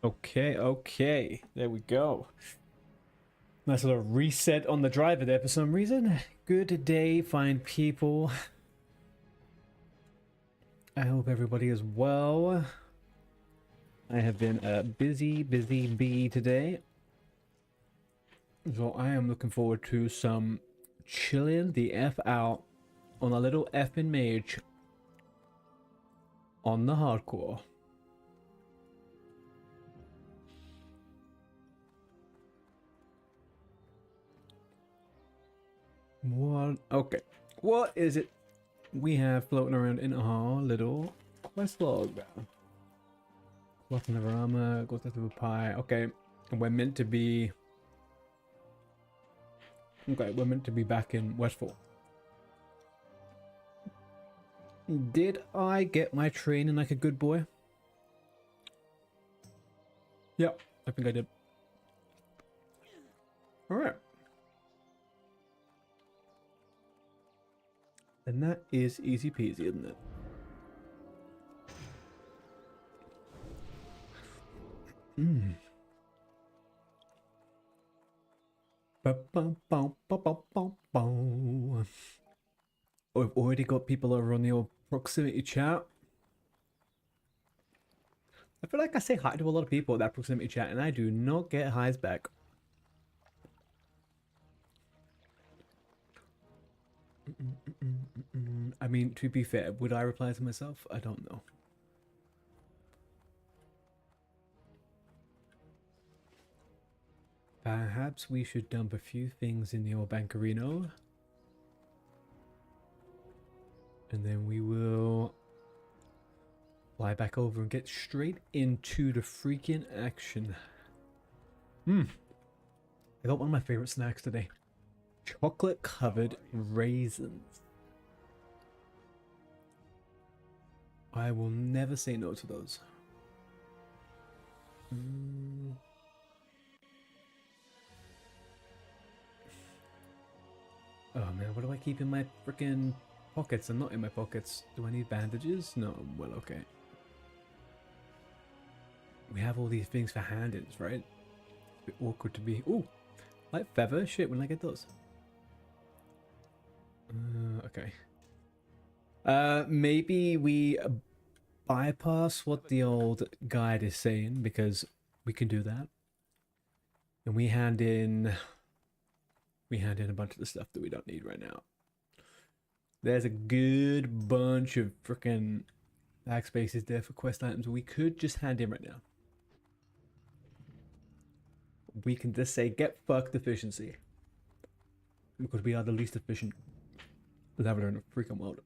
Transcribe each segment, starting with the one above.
Okay, okay. There we go. Nice little reset on the driver there for some reason. Good day, fine people. I hope everybody is well. I have been a busy bee today. So I am looking forward to some chilling the F out on a little effing mage on the hardcore. What? Okay. What is it we have floating around in our little quest log? Cloth and armor, goes out of a pie. Okay. And we're meant to be... Okay, we're meant to be back in Westfall. Did I get my training like a good boy? Yep, I think I did. Alright. And that is easy peasy, isn't it? Hmm. Oh, I've already got people over on the old proximity chat. I feel like I say hi to a lot of people at that proximity chat and I do not get highs back. I mean, to be fair, would I reply to myself? I don't know. Perhaps we should dump a few things in the old Bankerino. And then we will fly back over and get straight into the freaking action. I got one of my favorite snacks today. Chocolate covered raisins. I will never say no to those. Oh man, what do I keep in my freaking pockets and not in my pockets? Do I need bandages? No, well, okay. We have all these things for hand-ins, right? It's a bit awkward to be... Ooh, light feather? Shit, when did I get those? Okay. Maybe we bypass what the old guide is saying, because we can do that. And we hand in a bunch of the stuff that we don't need right now. There's a good bunch of freaking backspaces there for quest items we could just hand in right now. We can just say get fucked efficiency. Because we are the least efficient leveler in the freaking world.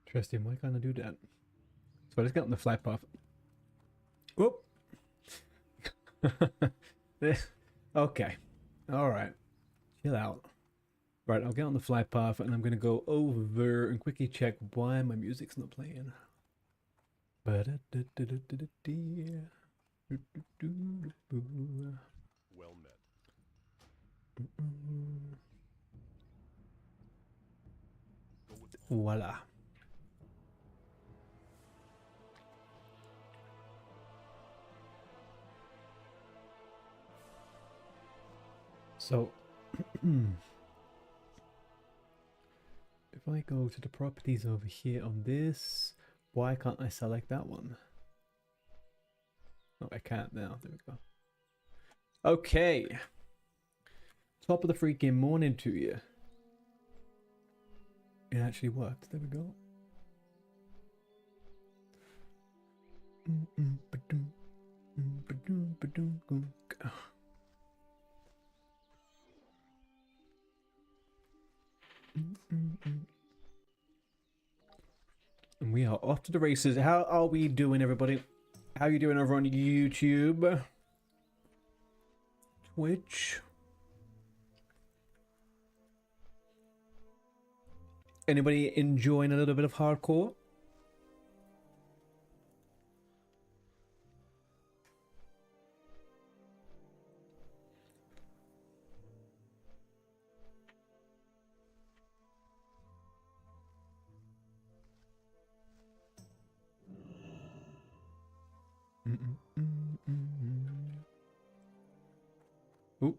Interesting, why can't I do that? So let's get on the flight path. Whoop! Okay. Alright. Chill out. Right, I'll get on the flight path and I'm gonna go over and quickly check why my music's not playing. Well met. Voila. So, if I go to the properties over here on this, why can't I select that one? Oh, I can't now. There we go. Okay. Top of the freaking morning to you. It actually worked. There we go. And we are off to the races. How are we doing, everybody? How are you doing over on YouTube? Twitch? Anybody enjoying a little bit of hardcore? Ooh.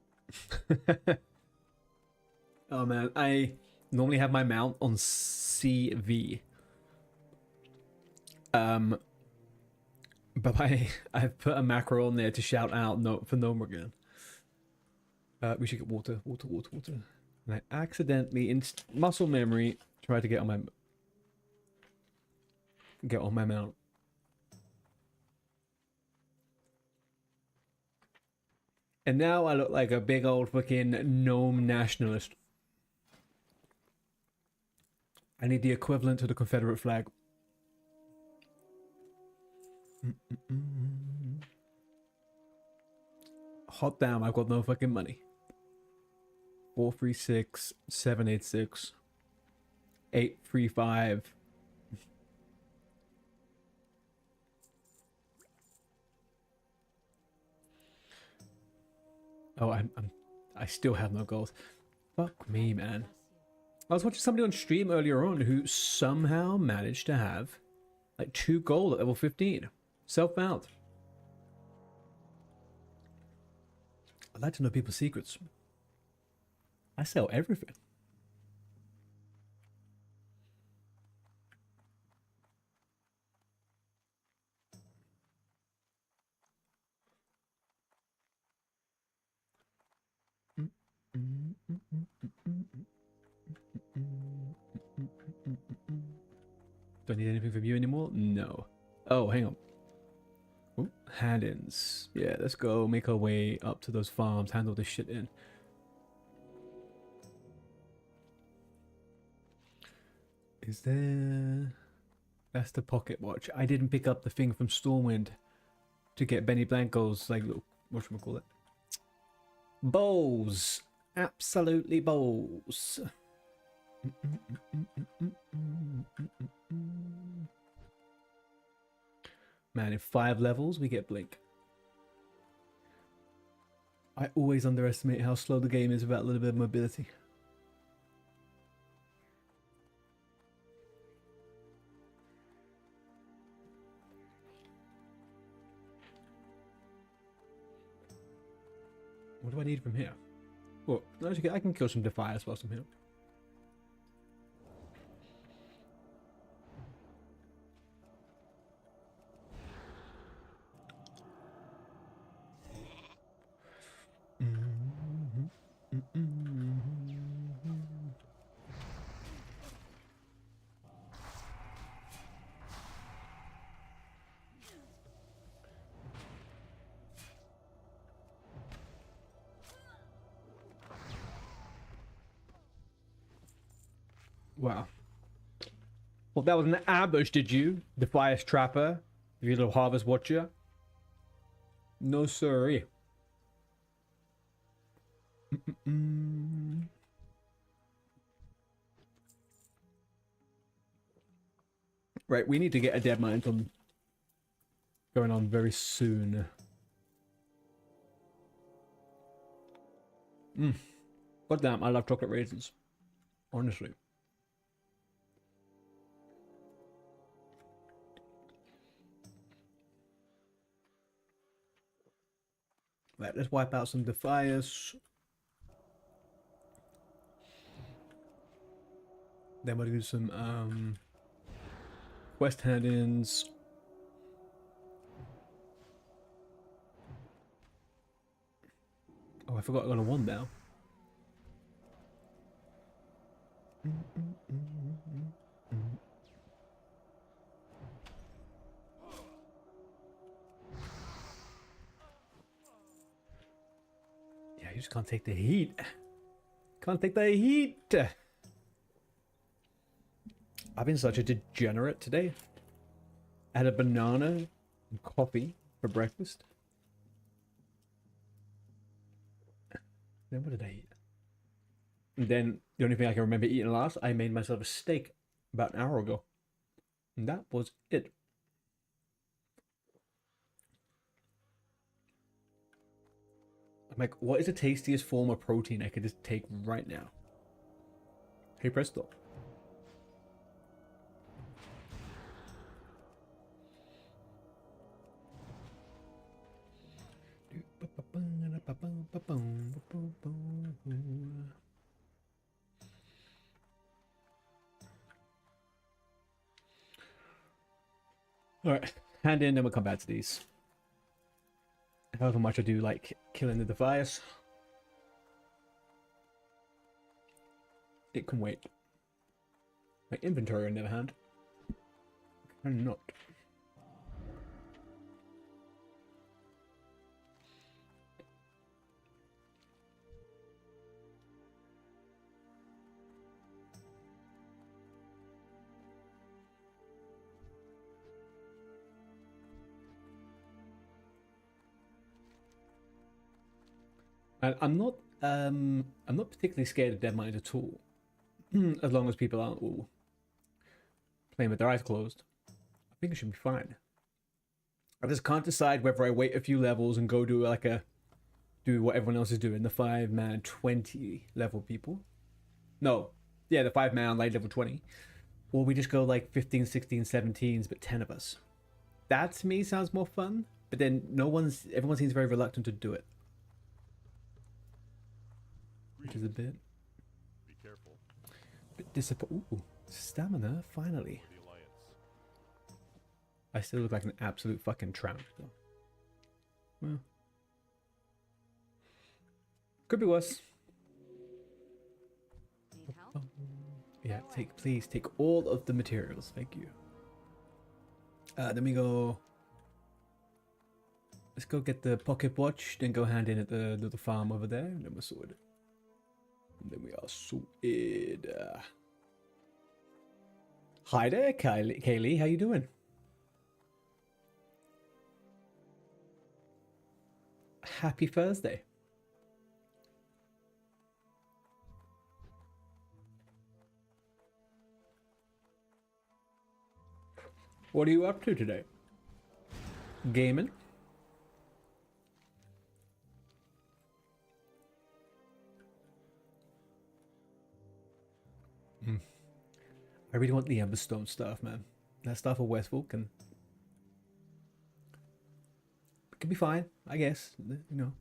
Oh man, I normally have my mount on CV. But I've put a macro on there to shout out no for GNOMEREGAN. We should get water. And I accidentally in muscle memory tried to get on my mount. And now I look like a big old fucking gnome nationalist. I need the equivalent to the Confederate flag. Hot damn, I've got no fucking money. 436 786 835. Oh, I still have no gold. Fuck me, man. I was watching somebody on stream earlier on who somehow managed to have like 2 gold at level 15. Self-found. I'd like to know people's secrets. I sell everything. Do I need anything from you anymore? No. Oh, hang on. Ooh, hand-ins. Yeah, let's go make our way up to those farms, handle this shit in. Is there... That's the pocket watch. I didn't pick up the thing from Stormwind to get Benny Blanco's, like, little, whatchamacallit? Bowls. Absolutely bowls. Man, in 5 levels, we get Blink. I always underestimate how slow the game is without a little bit of mobility. What do I need from here? Well, actually, I can kill some Defiers whilst I'm here. Wow. Well, that was an ambush, did you? Defias Trapper? You little Harvest Watcher? No, sorry. Right, we need to get a dead mine going on very soon. God damn, I love chocolate raisins. Honestly. Right, let's wipe out some Defias. Then we'll do some quest hand-ins. Oh, I forgot I got a 1 now. Yeah, you just can't take the heat. Can't take the heat. I've been such a degenerate today. I had a banana and coffee for breakfast. Then what did I eat? And then The only thing I can remember eating last, I made myself a steak about an hour ago. And that was it. I'm like, what is the tastiest form of protein I could just take right now? Hey, presto. Alright, hand in, then we'll come back to these. However much I do like killing the device, it can wait. My inventory, on the other hand, cannot. And I'm not particularly scared of dead mines at all, as long as people aren't all playing with their eyes closed. I think it should be fine. I just can't decide whether I wait a few levels and go do do what everyone else is doing, the 5-man 20 level people. No, yeah, the 5-man light level 20, or we just go like 15, 16, 17s, but 10 of us. That to me sounds more fun. But then everyone seems very reluctant to do it. Which is a bit Be careful. disappointing. Ooh, stamina, finally. The alliance. I still look like an absolute fucking tramp, though. Well, could be worse. Need help? Yeah, please take all of the materials. Thank you. Then we go. Let's go get the pocket watch, then go hand in at the little farm over there, and then we're sorted. And then we are sorted. Hi there, Kaylee. How you doing? Happy Thursday. What are you up to today? Gaming? I really want the Emberstone stuff, man. That stuff of Westfall can be fine, I guess. You know.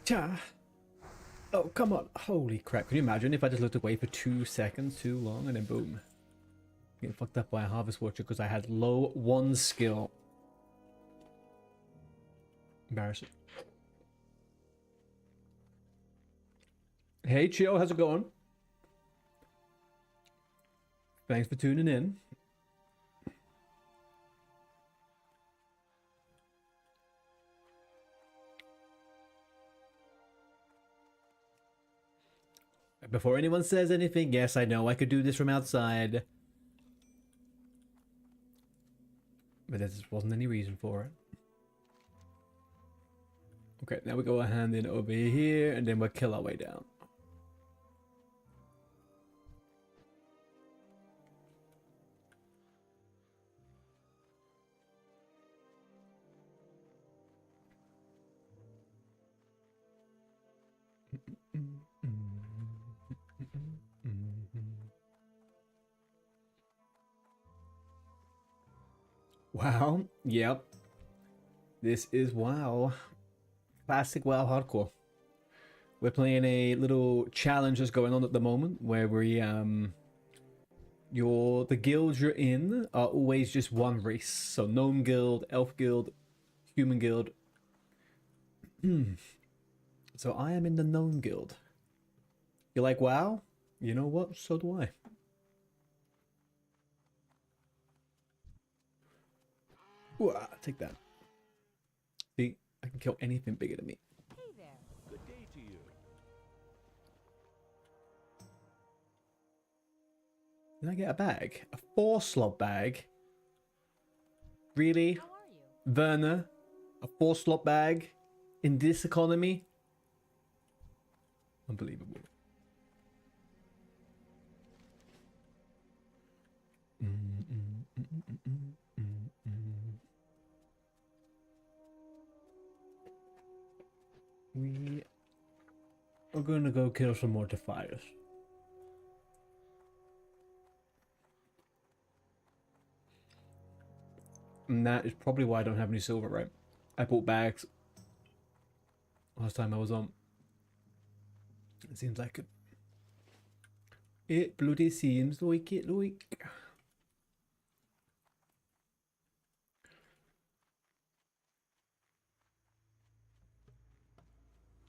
Cha. Oh, come on. Holy crap. Can you imagine if I just looked away for 2 seconds too long and then boom. Getting fucked up by a Harvest Watcher because I had low 1 skill. Embarrassing. Hey, Chio. How's it going? Thanks for tuning in. Before anyone says anything, yes, I know I could do this from outside. But there just wasn't any reason for it. Okay, now we go a hand in over here, and then we'll kill our way down. Wow, yep. This is WoW. Classic WoW Hardcore. We're playing a little challenge that's going on at the moment where we the guilds you're in are always just one race. So Gnome Guild, Elf Guild, Human Guild. So I am in the Gnome Guild. You like WoW? You know what? So do I. Ooh, take that. See, I can kill anything bigger than me. Hey there. Good day to you. Did I get a bag? A 4-slot bag? Really? How are you? Werner? A 4-slot bag? In this economy? Unbelievable. We are gonna go kill some more defiers. And that is probably why I don't have any silver, right? I bought bags last time I was on. It seems like it. It bloody seems like it, like.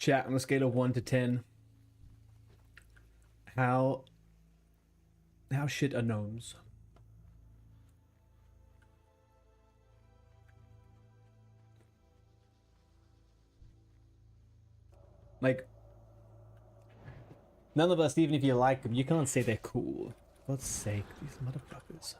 Chat, on a scale of 1 to 10, how shit are gnomes? Like, none of us, even if you like them, you can't say they're cool. For God's sake, these motherfuckers.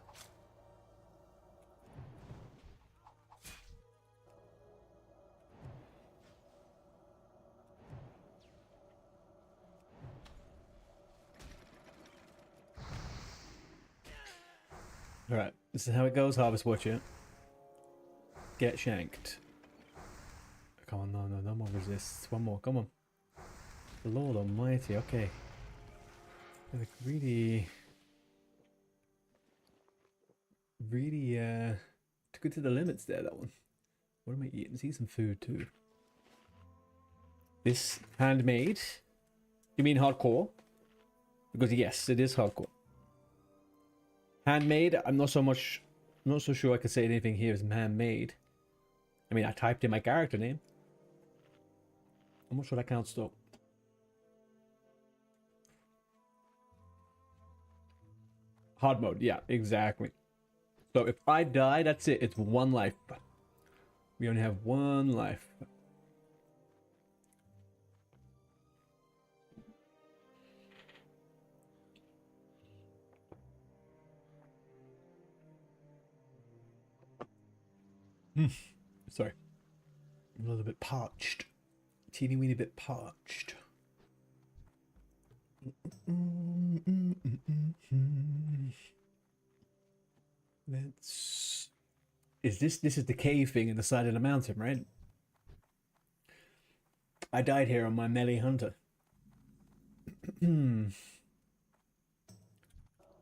Alright, this is how it goes, Harvest Watcher. Get shanked. Come on, no more resists. One more, come on. The Lord Almighty, okay. Like really took it to the limits there, that one. What am I eating? Let's eat some food too. This handmade? You mean hardcore? Because yes, it is hardcore. Handmade, I'm not so sure I could say anything here is man-made. I mean, I typed in my character name. I'm not sure that counts though. Hard mode, yeah, exactly. So if I die, that's it. It's one life. We only have one life. Sorry. I'm a little bit parched. Teeny weeny bit parched. Let's... This is the cave thing in the side of the mountain, right? I died here on my melee hunter.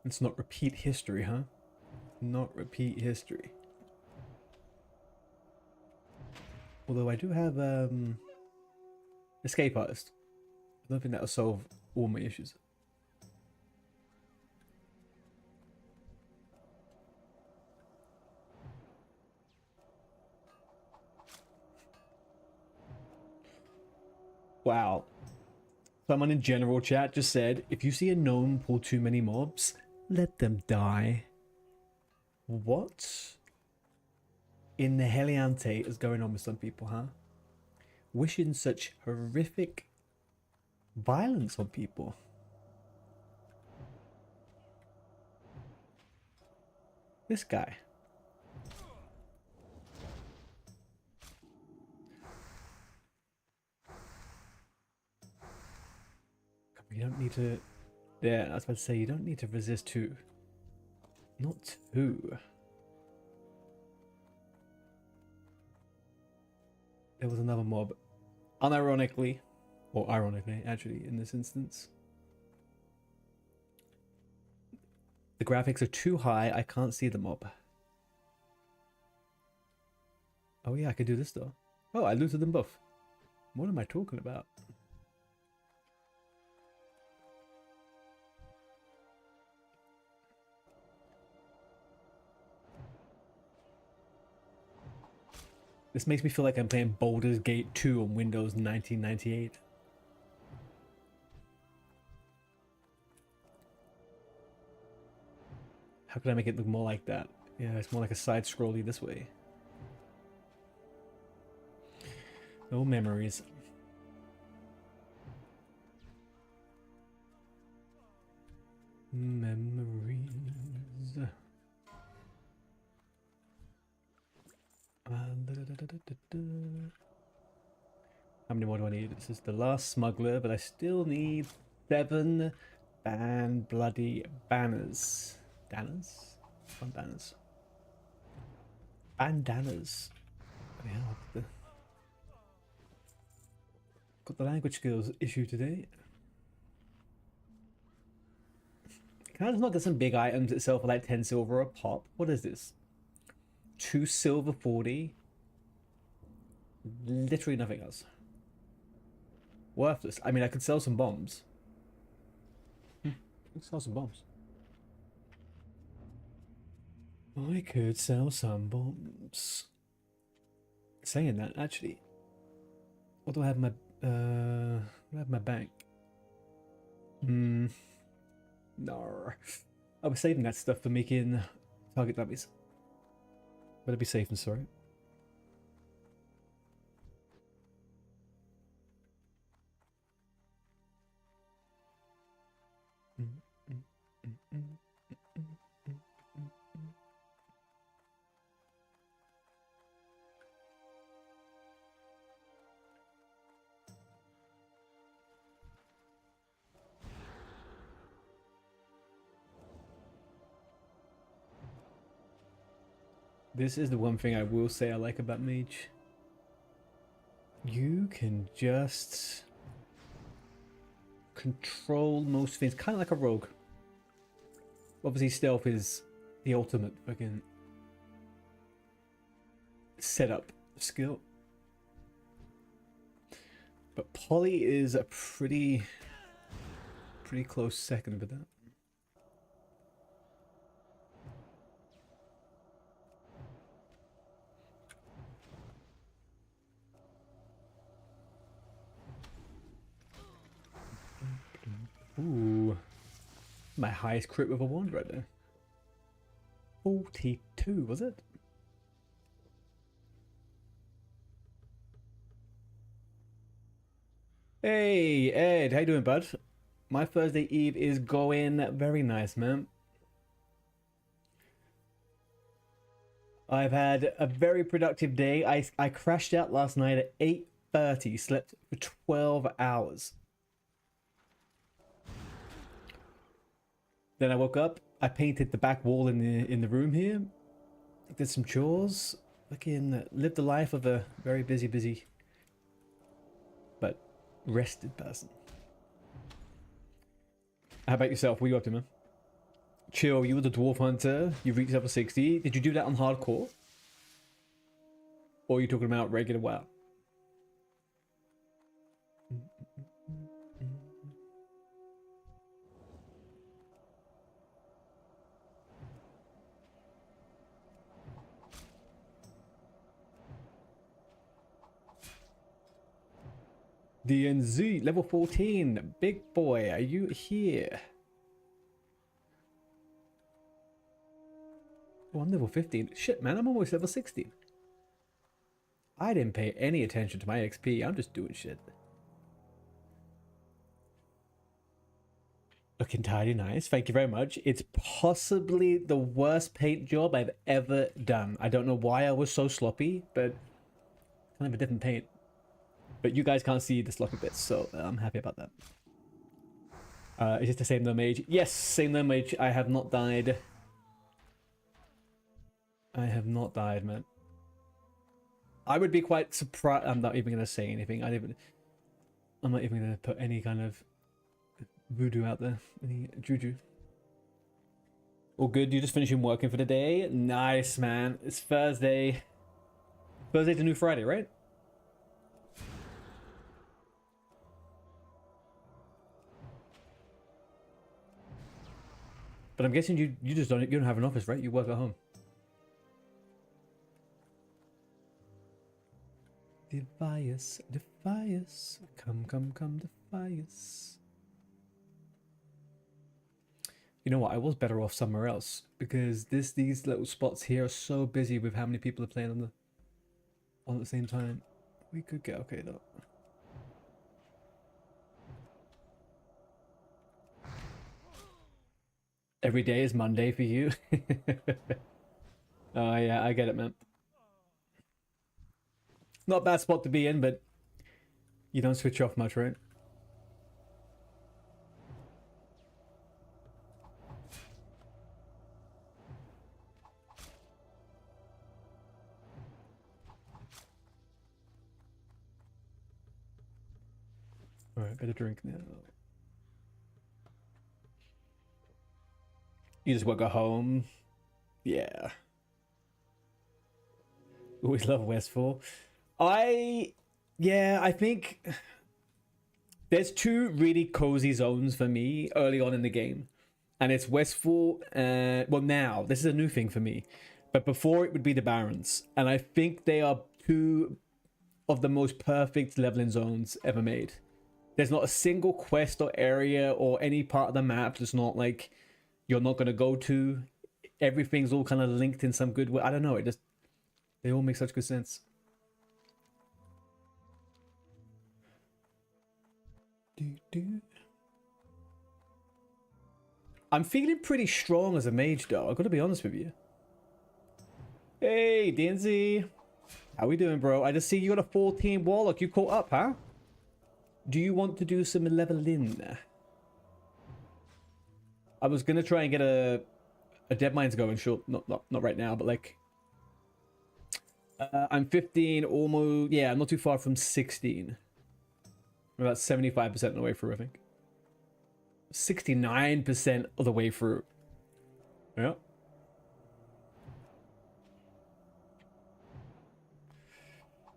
Let's not repeat history, huh? Not repeat history. Although I do have escape artist. I don't think that'll solve all my issues. Wow. Someone in general chat just said, if you see a gnome pull too many mobs, let them die. What in the Heliante is going on with some people, huh? Wishing such horrific violence on people. This guy. You don't need to... Yeah, I was about to say, you don't need to resist 2. Not 2. There was another mob. Unironically, or ironically, actually, in this instance. The graphics are too high, I can't see the mob. Oh yeah, I could do this though. Oh, I looted them both. What am I talking about? This makes me feel like I'm playing Baldur's Gate 2 on Windows 1998. How can I make it look more like that? Yeah, it's more like a side-scrolly this way. No memories. Memories. How many more do I need? This is the last smuggler, but I still need 7 bloody banners. Banners? Fun banners. Bandanas. Yeah, got the language skills issue today. Can I just not get some big items that sell for like 10 silver a pop? What is this? 2 silver 40? Literally nothing else. Worthless. I mean, I could sell some bombs. Sell some bombs. I could sell some bombs. Saying that, actually, what do I have in my what do I have in my bank? No. I was saving that stuff for making target dummies. Better be safe and sorry. This is the one thing I will say I like about mage. You can just control most things, kind of like a rogue. Obviously, stealth is the ultimate fucking setup skill. But Polly is a pretty close second with that. Ooh. My highest crit with a wand right there. 42, was it? Hey, Ed, how you doing, bud? My Thursday Eve is going very nice, man. I've had a very productive day. I crashed out last night at 8:30, slept for 12 hours. Then I woke up, I painted the back wall in the room here, did some chores, fucking lived the life of a very busy, but rested person. How about yourself? What are you up to, man? Chill, you were the dwarf hunter, you reached level 60. Did you do that on hardcore? Or are you talking about regular WoW? DNZ, level 14. Big boy, are you here? Oh, I'm level 15. Shit, man, I'm almost level 16. I didn't pay any attention to my XP. I'm just doing shit. Looking tidy, nice. Thank you very much. It's possibly the worst paint job I've ever done. I don't know why I was so sloppy, but kind of a different paint. But you guys can't see the sloppy bits, so I'm happy about that. Is it the same though, mage? Yes, same though, mage. I have not died. I have not died, man. I would be quite surprised. I'm not even gonna say anything. I'm not even gonna put any kind of voodoo out there. Any juju. All good. You just finishing working for the day? Nice, man. It's Thursday. Thursday to New Friday, right? But I'm guessing you just don't have an office, right? You work at home. Defy us, come, defy us. You know what? I was better off somewhere else because these little spots here are so busy with how many people are playing on the same time. We could get okay though. Every day is Monday for you. Oh yeah, I get it, man. Not a bad spot to be in, but you don't switch off much, right? Alright, better drink now. You just want to go home? Yeah. Always love Westfall. Yeah, I think there's two really cozy zones for me early on in the game. And it's Westfall, well now, this is a new thing for me. But before it would be the Barrens. And I think they are two of the most perfect leveling zones ever made. There's not a single quest or area or any part of the map that's not like you're not going to go to. Everything's all kind of linked in some good way. I don't know, they all make such good sense. I'm feeling pretty strong as a mage though, I've got to be honest with you. Hey, DNZ. How we doing, bro? I just see you got a 14 warlock. You caught up, huh? Do you want to do some leveling? I was gonna try and get a Dead Mines going, sure. Not right now, but like I'm 15, almost, yeah, I'm not too far from 16. I'm about 75% of the way through, I think. 69% of the way through. Yeah.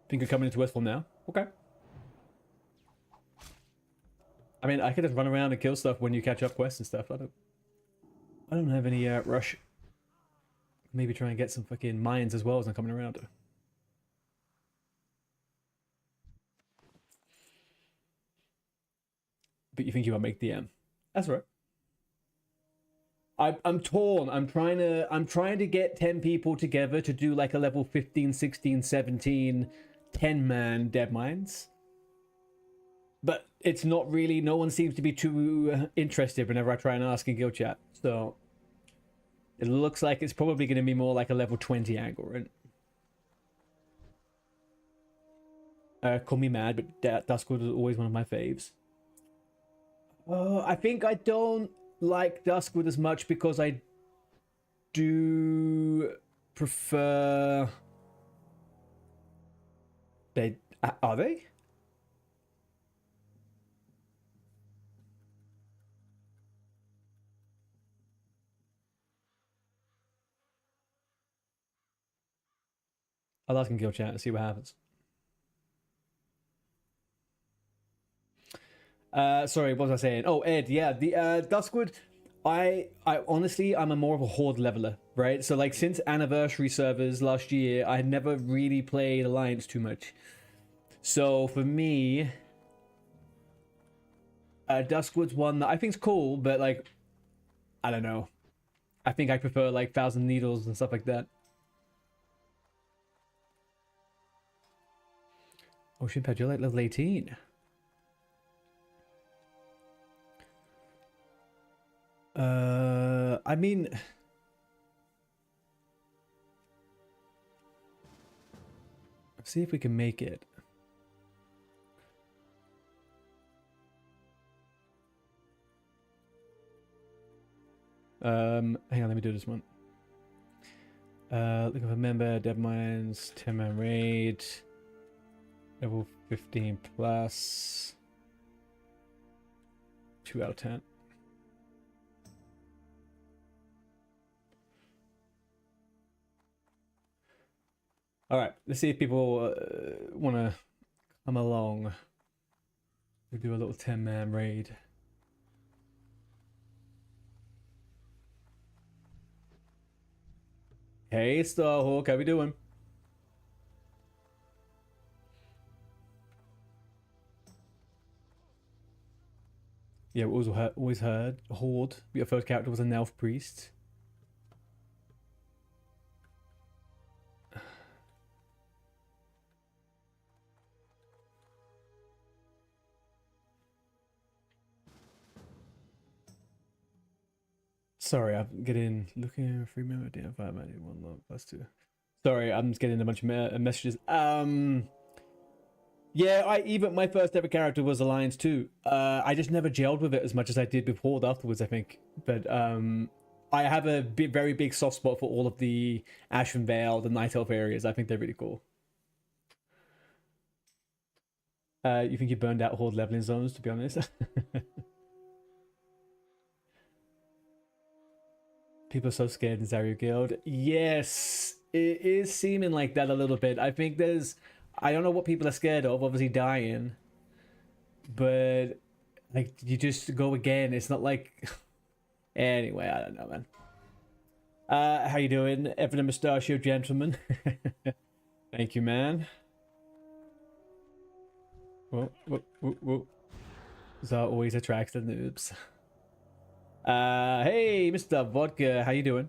Think you're coming into Westfall now? Okay. I mean, I could just run around and kill stuff when you catch up quests and stuff. I don't have any rush. Maybe try and get some fucking mines as well as I'm coming around. But you think you might make DM? That's right. I'm torn. I'm trying to get 10 people together to do like a level 15, 16, 17, 10-man Dead Mines. But it's not really, no one seems to be too interested whenever I try and ask in guild chat. So it looks like it's probably going to be more like a level 20 angle, right? Call me mad, but Duskwood is always one of my faves. I think I don't like Duskwood as much because I do prefer... Are they? I'll ask in guild chat and see what happens. Sorry, what was I saying? Oh, Ed, yeah, the Duskwood, I honestly, I'm more of a horde leveler, right? So like since anniversary servers last year, I had never really played Alliance too much. So for me, Duskwood's one that I think's cool, but like, I don't know. I think I prefer like Thousand Needles and stuff like that. Oh, Shinpad, you're like level 18. I mean, let's see if we can make it. Hang on, let me do this one. Looking for member, Dead Mines, 10-man raid, level 15 plus, 2 out of 10. All right, let's see if people want to come along. We do a little 10-man raid. Hey, Starhawk, how we doing? Yeah, we always heard Horde. Your first character was an elf priest. Sorry, I'm getting looking free member damn 5 1 love +2. Sorry, I'm just getting a bunch of messages. Yeah, even my first ever character was Alliance 2. I just never gelled with it as much as I did with Horde afterwards, I think. But I have a very big soft spot for all of the Ashen Vale, the Night Elf areas. I think they're really cool. You think you burned out Horde leveling zones, to be honest? People are so scared in Zarya Guild. Yes, it is seeming like that a little bit. I think there's... I don't know what people are scared of, obviously dying. But, like, you just go again. It's not like... Anyway, I don't know, man. How you doing, Evan and Mustachio Gentleman? Thank you, man. Whoa, whoa, whoa, whoa. Zar always attracts the noobs. Hey, Mr. Vodka, how you doing?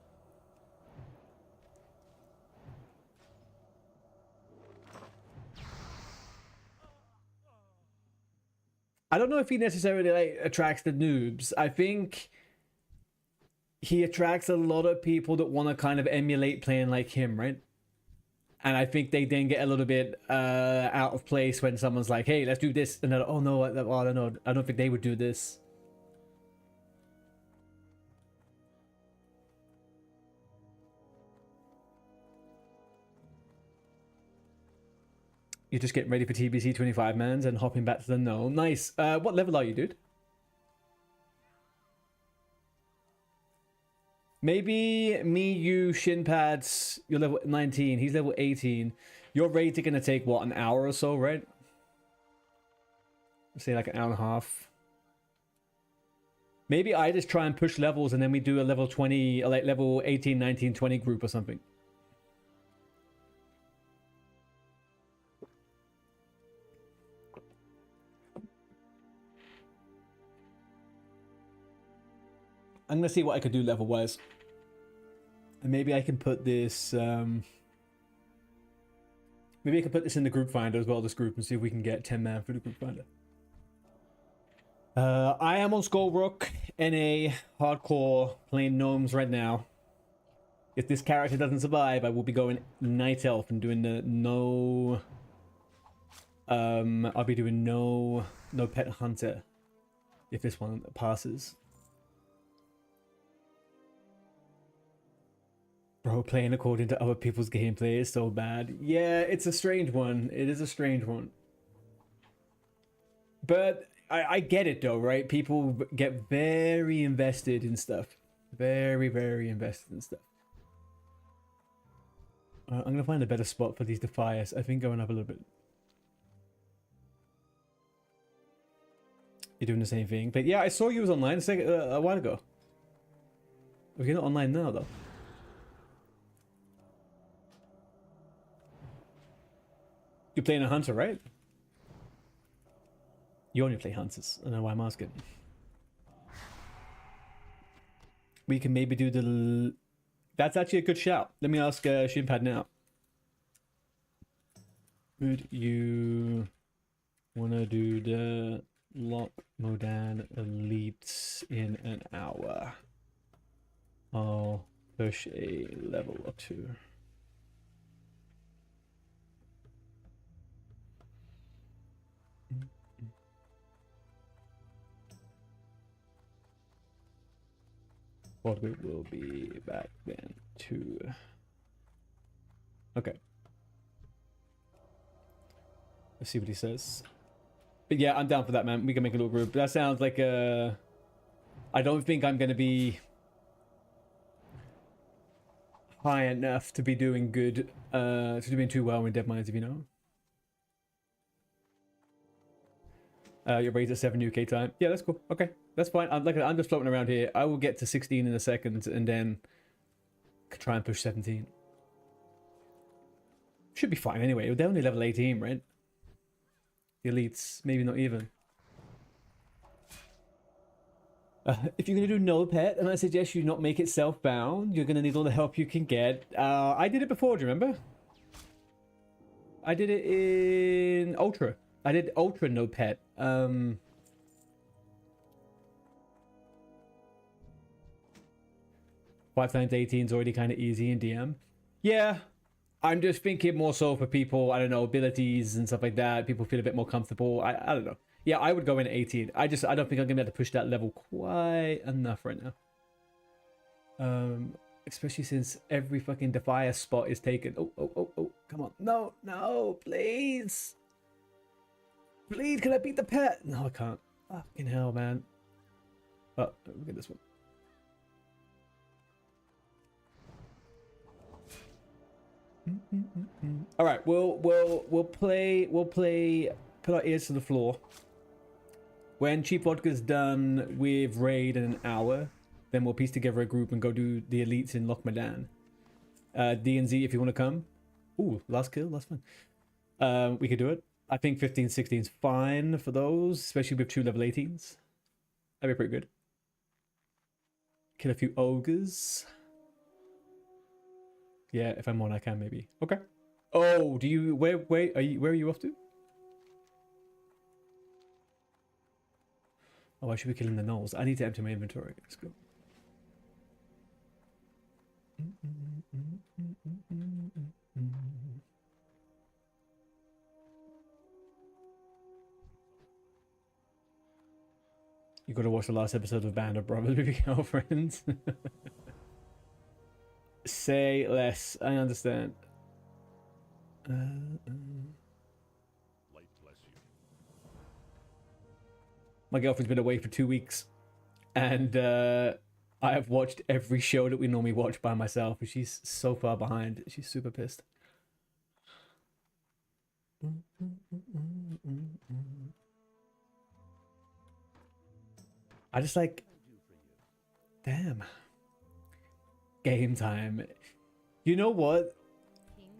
I don't know if he necessarily like attracts the noobs. I think he attracts a lot of people that want to kind of emulate playing like him, right? And I think they then get a little bit out of place when someone's like, "Hey, let's do this," and they're like, "Oh no, I don't know. I don't think they would do this." You're just getting ready for TBC 25 mans and hopping back to the no. Nice. What level are you, dude? Maybe me, you, shin pads. You're level 19. He's level 18. Your raids are gonna take what, an hour or so, right? Say like an hour and a half. Maybe I just try and push levels and then we do a level 20, like level 18, 19, 20 group or something. I'm gonna see what I could do level wise. And maybe I can put this maybe I can put this in the group finder as well, this group, and see if we can get 10 man for the group finder. I am on Skullrook, NA, hardcore, playing gnomes right now. If this character doesn't survive, I will be going Night Elf and doing the no... I'll be doing no pet hunter if this one passes. Bro, playing according to other people's gameplay is so bad. Yeah, it's a strange one. It is a strange one. But I get it though, right? People get very invested in stuff. Very, very invested in stuff. I'm going to find a better spot for these Defiers. I think going up a little bit. You're doing the same thing. But yeah, I saw you was online a while ago. You're not online now though. You're playing a hunter, right? You only play hunters. I don't know why I'm asking. We can maybe do the... That's actually a good shout. Let me ask Shinpad now. Would you want to do the Lock Modan Elites in an hour? I'll push a level or two. Well, we will be back then too. Okay. Let's see what he says. But yeah, I'm down for that, man. We can make a little group. That sounds like a... I don't think I'm going to be high enough to be doing good, to be doing too well in Dead Mines, if you know. Your raise at 7 UK time. Yeah, that's cool. Okay, that's fine. I'm just floating around here. I will get to 16 in a second and then try and push 17. Should be fine anyway. They're only level 18, right? The elites, maybe not even. If you're going to do no pet, and I suggest you not make it self-bound, you're going to need all the help you can get. I did it before, do you remember? I did it in Ultra. I did Ultra no pet. 5 times 18 is already kind of easy in DM. Yeah, I'm just thinking more so for people, I don't know, abilities and stuff like that. People feel a bit more comfortable. I don't know. Yeah, I would go in at 18. I don't think I'm going to be able to push that level quite enough right now. Especially since every fucking Defier spot is taken. Oh, come on. No, please. Please, can I beat the pet? No, I can't. Fucking hell, man. Oh, look at this one. All right, we'll play. Put our ears to the floor. When Cheap Vodka's done with raid in an hour, then we'll piece together a group and go do the elites in Loch Madan. D&Z, if you want to come. Ooh, last kill, that's fun. We could do it. I think 15, 16 is fine for those, especially with 2 level 18s. That'd be pretty good. Kill a few ogres. Yeah, if I'm on, I can maybe. Okay. Oh, do you? Where are you off to? Oh, I should be killing the gnolls. I need to empty my inventory. Let's go. You gotta watch the last episode of Band of Brothers with your girlfriends. Say less. I understand. Light bless you. My girlfriend's been away for 2 weeks, and I have watched every show that we normally watch by myself, and she's so far behind. She's super pissed. I just like, damn. Game time. You know what?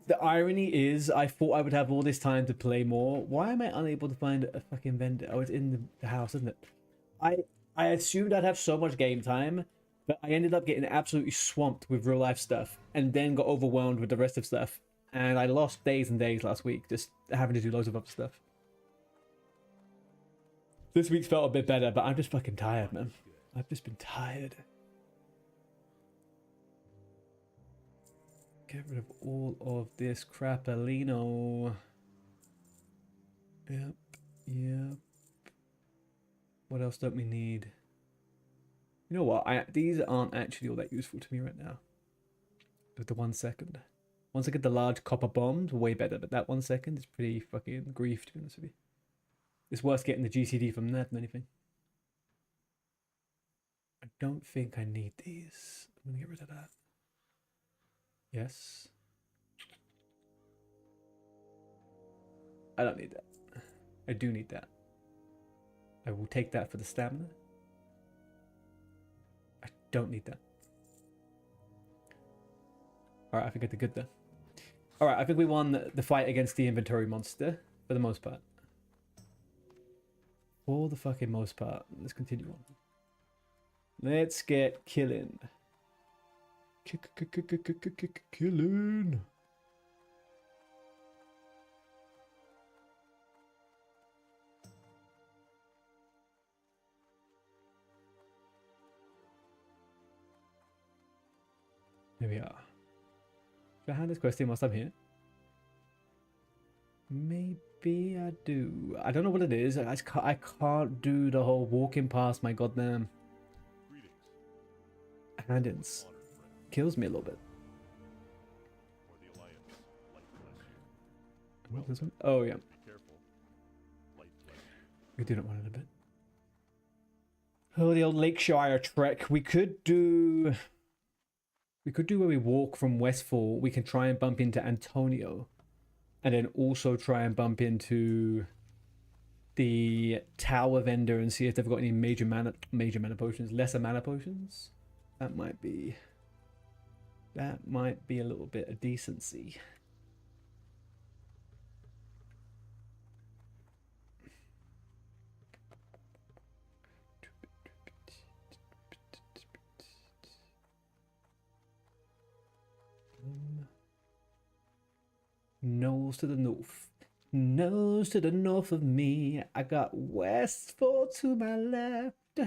The irony is, I thought I would have all this time to play more. Why am I unable to find a fucking vendor? Oh, it's in the house, isn't it? I assumed I'd have so much game time, but I ended up getting absolutely swamped with real life stuff, and then got overwhelmed with the rest of stuff. And I lost days and days last week just having to do loads of other stuff. This week's felt a bit better, but I'm just fucking tired, man. I've just been tired. Get rid of all of this crapalino. Yep. What else don't we need? You know what? These aren't actually all that useful to me right now. With the 1 second. Once I get the large copper bombs, way better. But that 1 second is pretty fucking grief, to be honest with you. It's worse getting the GCD from that than anything. I don't think I need these. I'm gonna get rid of that. Yes. I don't need that. I do need that. I will take that for the stamina. I don't need that. Alright, I think I did good there. Alright, I think we won the fight against the inventory monster for the most part. For the fucking most part. Let's continue on. Let's get killing. Killing. Here we are. Should I hand this question whilst I'm here? Maybe I do. I don't know what it is. I can't do the whole walking past my goddamn hand-ins. Kills me a little bit. For the Alliance, light bless you. This one? Oh yeah. Be careful. Light bless you. We do not want it a bit. Oh, the old Lakeshire trek. We could do where we walk from Westfall. We can try and bump into Antonio, and then also try and bump into the tower vendor and see if they've got any major mana potions, lesser mana potions. That might be a little bit of decency. Nose to the north. Nose to the north of me. I got Westfall to my left.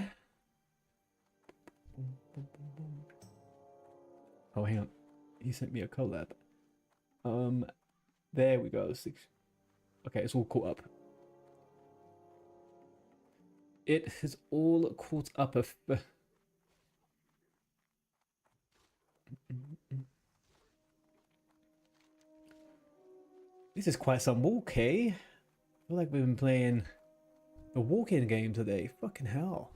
Oh, hang on. He sent me a collab. There we go. Okay, it's all caught up. It has all caught up. This is quite some walk, eh? I feel like we've been playing a walking game today. Fucking hell.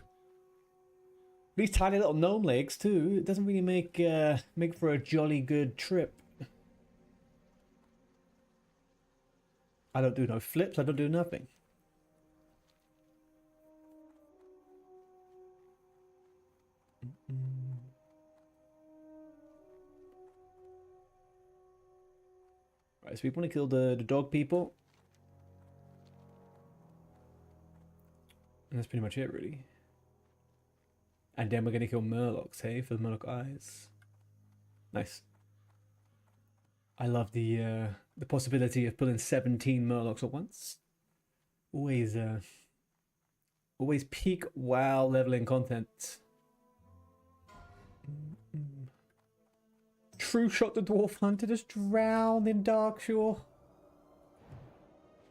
These tiny little gnome legs too. It doesn't really make for a jolly good trip. I don't do no flips. I don't do nothing. Right, so we want to kill the dog people. And that's pretty much it, really. And then we're going to kill Murlocs, hey, for the Murloc eyes. Nice. I love the possibility of pulling 17 Murlocs at once. Always peak WoW leveling content. True shot the dwarf hunter just drowned in Darkshore.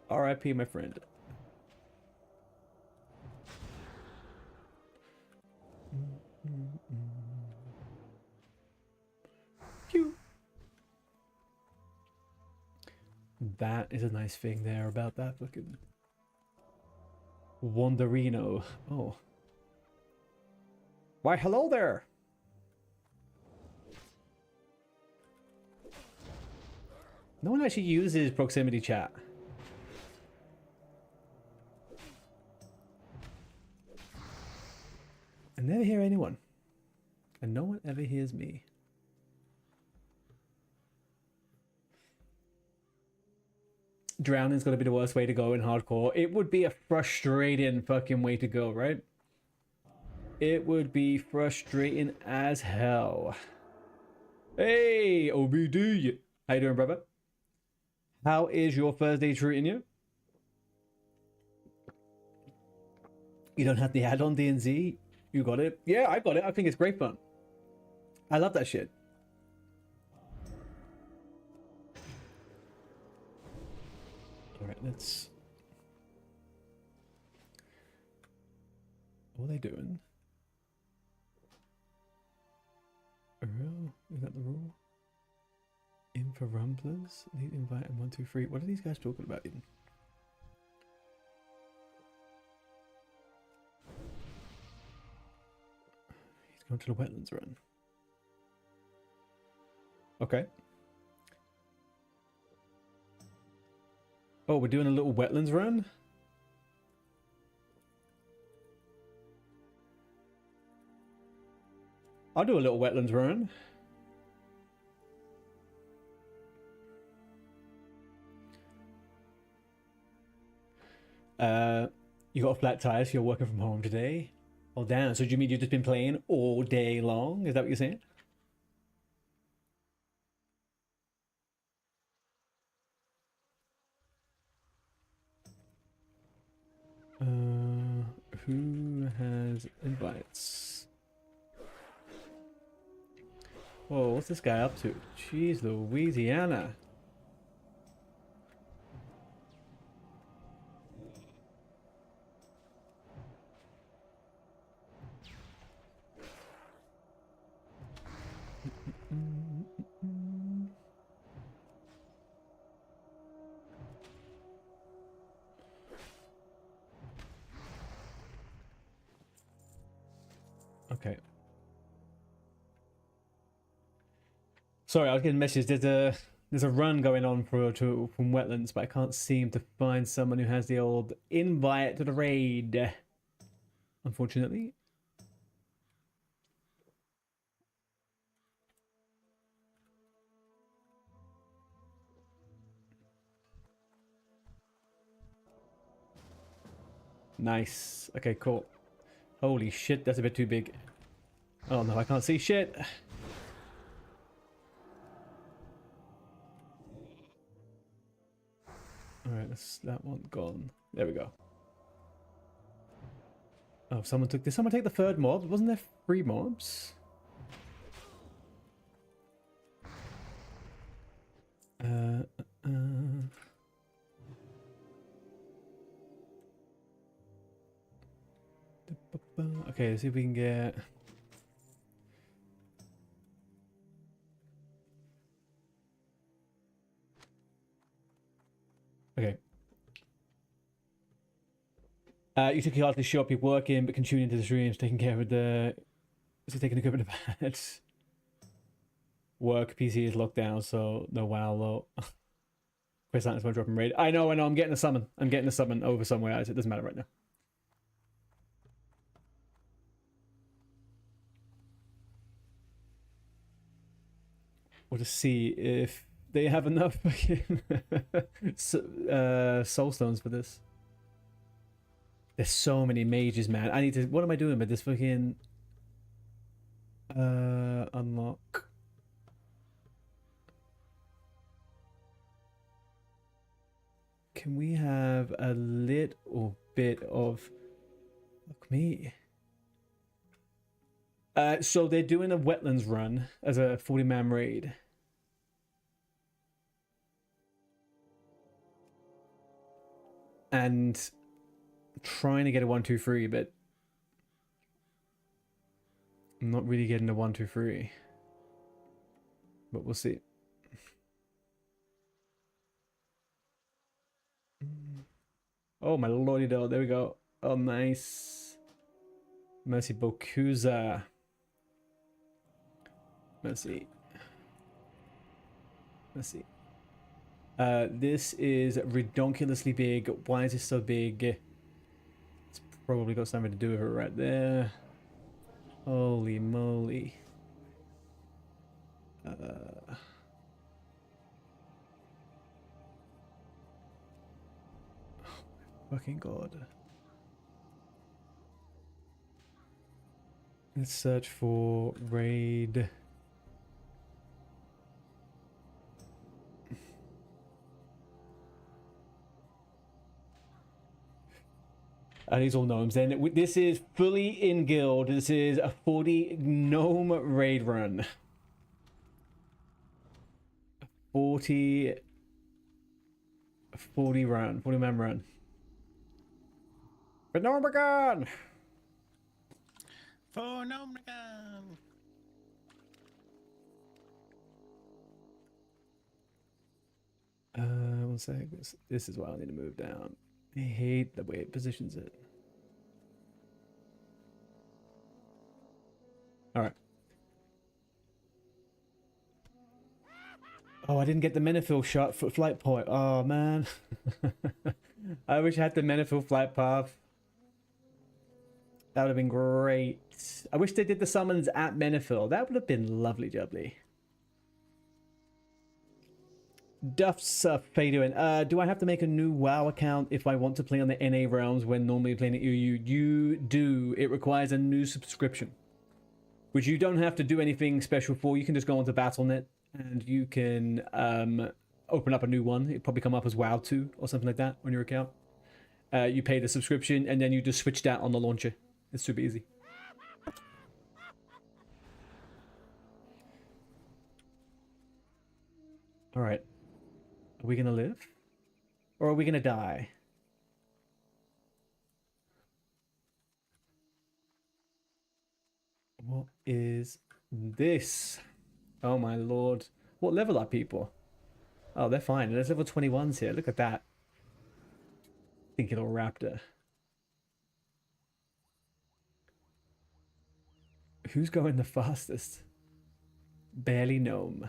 R.I.P. my friend. Pew. That is a nice thing there about that fucking Wanderino. Oh. Why, hello there. No one actually uses proximity chat. I never hear anyone. And no one ever hears me. Drowning's gotta be the worst way to go in hardcore. It would be a frustrating fucking way to go, right? It would be frustrating as hell. Hey, OBD. How you doing, brother? How is your Thursday treating you? You don't have the add-on DNZ? You got it? Yeah, I got it. I think it's great fun. I love that shit. Alright, let's... What are they doing? Oh, is that the rule? In for rumblers? Lead invite and 1, 2, 3. What are these guys talking about even? He's going to the wetlands run. Okay. Oh, we're doing a little wetlands run? I'll do a little wetlands run. You got a flat tire, so you're working from home today? Oh, damn. So do you mean you've just been playing all day long? Is that what you're saying? Who has invites? Whoa, what's this guy up to? Jeez, Louisiana. Okay. Sorry, I was getting messages. There's a run going on from wetlands, but I can't seem to find someone who has the old invite to the raid. Unfortunately. Nice. Okay, cool. Holy shit, that's a bit too big. Oh no, I can't see shit. Alright, that's that one gone. There we go. Oh, did someone take the third mob? Wasn't there 3 mobs? Uh, uh, okay, let's see if we can get. Okay. You took your hard to show up, you're working, but can tune into the streams, taking care of the. Is he taking a good bit of bad? Work PC is locked down, so no WoW low. Chris Lantis won't drop him raid. I know. I'm getting a summon. I'm getting a summon over somewhere. It doesn't matter right now. We'll just see if they have enough fucking soul stones for this. There's so many mages, man. I need to. What am I doing with this fucking unlock? Can we have a little bit of fuck me? So they're doing a wetlands run as a 40-man raid. And trying to get a 1-2-3, but I'm not really getting a 1-2-3. But we'll see. Oh my lordy though, there we go. Oh nice. Mercy Bokuza. Mercy. Let's see. This is redonkulously big. Why is this so big? It's probably got something to do with it right there. Holy moly. Fucking god. Let's search for raid. These all gnomes. Then this is fully in guild. This is a 40 gnome raid run. 40 run, 40 man run. For GNOMEREGAN! For GNOMEREGAN! 1 sec. This is why I need to move down. I hate the way it positions it. Alright. Oh, I didn't get the Menifil shot for flight point. Oh, man. I wish I had the Menifil flight path. That would have been great. I wish they did the summons at Menifil. That would have been lovely jubbly. Duff's Fadoin. Do I have to make a new WoW account if I want to play on the NA realms when normally playing at UU? You do. It requires a new subscription, which you don't have to do anything special for. You can just go onto Battle.net and you can open up a new one. It'll probably come up as WoW 2 or something like that on your account. You pay the subscription and then you just switch that on the launcher. It's super easy. All right. Are we going to live? Or are we going to die? What is this? Oh my lord. What level are people? Oh, they're fine. There's level 21s here. Look at that. Thinking little raptor. Who's going the fastest? Barely gnome.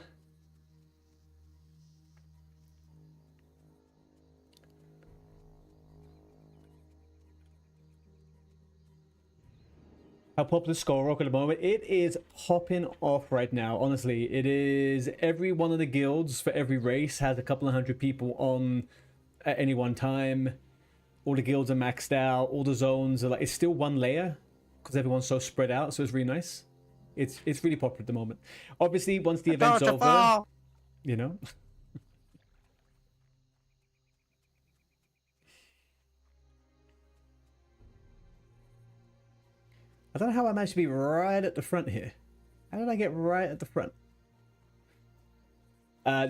How popular is Skull Rock at the moment? It is popping off right now. Honestly, it is. Every one of the guilds for every race has a couple of hundred people on at any one time. All the guilds are maxed out. All the zones are like, it's still one layer because everyone's so spread out. So it's really nice. It's really popular at the moment. Obviously, once the event's over, you know. I don't know how I managed to be right at the front here. How did I get right at the front?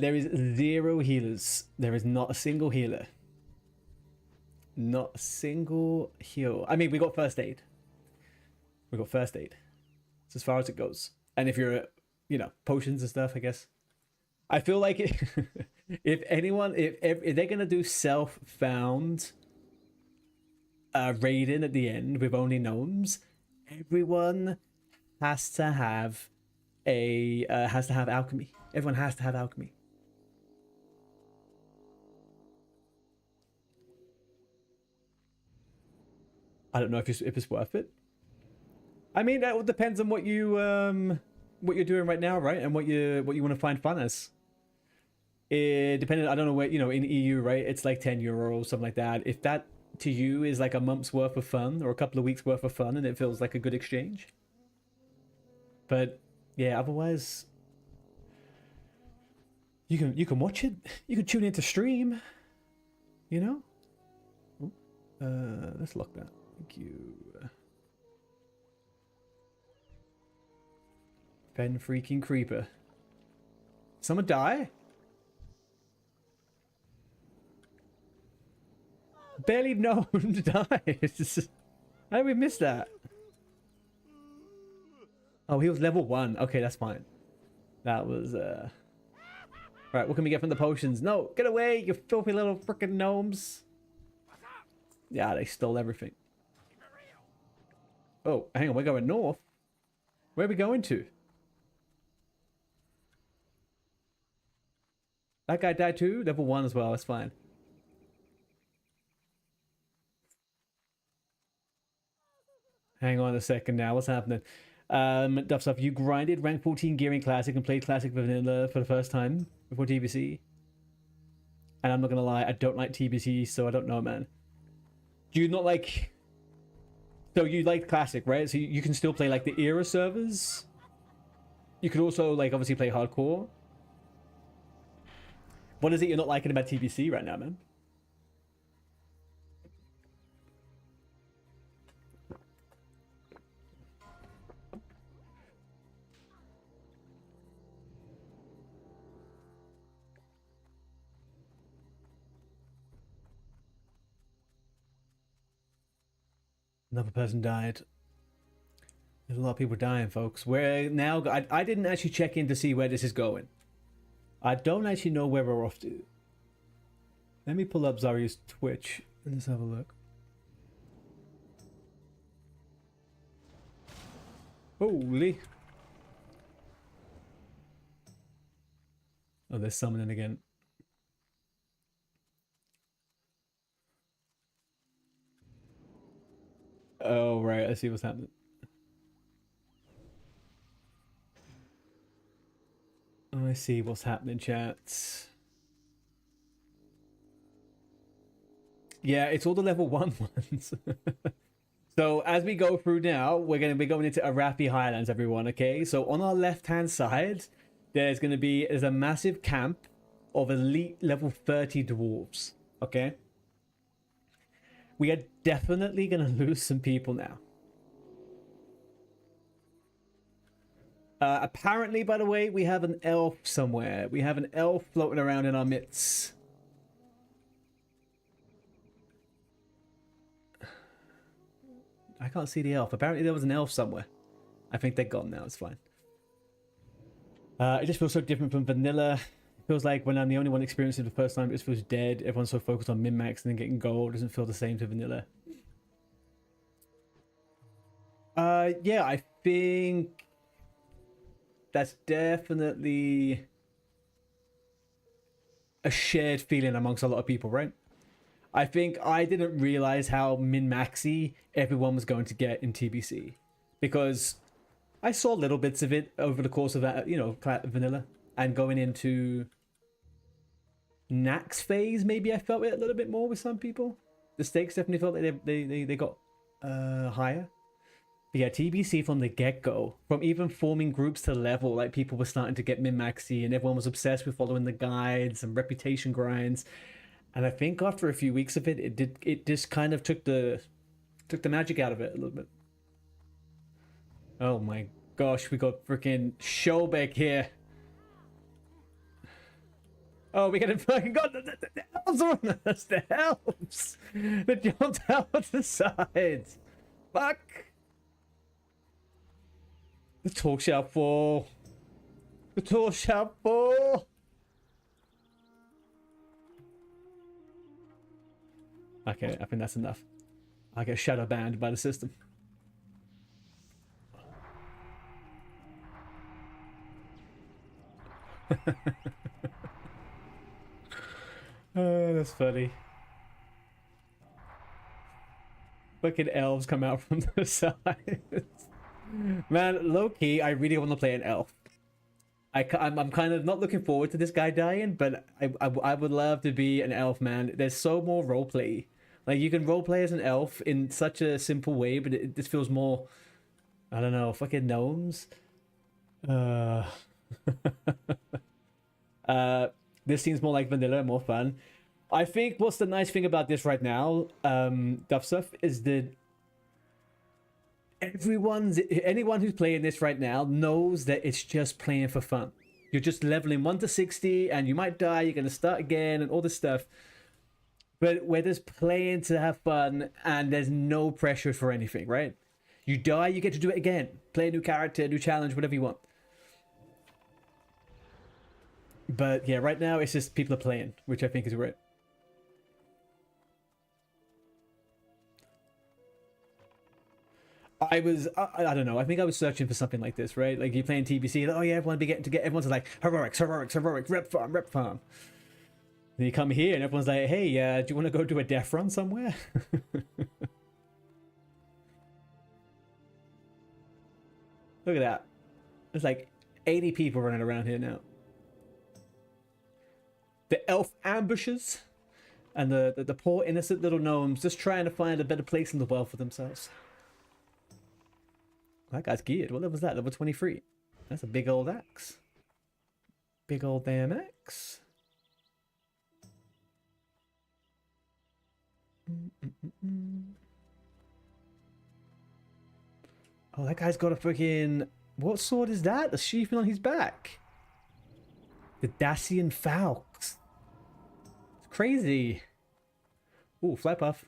There is 0 healers. There is not a single healer. Not a single heal. I mean, we got first aid. We got first aid. It's as far as it goes. And if you're, you know, potions and stuff, I guess. I feel like if anyone, if they're gonna do self-found raiding at the end with only gnomes, everyone has to have alchemy. Everyone has to have alchemy. I don't know if it's worth it. I mean, that depends on what you're doing right now, right? And what you want to find fun as. Depending, I don't know where, you know, in EU, right? It's like €10, something like that. If that to you is like a month's worth of fun or a couple of weeks worth of fun, and it feels like a good exchange. But yeah, otherwise, you can watch it. You can tune into stream. You know. Ooh, let's lock that. Thank you. Ben freaking creeper. Someone die? Barely known dies. How did we miss that? Oh, he was level 1. Okay, that's fine. That was Right, what can we get from the potions? No, get away, you filthy little freaking gnomes. Yeah, they stole everything. Oh, hang on, we're going north. Where are we going to? That guy died too? Level 1 as well, that's fine. Hang on a second now, what's happening? Duff stuff, you grinded rank 14 gear in Classic and played Classic Vanilla for the first time before TBC. And I'm not gonna lie, I don't like TBC, so I don't know, man. Do you not like... So you like Classic, right? So you can still play like the era servers? You could also like obviously play hardcore. What is it you're not liking about TBC right now, man? Another person died. There's a lot of people dying, folks. We're now... I didn't actually check in to see where this is going. I don't actually know where we're off to. Let me pull up Zari's Twitch and let's have a look. Holy. Oh, they're summoning again. Oh, right. I see what's happening. Oh, I see what's happening, chat. Yeah, it's all the level 1 ones. So as we go through now, we're going to be going into Arathi Highlands, everyone, okay? So on our left-hand side, there's a massive camp of elite level 30 dwarves, okay? We are definitely going to lose some people now. Apparently, by the way, we have an elf somewhere. We have an elf floating around in our midst. I can't see the elf. Apparently there was an elf somewhere. I think they're gone now. It's fine. It just feels so different from vanilla. It feels like when I'm the only one experiencing it the first time, it just feels dead. Everyone's so focused on min-max and then getting gold. It doesn't feel the same to vanilla. Yeah, I think that's definitely a shared feeling amongst a lot of people, right? I think I didn't realize how min-maxy everyone was going to get in TBC because I saw little bits of it over the course of that, you know, vanilla, and going into Nax phase, maybe I felt it a little bit more with some people. The stakes definitely felt like they got higher. But yeah, TBC from the get-go, from even forming groups to level, like people were starting to get min-maxy and everyone was obsessed with following the guides and reputation grinds. And I think after a few weeks of it, it just kind of took the magic out of it a little bit. Oh my gosh, we got freaking Showbeck here. Oh, we got it fucking got the elves on us. The elves. They jumped out the sides. Fuck. The talk shall fall. The talk shall fall. Okay, I think that's enough. I get shadow banned by the system. Oh, that's funny. Fucking elves come out from the sides. Man, low-key, I really want to play an elf. I'm kind of not looking forward to this guy dying, but I would love to be an elf, man. There's so more roleplay. Like, you can roleplay as an elf in such a simple way, but this feels more... I don't know, fucking gnomes? This seems more like vanilla, more fun. I think what's the nice thing about this right now, Duff Stuff, is that anyone who's playing this right now knows that it's just playing for fun. You're just leveling 1 to 60 and you might die, you're gonna start again and all this stuff. But we're just playing to have fun and there's no pressure for anything, right? You die, you get to do it again. Play a new character, new challenge, whatever you want. But yeah, right now it's just people are playing, which I think is great. I don't know, I think I was searching for something like this, right? Like, you playing TBC, like, oh yeah, everyone's like, heroics, rep farm. Then you come here and everyone's like, hey, do you want to go do a death run somewhere? Look at that. There's like 80 people running around here now. The elf ambushes and the poor innocent little gnomes just trying to find a better place in the world for themselves. That guy's geared. What level was that? Level 23. That's a big old axe. Big old damn axe. Oh, that guy's got a freaking... What sword is that? A sheathing on his back. The Dacian Falx. It's crazy. Ooh, flight puff.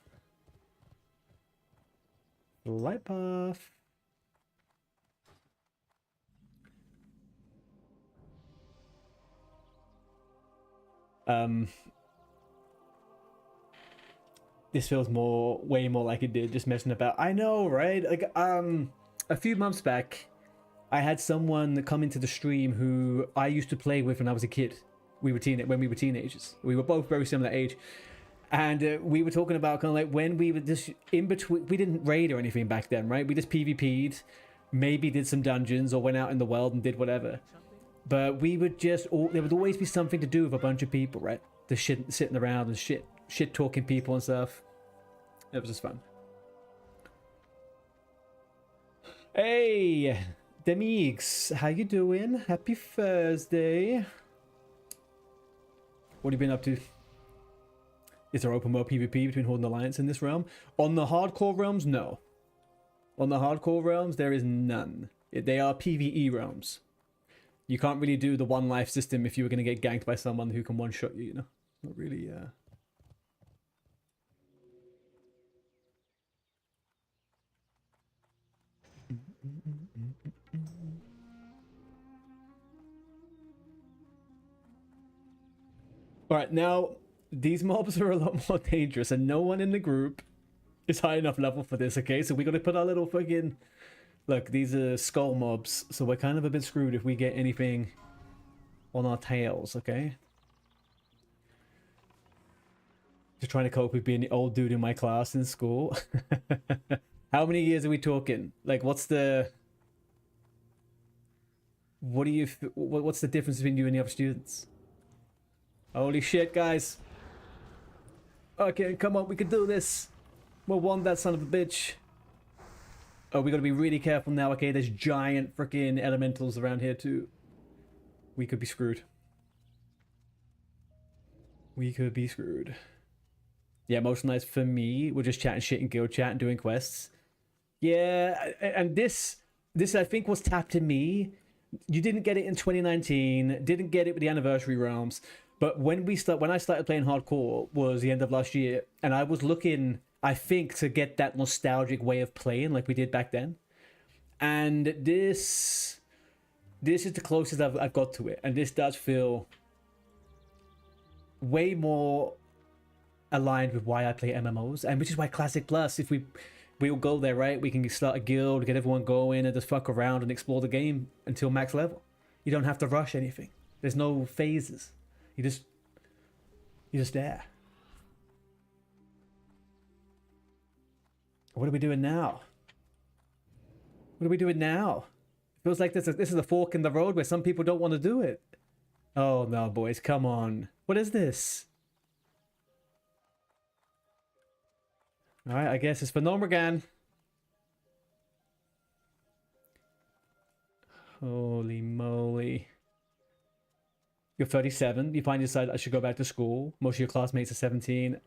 Flight puff. This feels way more like it did just messing about. I know, right? Like, a few months back, I had someone come into the stream who I used to play with when I was a kid. When we were teenagers. We were both very similar age. And we were talking about kind of like when we were just in between. We didn't raid or anything back then, right? We just PvP'd, maybe did some dungeons or went out in the world and did whatever. But we would just, there would always be something to do with a bunch of people, right? Just sitting around and shit talking people and stuff. It was just fun. Hey, Demigs, how you doing? Happy Thursday. What have you been up to? Is there open world PvP between Horde and Alliance in this realm? On the hardcore realms, no. On the hardcore realms, there is none. They are PvE realms. You can't really do the one life system if you were going to get ganked by someone who can one-shot you, you know? Not really, Alright, now, these mobs are a lot more dangerous, and no one in the group is high enough level for this, okay? So we gotta put our little fucking... Look, these are skull mobs, so we're kind of a bit screwed if we get anything on our tails, okay? Just trying to cope with being the old dude in my class in school. How many years are we talking? Like, what's the... What's the difference between you and the other students? Holy shit, guys. Okay, come on, we can do this. We'll want that son of a bitch. Oh, we gotta be really careful now, okay? There's giant freaking elementals around here, too. We could be screwed. We could be screwed. Yeah, most nights for me, we're just chatting shit in guild chat and doing quests. Yeah, and this I think was tapped to me. You didn't get it in 2019, didn't get it with the anniversary realms, But when I started playing hardcore was the end of last year, and I was looking, I think, to get that nostalgic way of playing like we did back then. And this is the closest I've got to it, and this does feel way more aligned with why I play MMOs, and which is why Classic Plus, if we'll go there, right? We can start a guild, get everyone going, and just fuck around and explore the game until max level. You don't have to rush anything. There's no phases. You're just there. What are we doing now? What are we doing now? It feels like this is a fork in the road where some people don't want to do it. Oh no, boys, come on. What is this? Alright, I guess it's for GNOMEREGAN. Holy moly. You're 37. You finally decide I should go back to school. Most of your classmates are 17.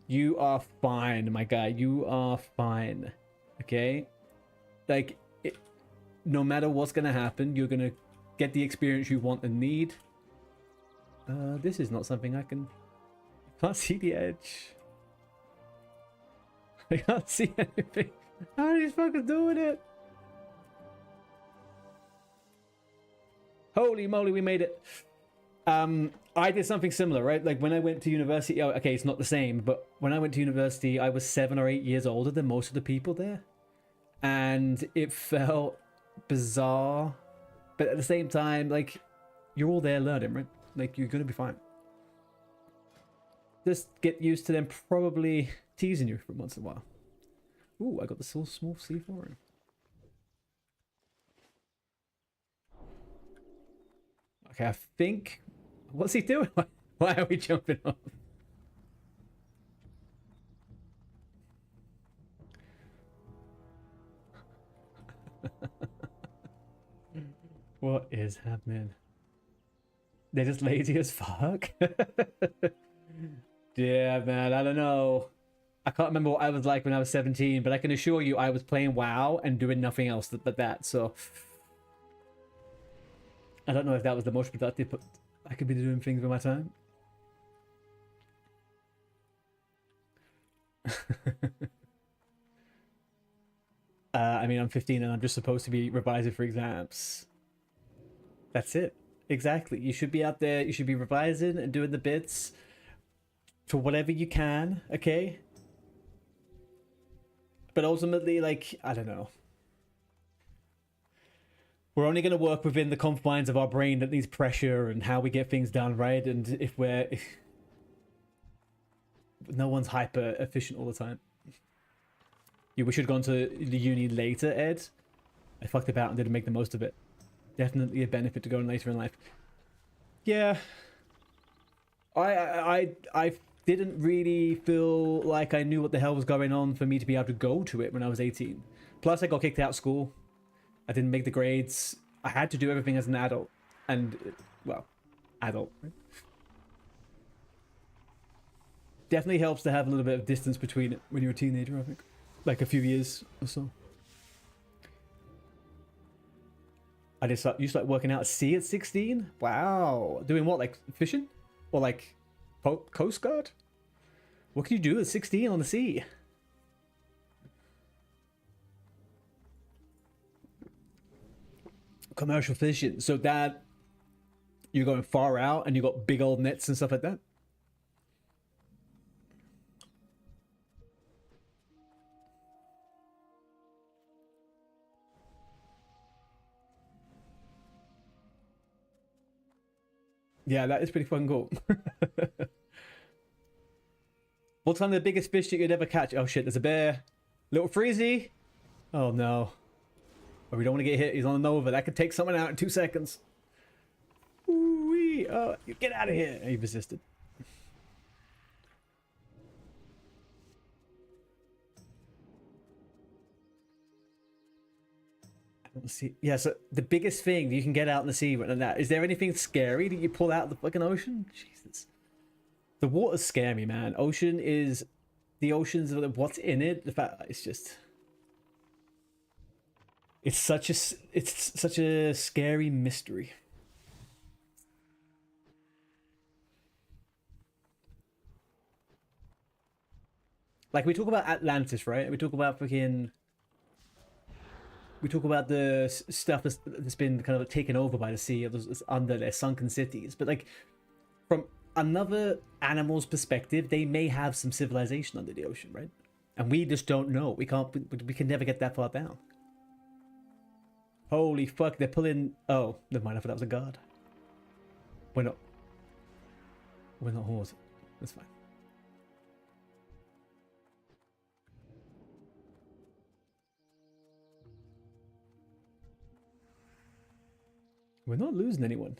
You are fine, my guy. You are fine. Okay? Like, no matter what's going to happen, you're going to get the experience you want and need. This is not something I can't see the edge. I can't see anything. How are these fuckers doing it? Holy moly, we made it. I did something similar, right? Like when I went to university, oh, okay, it's not the same, but when I went to university, I was 7 or 8 years older than most of the people there. And it felt bizarre. But at the same time, like, you're all there learning, right? Like, you're going to be fine. Just get used to them probably teasing you for once in a while. Ooh, I got the small C4. Okay, I think... What's he doing? Why are we jumping off? What is happening? They're just lazy as fuck? Yeah, man, I don't know. I can't remember what I was like when I was 17, but I can assure you I was playing WoW and doing nothing else but that, so... I don't know if that was the most productive, but I could be doing things with my time. I mean, I'm 15 and I'm just supposed to be revising for exams. That's it. Exactly. You should be out there, you should be revising and doing the bits for whatever you can, okay? But ultimately, like, I don't know. We're only going to work within the confines of our brain that needs pressure and how we get things done, right? And if no one's hyper efficient all the time. Yeah, we should have gone to the uni later, Ed. I fucked about and didn't make the most of it. Definitely a benefit to going later in life. Yeah. I didn't really feel like I knew what the hell was going on for me to be able to go to it when I was 18. Plus, I got kicked out of school. I didn't make the grades. I had to do everything as an adult. And, well, adult. Right? Definitely helps to have a little bit of distance between it when you're a teenager, I think. Like a few years or so. You start working out at sea at 16? Wow. Doing what, like fishing? Or like Coast Guard? What can you do at 16 on the sea? Commercial fishing. So that you're going far out and you got big old nets and stuff like that? Yeah, that is pretty fucking cool. What's kind of the biggest fish that you'd ever catch? Oh shit, there's a bear. Little Freezy. Oh no. Oh, we don't want to get hit. He's on a Nova. That could take someone out in 2 seconds. Ooh-wee. Oh, you get out of here. He resisted. Let's see. Yeah, so the biggest thing you can get out in the sea and that, is there anything scary that you pull out of the fucking ocean? Jesus. The waters scare me, man. The oceans, what's in it, the fact it's just... It's such a scary mystery. Like, we talk about Atlantis, right? We talk about freaking... We talk about the stuff that's been kind of taken over by the sea, under their sunken cities. But, like, from another animal's perspective, they may have some civilization under the ocean, right? And we just don't know. We can never get that far down. Holy fuck, they're pulling... Oh, never mind, I thought that was a guard. We're not... We're not horse. That's fine. We're not losing anyone.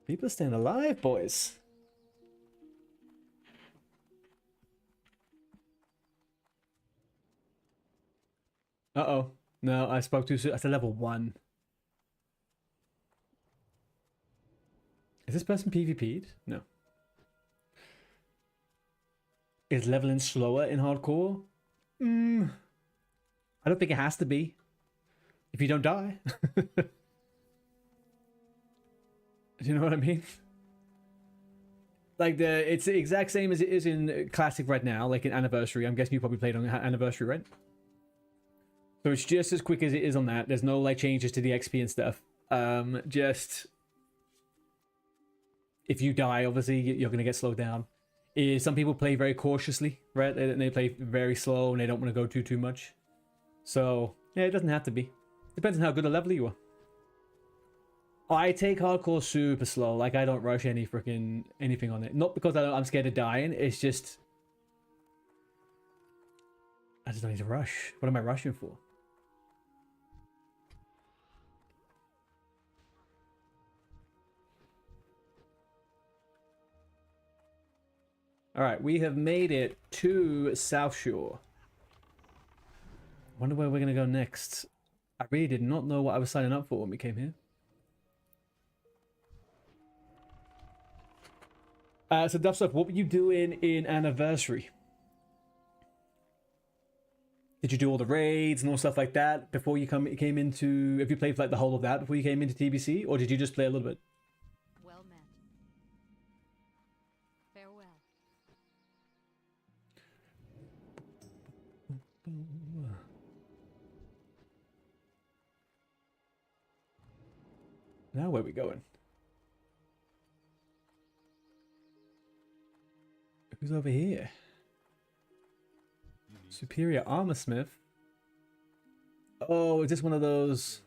People are staying alive, boys. Uh-oh. No, I spoke too soon. That's a level 1. Is this person PvP'd? No. Is leveling slower in hardcore? I don't think it has to be. If you don't die. Do you know what I mean? Like, it's the exact same as it is in Classic right now, like in Anniversary. I'm guessing you probably played on Anniversary, right? So it's just as quick as it is on that. There's no, like, changes to the XP and stuff. Just... If you die, obviously, you're going to get slowed down. Some people play very cautiously, right? They play very slow and they don't want to go too much. So, yeah, it doesn't have to be. Depends on how good a leveler you are. I take hardcore super slow. Like, I don't rush anything on it. Not because I'm scared of dying. It's just... I just don't need to rush. What am I rushing for? Alright, we have made it to South Shore. Wonder where we're going to go next. I really did not know what I was signing up for when we came here. So Duff Stuff, what were you doing in Anniversary? Did you do all the raids and all stuff like that before you came into... Have you played like the whole of that before you came into TBC? Or did you just play a little bit? Well met. Farewell. Now where are we going? Who's over here? Superior Armor Smith. Oh, is this one of those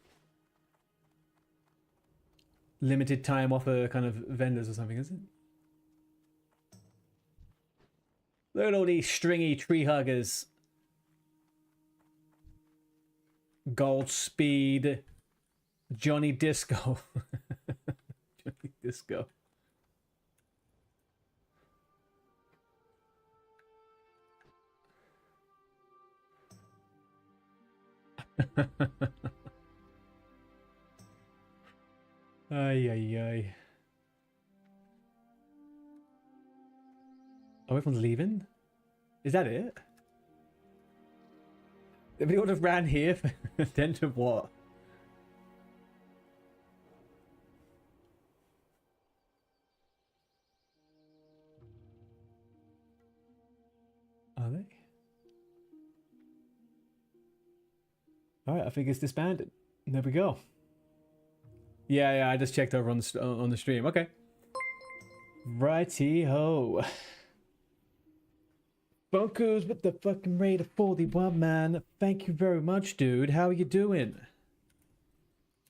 limited time offer kind of vendors or something, is it? Look at all these stringy tree huggers. Gold Speed. Johnny Disco. Johnny Disco. Ay, ay, ay. Oh, everyone's leaving? Is that it? Everybody would have ran here then to what? Are they? Alright, I think it's disbanded. There we go. Yeah, I just checked over on the stream. Okay. Righty-ho. Bunkus with the fucking rate of 41, man. Thank you very much, dude. How are you doing?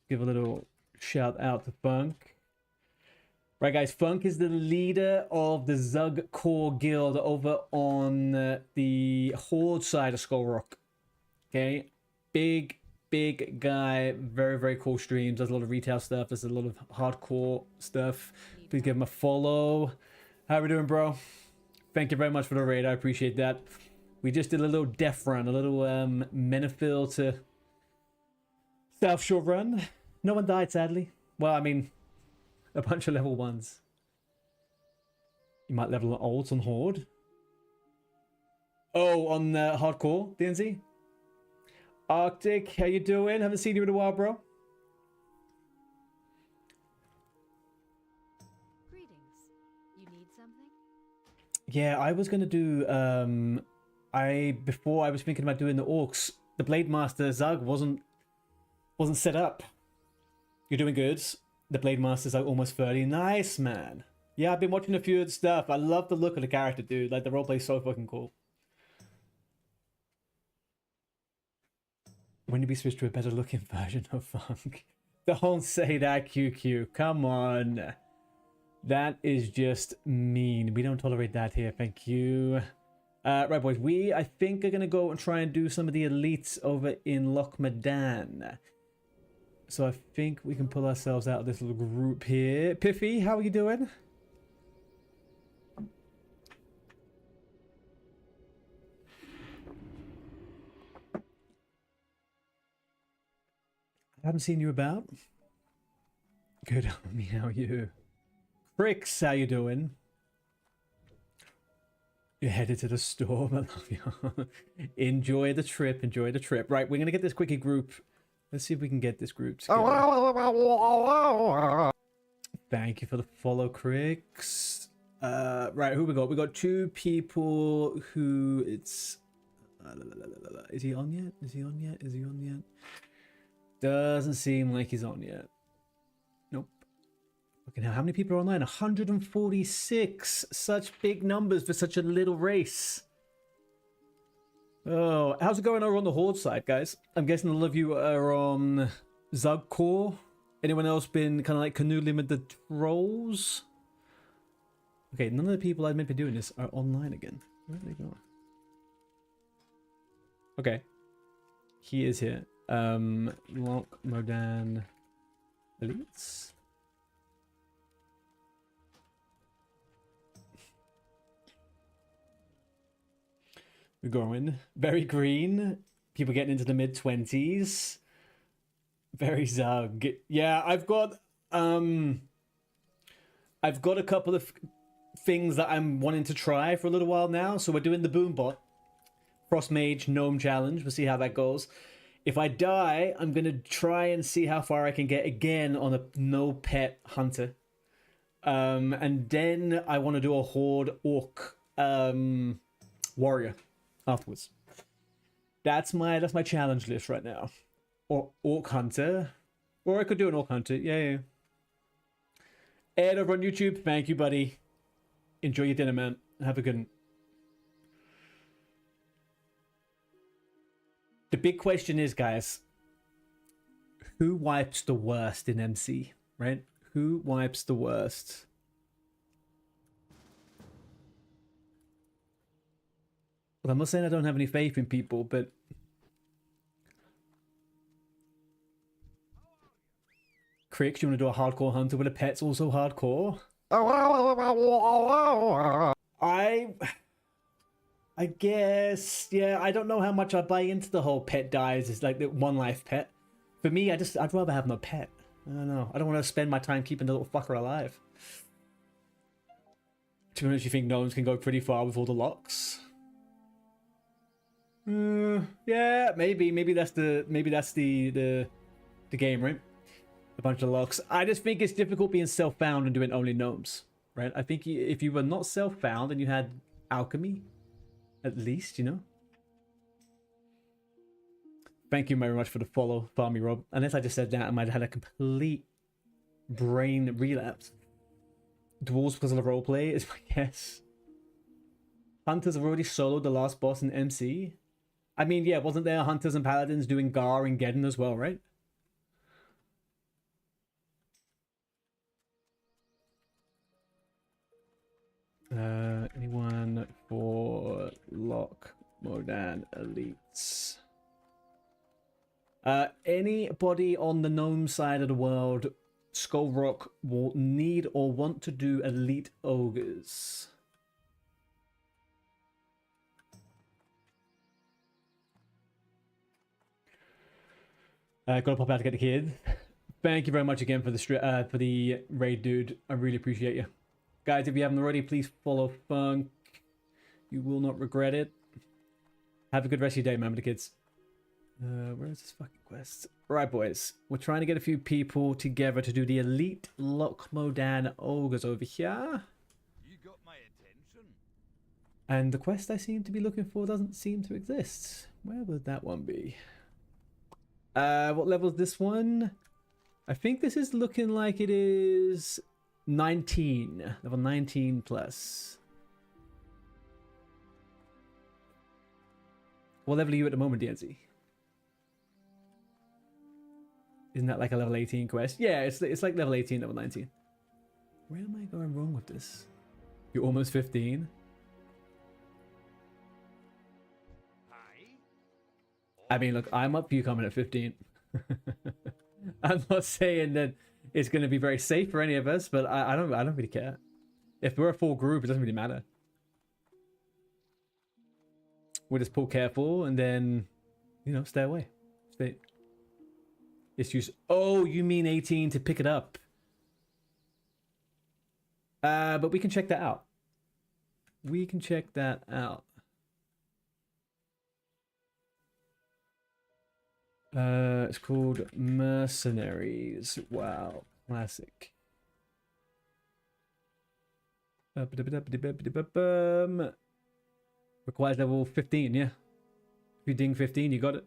Give a little shout out to Funk. Right, guys, Funk is the leader of the Zug Core Guild over on the Horde side of Skull Rock. Okay? Big guy. Very, very cool streams. Does a lot of retail stuff. Does a lot of hardcore stuff. Please give him a follow. How we doing, bro? Thank you very much for the raid. I appreciate that. We just did a little death run. A little Menifil to South Shore run. No one died, sadly. Well, I mean, a bunch of level 1s. You might level an ults on Horde. Oh, on hardcore, DNZ? Arctic, how you doing? Haven't seen you in a while, bro. You need something? Yeah, I was gonna do before I was thinking about doing the orcs. The Blade Master Zug wasn't set up. You're doing good. The Blade Master's like almost 30. Nice, man. Yeah, I've been watching a few of the stuff. I love the look of the character, dude. Like the roleplay's so fucking cool. When did we switch to a better looking version of Funk? Don't say that, QQ. Come on. That is just mean. We don't tolerate that here. Thank you. Right, boys. We, I think, are going to go and try and do some of the elites over in Loch Medan. So I think we can pull ourselves out of this little group here. Piffy, how are you doing? I haven't seen you about. Good on me, how are you? Cricks, how you doing? You're headed to the storm, I love you. Enjoy the trip, enjoy the trip. Right, we're gonna get this quickie group. Let's see if we can get this group together. Thank you for the follow, Cricks. Right, who we got? We got two people who it's... is he on yet? Is he on yet? Is he on yet? Doesn't seem like he's on yet. Nope. Fucking hell, how many people are online? 146. Such big numbers for such a little race. Oh, how's it going over on the Horde side, guys? I'm guessing a lot of you are on Zug Core. Anyone else been kind of like canoodling with the trolls? Okay, none of the people I meant to be doing this are online again. Where did they go? Okay. He is here. Loch Modan elites. We're going very green. People getting into the mid-20s. Very Zug. Yeah, I've got a couple of things that I'm wanting to try for a little while now. So we're doing the Boombot Frost Mage Gnome Challenge. We'll see how that goes. If I die, I'm going to try and see how far I can get again on a no pet hunter. And then I want to do a Horde Orc warrior afterwards. That's my challenge list right now. Or Orc Hunter. Or I could do an Orc Hunter. Yeah. Ed over on YouTube, thank you, buddy. Enjoy your dinner, man. Have a good one. The big question is, guys, who wipes the worst in MC, right? Who wipes the worst? Well, I'm not saying I don't have any faith in people, but Crick, you want to do a hardcore hunter with a pet's also hardcore? I guess, yeah, I don't know how much I buy into the whole pet dies. It's like the one life pet. For me, I'd rather have no pet. I don't know. I don't want to spend my time keeping the little fucker alive. To be honest, you think gnomes can go pretty far with all the locks? Yeah, maybe that's the game, right? A bunch of locks. I just think it's difficult being self-found and doing only gnomes, right? I think if you were not self-found and you had alchemy, at least, you know. Thank you very much for the follow, Farmy Rob. Unless I just said that, I might have had a complete brain relapse. Dwarves because of the roleplay is my guess. Hunters have already soloed the last boss in MC. I mean, yeah, wasn't there Hunters and Paladins doing Gar and Geddon as well, right? Anyone for Loch Modan elites? Anybody on the gnome side of the world, Skull Rock, will need or want to do elite ogres? Gotta pop out to get the kid. Thank you very much again for the raid, dude. I really appreciate you. Guys, if you haven't already, please follow Funk. You will not regret it. Have a good rest of your day, man, with the kids. Where is this fucking quest? Right, boys. We're trying to get a few people together to do the Elite Loch Modan Ogres over here. And the quest I seem to be looking for doesn't seem to exist. Where would that one be? What level is this one? I think this is looking like it is 19. Level 19 plus. What level are you at the moment, DNZ? Isn't that like a level 18 quest? Yeah, it's like level 18, level 19. Where am I going wrong with this? You're almost 15? I mean, look, I'm up for you coming at 15. I'm not saying that it's going to be very safe for any of us, but I don't really care. If we're a full group, it doesn't really matter. We'll just pull careful and then, you know, stay away. Stay. It's just, oh, you mean 18 to pick it up. But we can check that out. We can check that out. It's called Mercenaries. Wow, classic. Requires level 15, yeah. If you ding 15, you got it.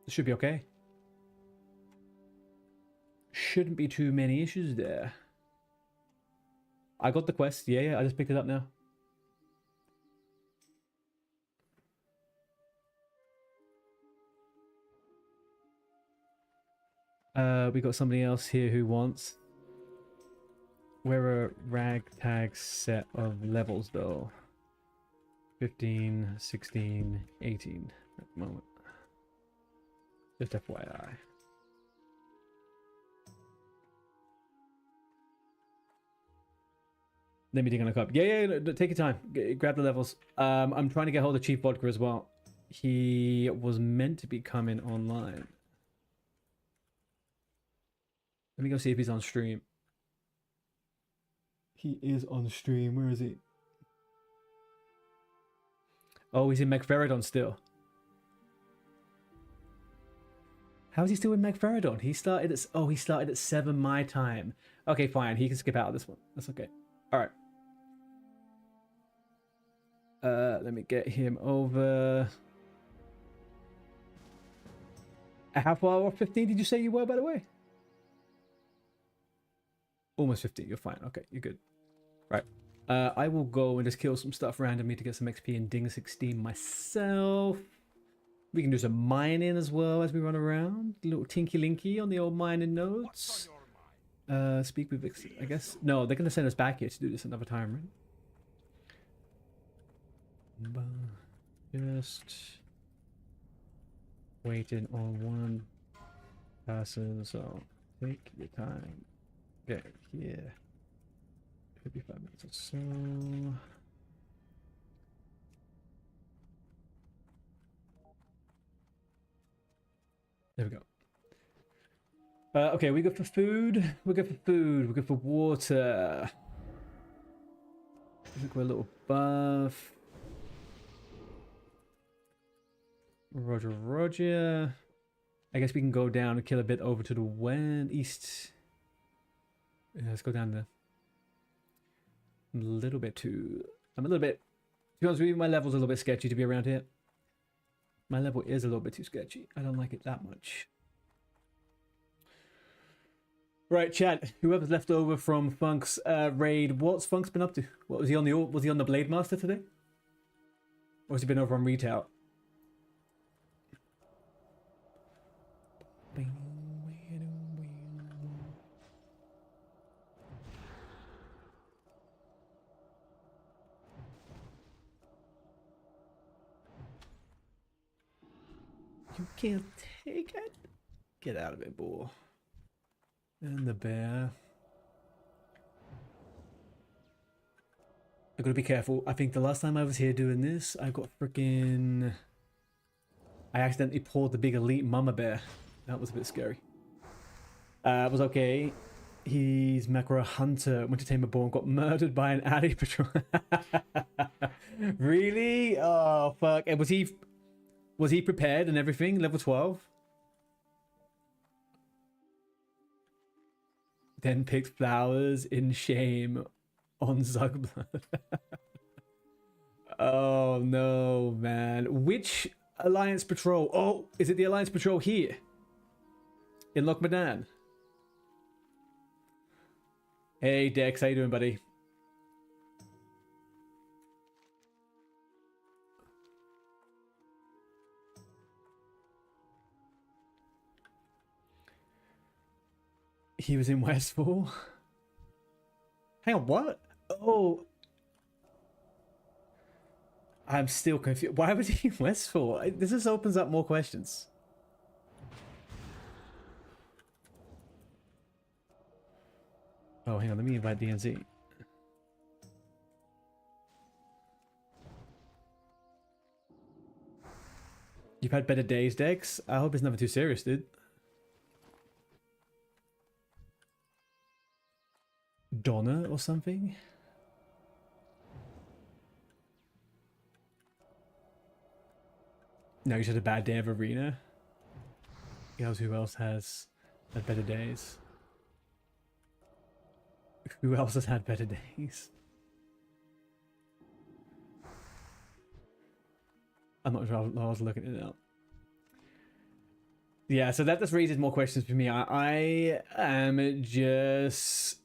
It should be okay. Shouldn't be too many issues there. I got the quest, yeah, I just picked it up now. We got somebody else here who wants. We're a ragtag set of levels though. 15, 16, 18 at the moment. Just FYI. Let me dig on a cup. Yeah, no, take your time. Grab the levels. I'm trying to get hold of Chief Vodka as well. He was meant to be coming online. Let me go see if he's on stream. He is on stream. Where is he? Oh, he's in Megferodon still. How is he still in Megferodon? He started at... Oh, he started at 7 my time. Okay, fine. He can skip out of this one. That's okay. All right. Let me get him over. How far off 15 did you say you were, by the way? Almost 15. You're fine. Okay, you're good. Right. I will go and just kill some stuff randomly to get some XP and ding 16 myself. We can do some mining as well as we run around. A little tinky linky on the old mining nodes. Speak with Vix, I guess. No, they're going to send us back here to do this another time, right? Just waiting on one person, so take your time. Get here. 55 minutes or so. There we go. Okay, we go for food. We go for food. We go for water. I think we're a little buff. Roger, Roger. I guess we can go down and kill a bit over to the east. Yeah, let's go down there. I'm a little bit too... I'm a little bit... To be honest with you, my level's a little bit sketchy to be around here. My level is a little bit too sketchy. I don't like it that much. Right, chat. Whoever's left over from Funk's raid, what's Funk's been up to? What was he on the? Was he on the Blade Master today? Or has he been over on retail? You can't take it. Get out of it, boy. And the bear. I gotta be careful. I think the last time I was here doing this, I got freaking... I accidentally pulled the big elite mama bear. That was a bit scary. It was okay. He's macro hunter. Went to tame a boar and got murdered by an alley patrol. Really? Oh, fuck. And was he prepared and everything? Level 12? then picked flowers in shame on Zugblood. Oh no, man. Which Alliance Patrol? Oh, is it the Alliance Patrol here? In Loch Madan? Hey Dex, how you doing, buddy? He was in Westfall? Hang on, what? Oh. I'm still confused. Why was he in Westfall? This just opens up more questions. Oh, hang on, let me invite DNZ. You've had better days, Dex? I hope it's never too serious, dude. Donna or something? No, you just had a bad day of arena. Who else has had better days? Who else has had better days? I'm not sure. I was looking it up. Yeah, so that just raises more questions for me. I am just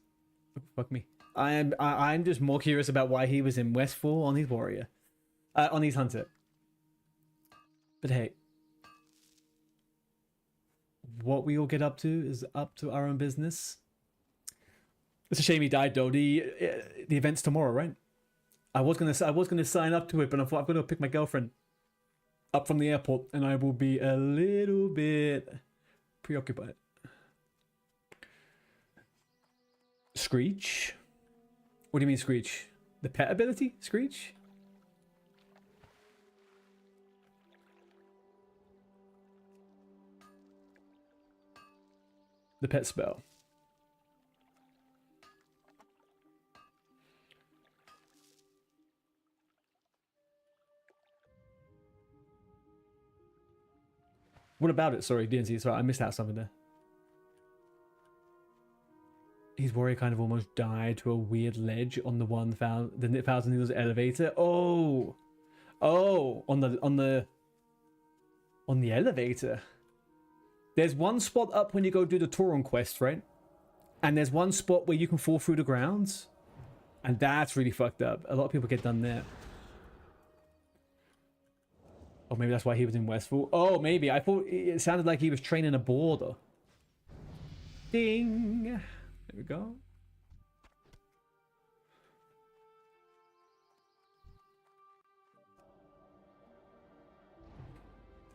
fuck me. I'm just more curious about why he was in Westfall on his warrior, on his hunter. But hey, what we all get up to is up to our own business. It's a shame he died though. The event's tomorrow, right? I was gonna sign up to it, but I thought I'm gonna pick my girlfriend up from the airport, and I will be a little bit preoccupied. Screech? What do you mean Screech? The pet ability? Screech? The pet spell. What about it? Sorry, DNC. Sorry, I missed out something there. His warrior kind of almost died to a weird ledge on the 1,000 Needles elevator. Oh, on the elevator. There's one spot up when you go do the Tauron quest, right? And there's one spot where you can fall through the grounds, and that's really fucked up. A lot of people get done there. Oh, maybe that's why he was in Westfall. Oh, maybe. I thought it sounded like he was training a border. Ding. There we go.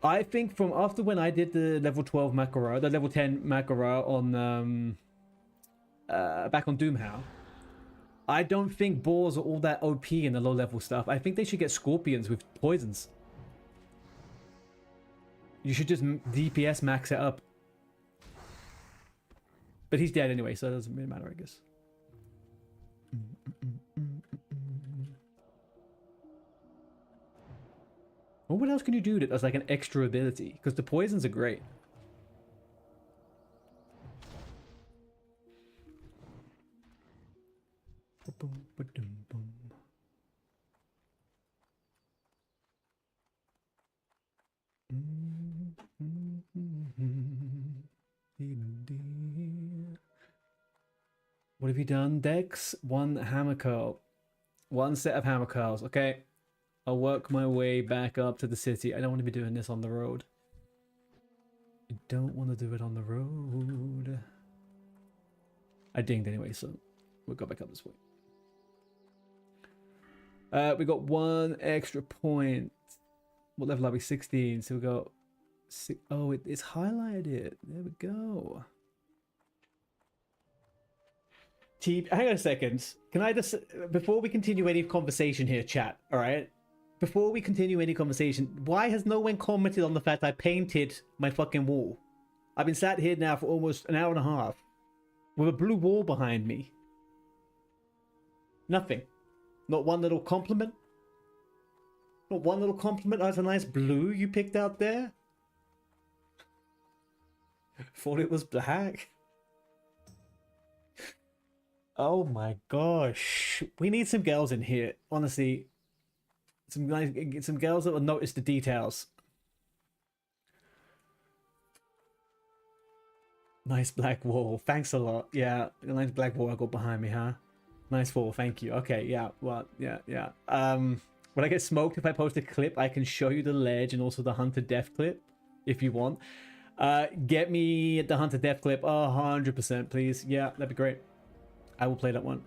I think from after when I did the level 12 Makara, the level 10 Makara on back on Doomhow, I don't think boars are all that OP in the low level stuff. I think they should get scorpions with poisons. You should just DPS max it up. But he's dead anyway, so it doesn't really matter, I guess. Well, what else can you do that does like an extra ability? Because the poisons are great. What have you done, Dex? One hammer curl. One set of hammer curls. Okay. I'll work my way back up to the city. I don't want to be doing this on the road. I don't want to do it on the road. I dinged anyway, so we'll go back up this way. We got one extra point. What level are we? 16. So we got... Oh, it's highlighted. There we go. Hang on a second. Can I just... Before we continue any conversation here, chat, alright? Before we continue any conversation, why has no one commented on the fact I painted my fucking wall? I've been sat here now for almost an hour and a half with a blue wall behind me. Nothing. Not one little compliment. Not one little compliment. Oh, that's a nice blue you picked out there. Thought it was black. Oh my gosh. We need some girls in here. Honestly, some girls that will notice the details. Nice black wall. Thanks a lot. Yeah, nice black wall I got behind me, huh? Nice wall. Thank you. Okay, yeah. Well, yeah. When I get smoked, if I post a clip, I can show you the ledge and also the Hunter Death clip if you want. Get me the Hunter Death clip 100%, please. Yeah, that'd be great. I will play that one.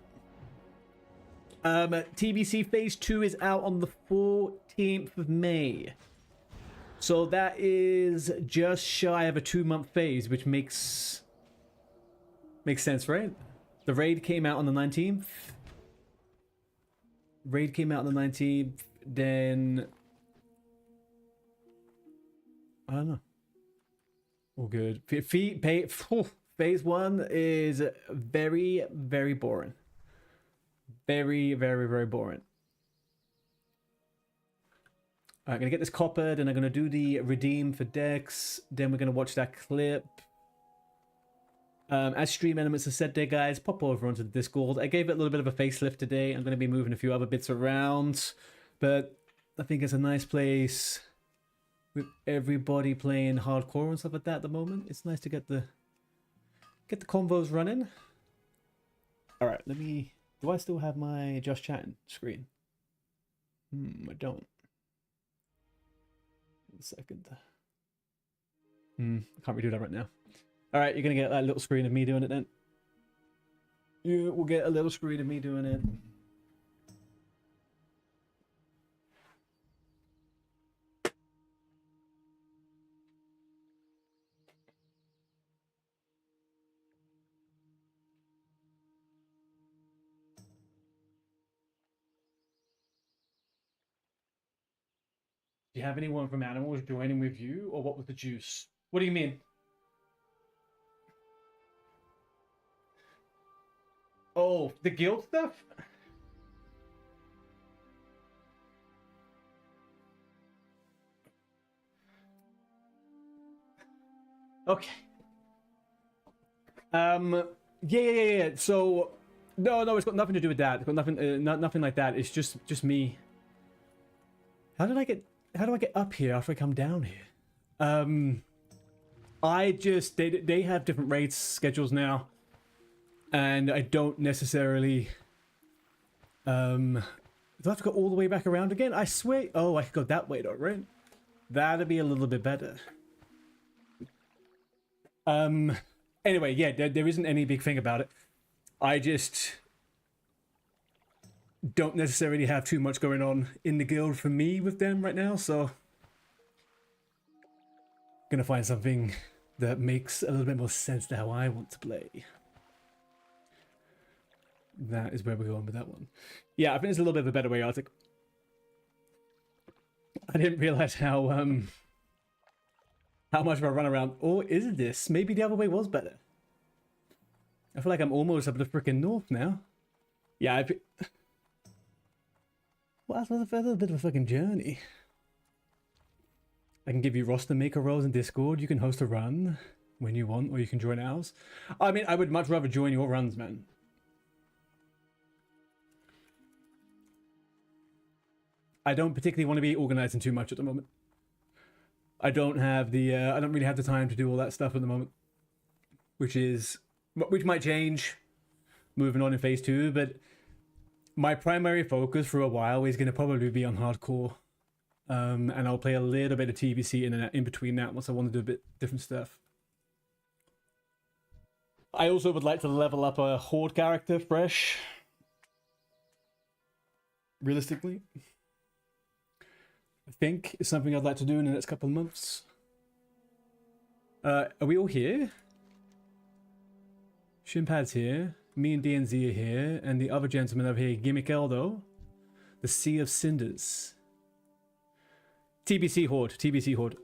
TBC Phase 2 is out on the 14th of May. So that is just shy of a 2-month phase, which makes sense, right? The raid came out on the 19th. Raid came out on the 19th, then I don't know. All good. Phase 1 is very, very boring. Very, very, very boring. I'm gonna get this coppered and I'm gonna do the redeem for Dex. Then we're gonna watch that clip. As stream elements are said there, guys, pop over onto the Discord. I gave it a little bit of a facelift today. I'm gonna be moving a few other bits around, but I think it's a nice place with everybody playing hardcore and stuff like that at the moment. It's nice to get the convos running. All right, let me. Do I still have my just chatting screen? I don't. A second. Can't redo that right now. All right, you're gonna get that little screen of me doing it then. You will get a little screen of me doing it. Do you have anyone from Animals joining with you, or what was the juice? What do you mean? Oh, the guild stuff? Okay. Yeah. So, no, it's got nothing to do with that. It's got nothing, nothing like that. It's just me. How do I get up here after I come down here? They have different rates schedules now, and I don't necessarily. Do I have to go all the way back around again? I swear. Oh, I could go that way though, right? That'd be a little bit better. Anyway, yeah, there isn't any big thing about it. I just don't necessarily have too much going on in the guild for me with them right now, so gonna find something that makes a little bit more sense to how I want to play. That is where we're going with that one. Yeah, I think it's a little bit of a better way, Arctic. I didn't realize how much of a runaround. Or is this? Maybe the other way was better. I feel like I'm almost up the freaking north now. Yeah, well, that's a bit of a fucking journey. I can give you roster maker roles in Discord. You can host a run when you want, or you can join ours. I mean, I would much rather join your runs, man. I don't particularly want to be organizing too much at the moment. I don't really have the time to do all that stuff at the moment, which might change moving on in phase 2, but my primary focus for a while is going to probably be on hardcore. And I'll play a little bit of TBC in between that once I want to do a bit different stuff. I also would like to level up a horde character fresh. Realistically. I think it's something I'd like to do in the next couple of months. Are we all here? Shimpad's here. Me and DNZ are here. And the other gentleman over here, Gimmick Eldo. The Sea of Cinders. TBC Horde. TBC Horde.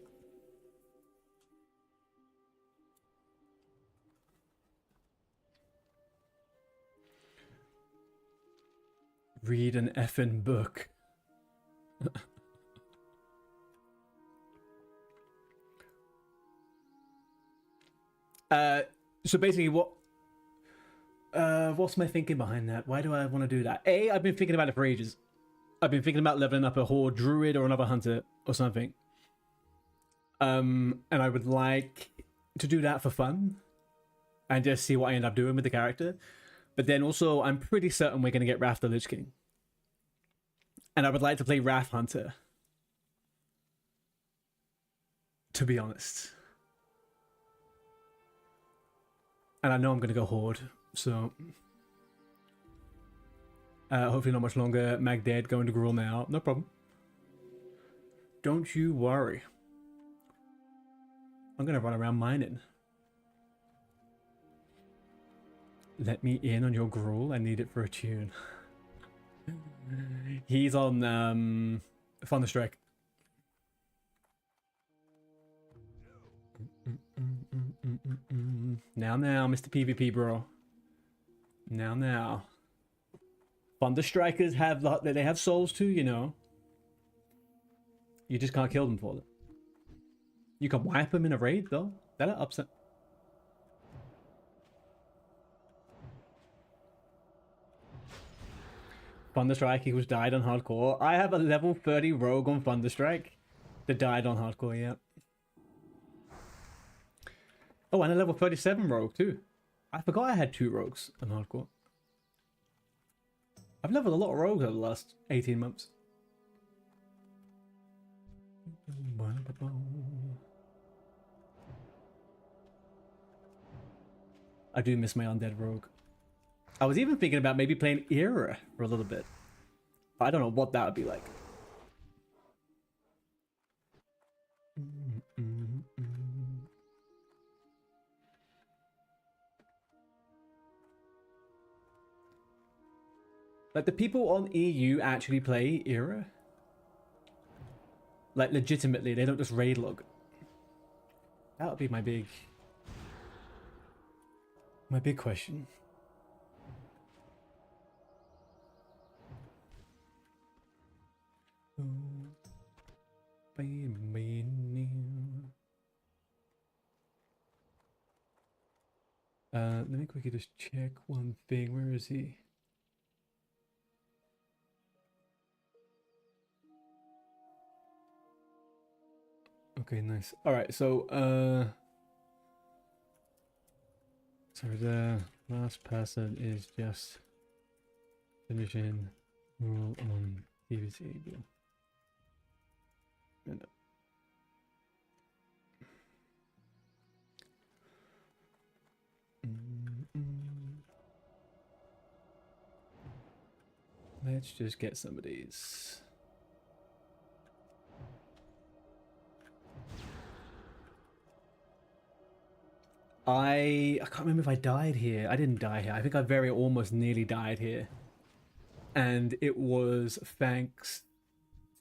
Read an effing book. So basically what What's my thinking behind that? Why do I want to do that? A, I've been thinking about it for ages. I've been thinking about leveling up a horde druid or another hunter or something. And I would like to do that for fun and just see what I end up doing with the character. But then also, I'm pretty certain we're going to get Wrath the Lich King. And I would like to play Wrath Hunter. To be honest. And I know I'm going to go Horde, so... hopefully not much longer. Mag dead, going to Gruul now. No problem. Don't you worry. I'm going to run around mining. Let me in on your Gruul. I need it for a tune. He's on Thunderstrike. Now, Mr. PvP, bro. Now. Thunderstrikers have they have souls too, you know. You just can't kill them for them. You can wipe them in a raid though. That'll upset. Thunderstrike equals died on hardcore. I have a level 30 rogue on Thunderstrike that died on hardcore, yeah. Oh, and a level 37 rogue too. I forgot I had 2 rogues on hardcore. I've leveled a lot of rogues over the last 18 months. I do miss my undead rogue. I was even thinking about maybe playing Era for a little bit. But I don't know what that would be like. Like, the people on EU actually play Era? Like, legitimately, they don't just raid log. That would be my big question. Let me quickly just check one thing. Where is he? Okay, nice. All right, so the last person is just finishing rule on PvC. And let's just get some of these. I can't remember if I died here. I didn't die here. I think I very almost nearly died here. And it was thanks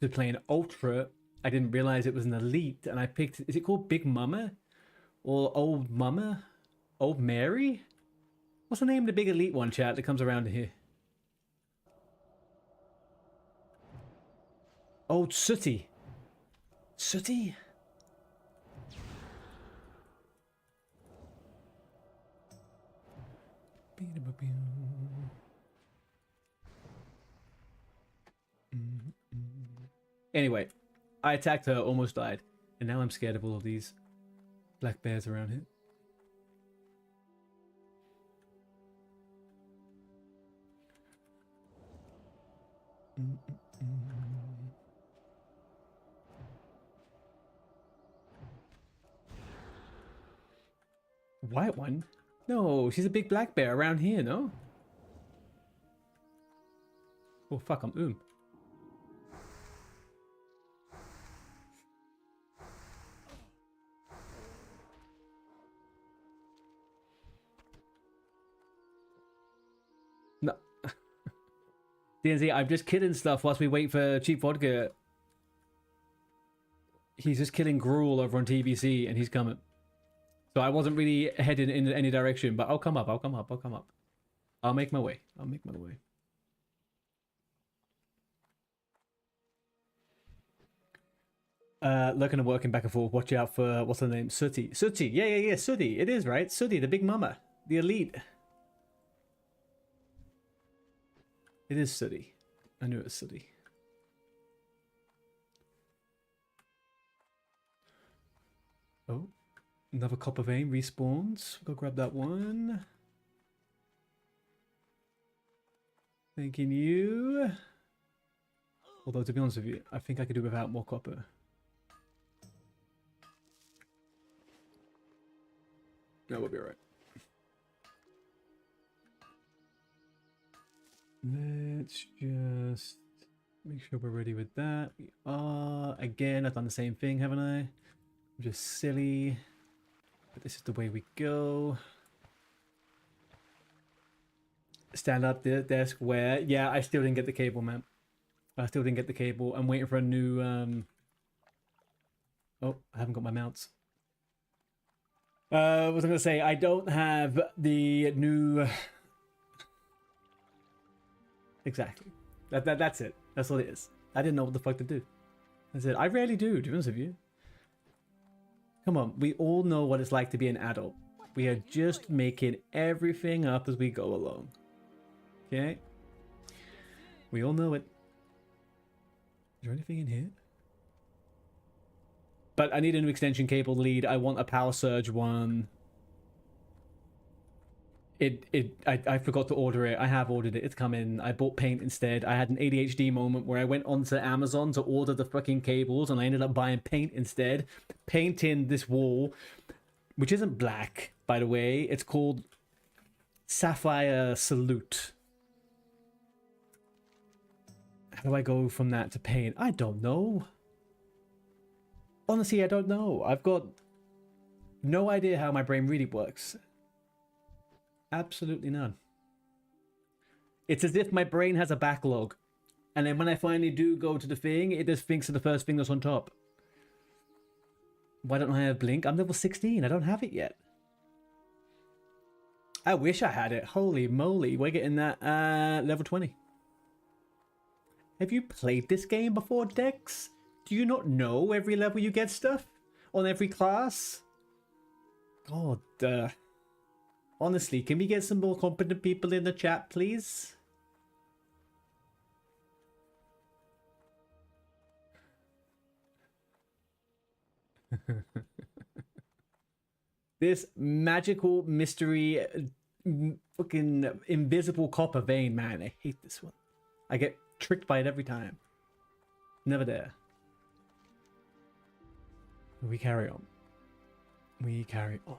to playing Ultra. I didn't realize it was an elite, and I picked... Is it called Big Mama? Or Old Mama? Old Mary? What's the name of the big elite one, chat, that comes around here? Old Sooty. Sooty? Anyway, I attacked her, almost died, and now I'm scared of all of these black bears around here. White one? No, she's a big black bear around here, no? Oh, fuck, I'm No. DNZ, I'm just killing stuff whilst we wait for cheap vodka. He's just killing Gruul over on TBC, and he's coming. So I wasn't really heading in any direction, but I'll come up. I'll make my way. Looking and working back and forth. Watch out for, what's her name? Sooty. Yeah, Sooty. It is, right? Sooty, the big mama. The elite. It is sooty. I knew it was sooty. Oh, another copper vein respawns. Go grab that one. Thanking you. Although, to be honest with you, I think I could do without more copper. No, we'll be alright. Let's just make sure we're ready with that. We are. Again, I've done the same thing, haven't I? I'm just silly. But this is the way we go. Stand up the desk where? Yeah, I still didn't get the cable, man. I still didn't get the cable. I'm waiting for a new... Oh, I haven't got my mounts. What was I going to say? I don't have the new... Exactly. That's it. That's all it is. I didn't know what the fuck to do. That's it. I rarely do, to be honest with you. Come on, we all know what it's like to be an adult. We are just making everything up as we go along. Okay? We all know it. Is there anything in here? But I need a new extension cable lead. I want a power surge one. I forgot to order it. I have ordered it. It's coming. I bought paint instead. I had an ADHD moment where I went onto Amazon to order the fucking cables and I ended up buying paint instead. Painting this wall, which isn't black, by the way. It's called Sapphire Salute. How do I go from that to paint? I don't know. Honestly, I don't know. I've got no idea how my brain really works. Absolutely none. It's as if my brain has a backlog. And then when I finally do go to the thing, it just thinks of the first thing that's on top. Why don't I have Blink? I'm level 16. I don't have it yet. I wish I had it. Holy moly. We're getting that level 20. Have you played this game before, Dex? Do you not know every level you get stuff? On every class? God, honestly, can we get some more competent people in the chat, please? This magical mystery fucking invisible copper vein, man. I hate this one. I get tricked by it every time. Never there. We carry on. We carry on.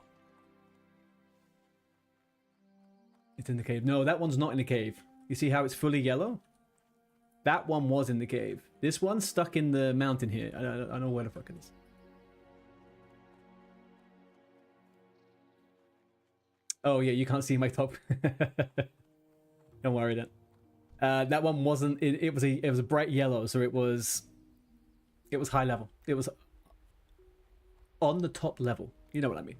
It's in the cave. No, that one's not in the cave. You see how it's fully yellow? That one was in the cave. This one's stuck in the mountain here. I don't know where the fuck it is. Oh yeah, you can't see my top. Don't worry then. That one wasn't. It was a bright yellow, so it was high level. It was on the top level. You know what I mean?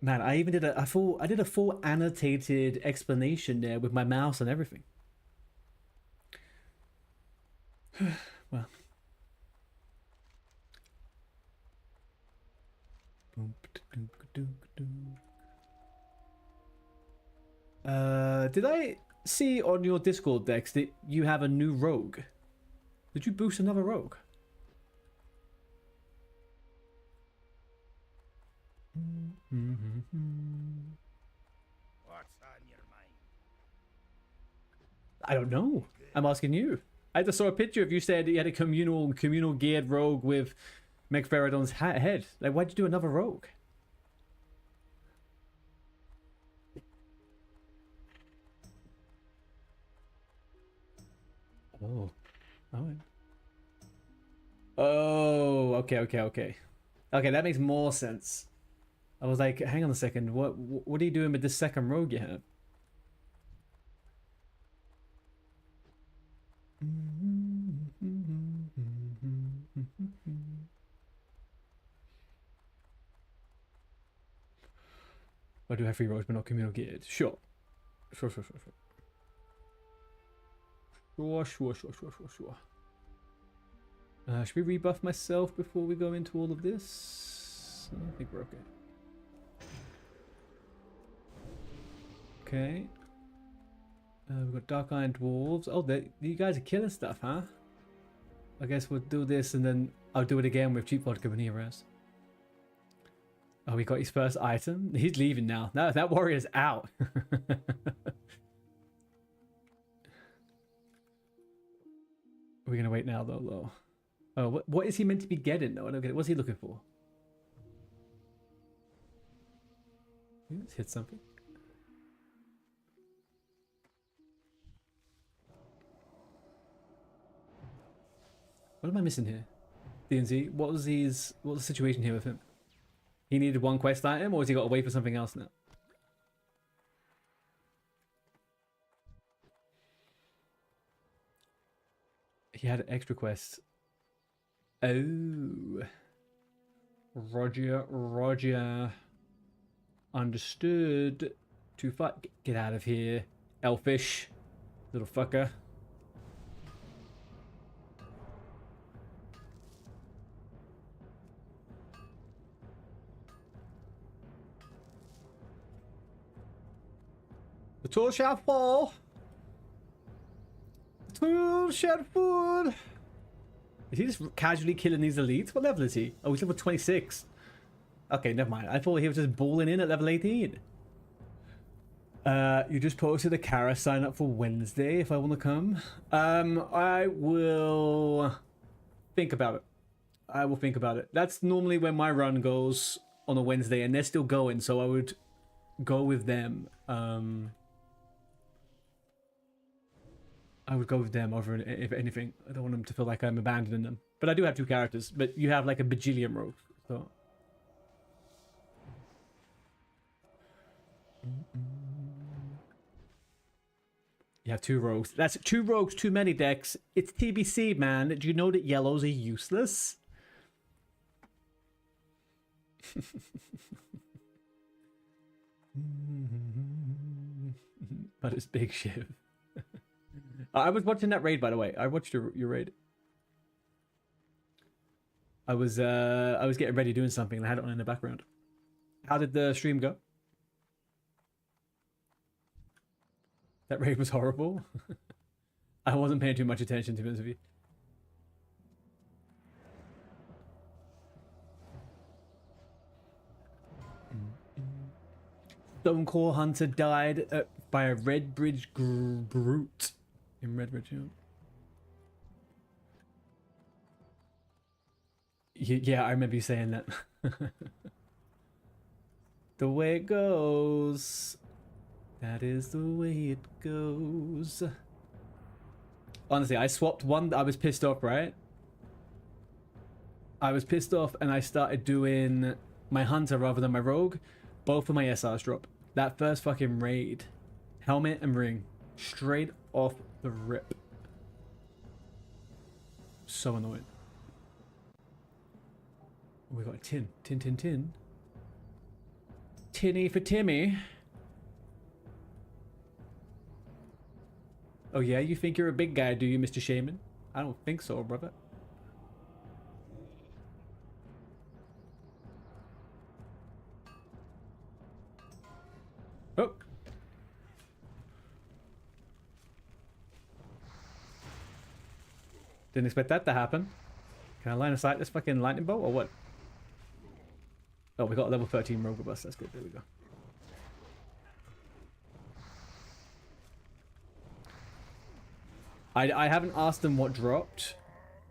Man, I even did a full annotated explanation there with my mouse and everything. Well. Did I see on your Discord, Dex, that you have a new rogue? Did you boost another rogue? What's on your mind? I don't know. I'm asking you. I just saw a picture of you said you had a communal geared rogue with Megferodon's head. Like, why'd you do another rogue? Oh. Oh, okay. Okay, that makes more sense. I was like, hang on a second, what are you doing with this second rogue you have? I do have 3 rogues, but not communal geared. Sure. Sure. Should we rebuff myself before we go into all of this? I think we're okay. Okay. We've got Dark Iron Dwarves. Oh, you guys are killing stuff, huh? I guess we'll do this and then I'll do it again with Cheap Vodka when he arrives. Oh, we got his first item. He's leaving now. That warrior's out. We're gonna wait now, though. Oh, what is he meant to be getting, though? I don't get it. What's he looking for? Let's hit something. What am I missing here? DNZ, what was the situation here with him? He needed one quest item, or has he got to wait for something else now? He had extra quests. Oh. Roger. Understood. Too far. Get out of here. Elfish. Little fucker. The tool shall fall. The tool shall fall. Is he just casually killing these elites? What level is he? Oh, he's level 26. Okay, never mind. I thought he was just balling in at level 18. You just posted a Kara sign up for Wednesday if I want to come. I will think about it. I will think about it. That's normally when my run goes on a Wednesday, and they're still going, so I would go with them. I would go with them over, if anything. I don't want them to feel like I'm abandoning them. But I do have 2 characters, but you have like a bajillion rogues, so... You have 2 rogues. That's 2 rogues too many, Dex. It's TBC, man. Do you know that yellows are useless? But it's big shit. I was watching that raid, by the way. I watched your raid. I was getting ready doing something and I had it on in the background. How did the stream go? That raid was horrible. I wasn't paying too much attention, to be honest with you. Stonecore Hunter died by a Redbridge brute in Redbridge. Yeah, I remember you saying that. The way it goes. That is the way it goes. Honestly, I swapped one. I was pissed off, right? I was pissed off and I started doing my hunter rather than my rogue. Both of my SRs drop. That first fucking raid. Helmet and ring. Straight off the rip. So annoying. We got a tin. Tin. Tinny for Timmy. Oh yeah, you think you're a big guy, do you, Mr. Shaman? I don't think so, brother. Oh. Didn't expect that to happen. Can I line of sight this fucking lightning bolt or what? Oh, we got a level 13 rogue with us. That's good. There we go. I haven't asked them what dropped,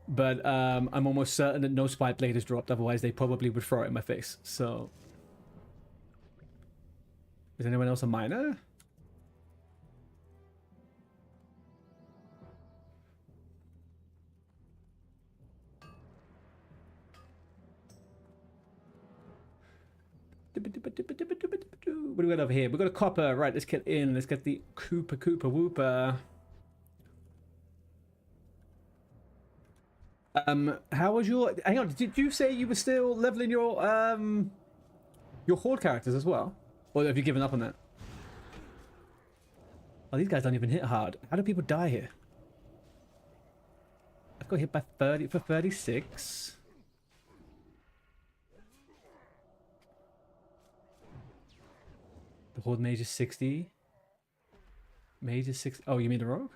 but I'm almost certain that no spy blade has dropped. Otherwise, they probably would throw it in my face. So, is anyone else a miner? What do we got over here? We got a copper. Right, let's get in. Let's get the Koopa Wooper. How was your... Hang on, did you say you were still leveling your horde characters as well? Or have you given up on that? Oh, these guys don't even hit hard. How do people die here? I've got hit by 30 for 36. The horde mage is 60. Mage is 6. Oh, you mean the rogue?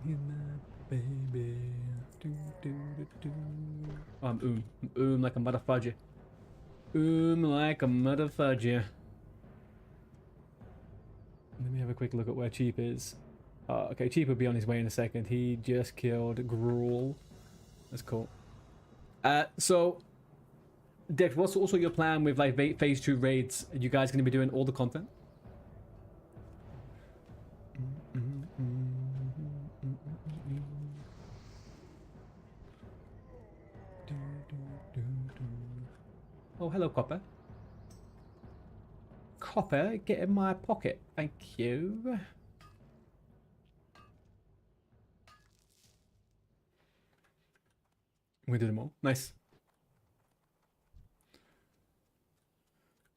He's my baby. Oh, I'm like a motherfudger. Like a motherfudger. Let me have a quick look at where Cheap is. Okay, Cheap will be on his way in a second. He just killed Gruel. That's cool. So, Dex, what's also your plan with like phase 2 raids? Are you guys going to be doing all the content? Oh, hello, Copper. Copper, get in my pocket. Thank you. We did them all. Nice.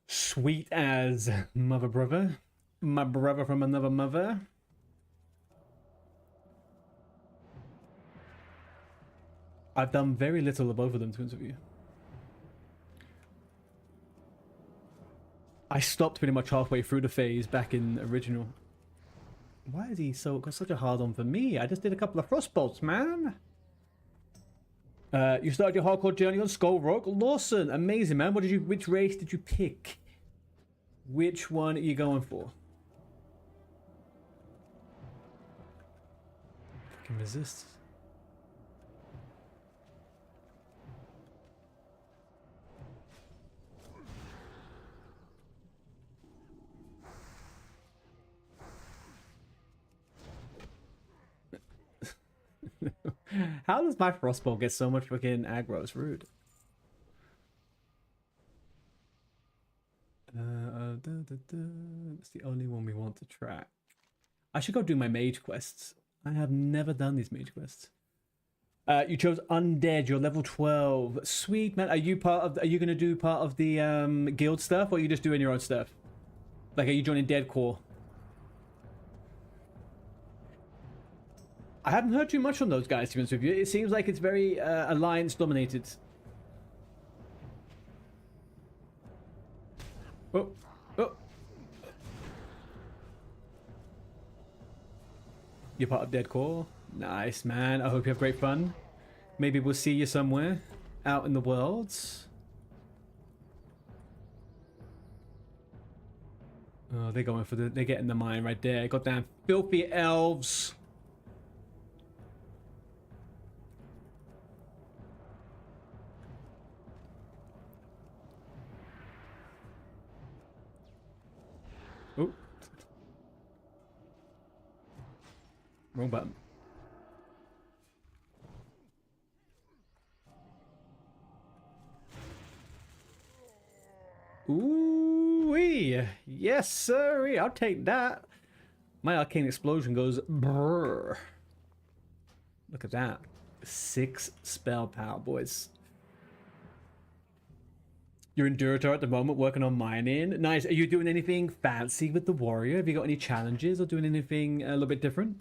Sweet as mother brother. My brother from another mother. I've done very little of both of them, to be honest with you. I stopped pretty much halfway through the phase back in original. Why is he got such a hard on for me? I just did a couple of frostbolts, man. You started your hardcore journey on Skull Rock. Lawson, amazing, man. Which race did you pick? Which one are you going for? Fucking resist. How does my frostbolt get so much fucking aggro? It's rude. It's the only one we want to track. I should go do my mage quests. I have never done these mage quests. You chose undead. You're level 12. Sweet, man. Are you gonna do part of the guild stuff, or are you just doing your own stuff? Like, are you joining Dead Core? I haven't heard too much from those guys, to be honest with you. It seems like it's very alliance dominated. Oh, oh. You're part of Dead Core? Nice, man. I hope you have great fun. Maybe we'll see you somewhere out in the world. Oh, they're going for they're getting the mine right there. Goddamn filthy elves. Oh. Wrong button. Ooh-wee. Yes, sir. I'll take that. My arcane explosion goes brrr. Look at that. 6 spell power, boys. You're in Duratar at the moment, working on mining. Nice. Are you doing anything fancy with the warrior? Have you got any challenges or doing anything a little bit different?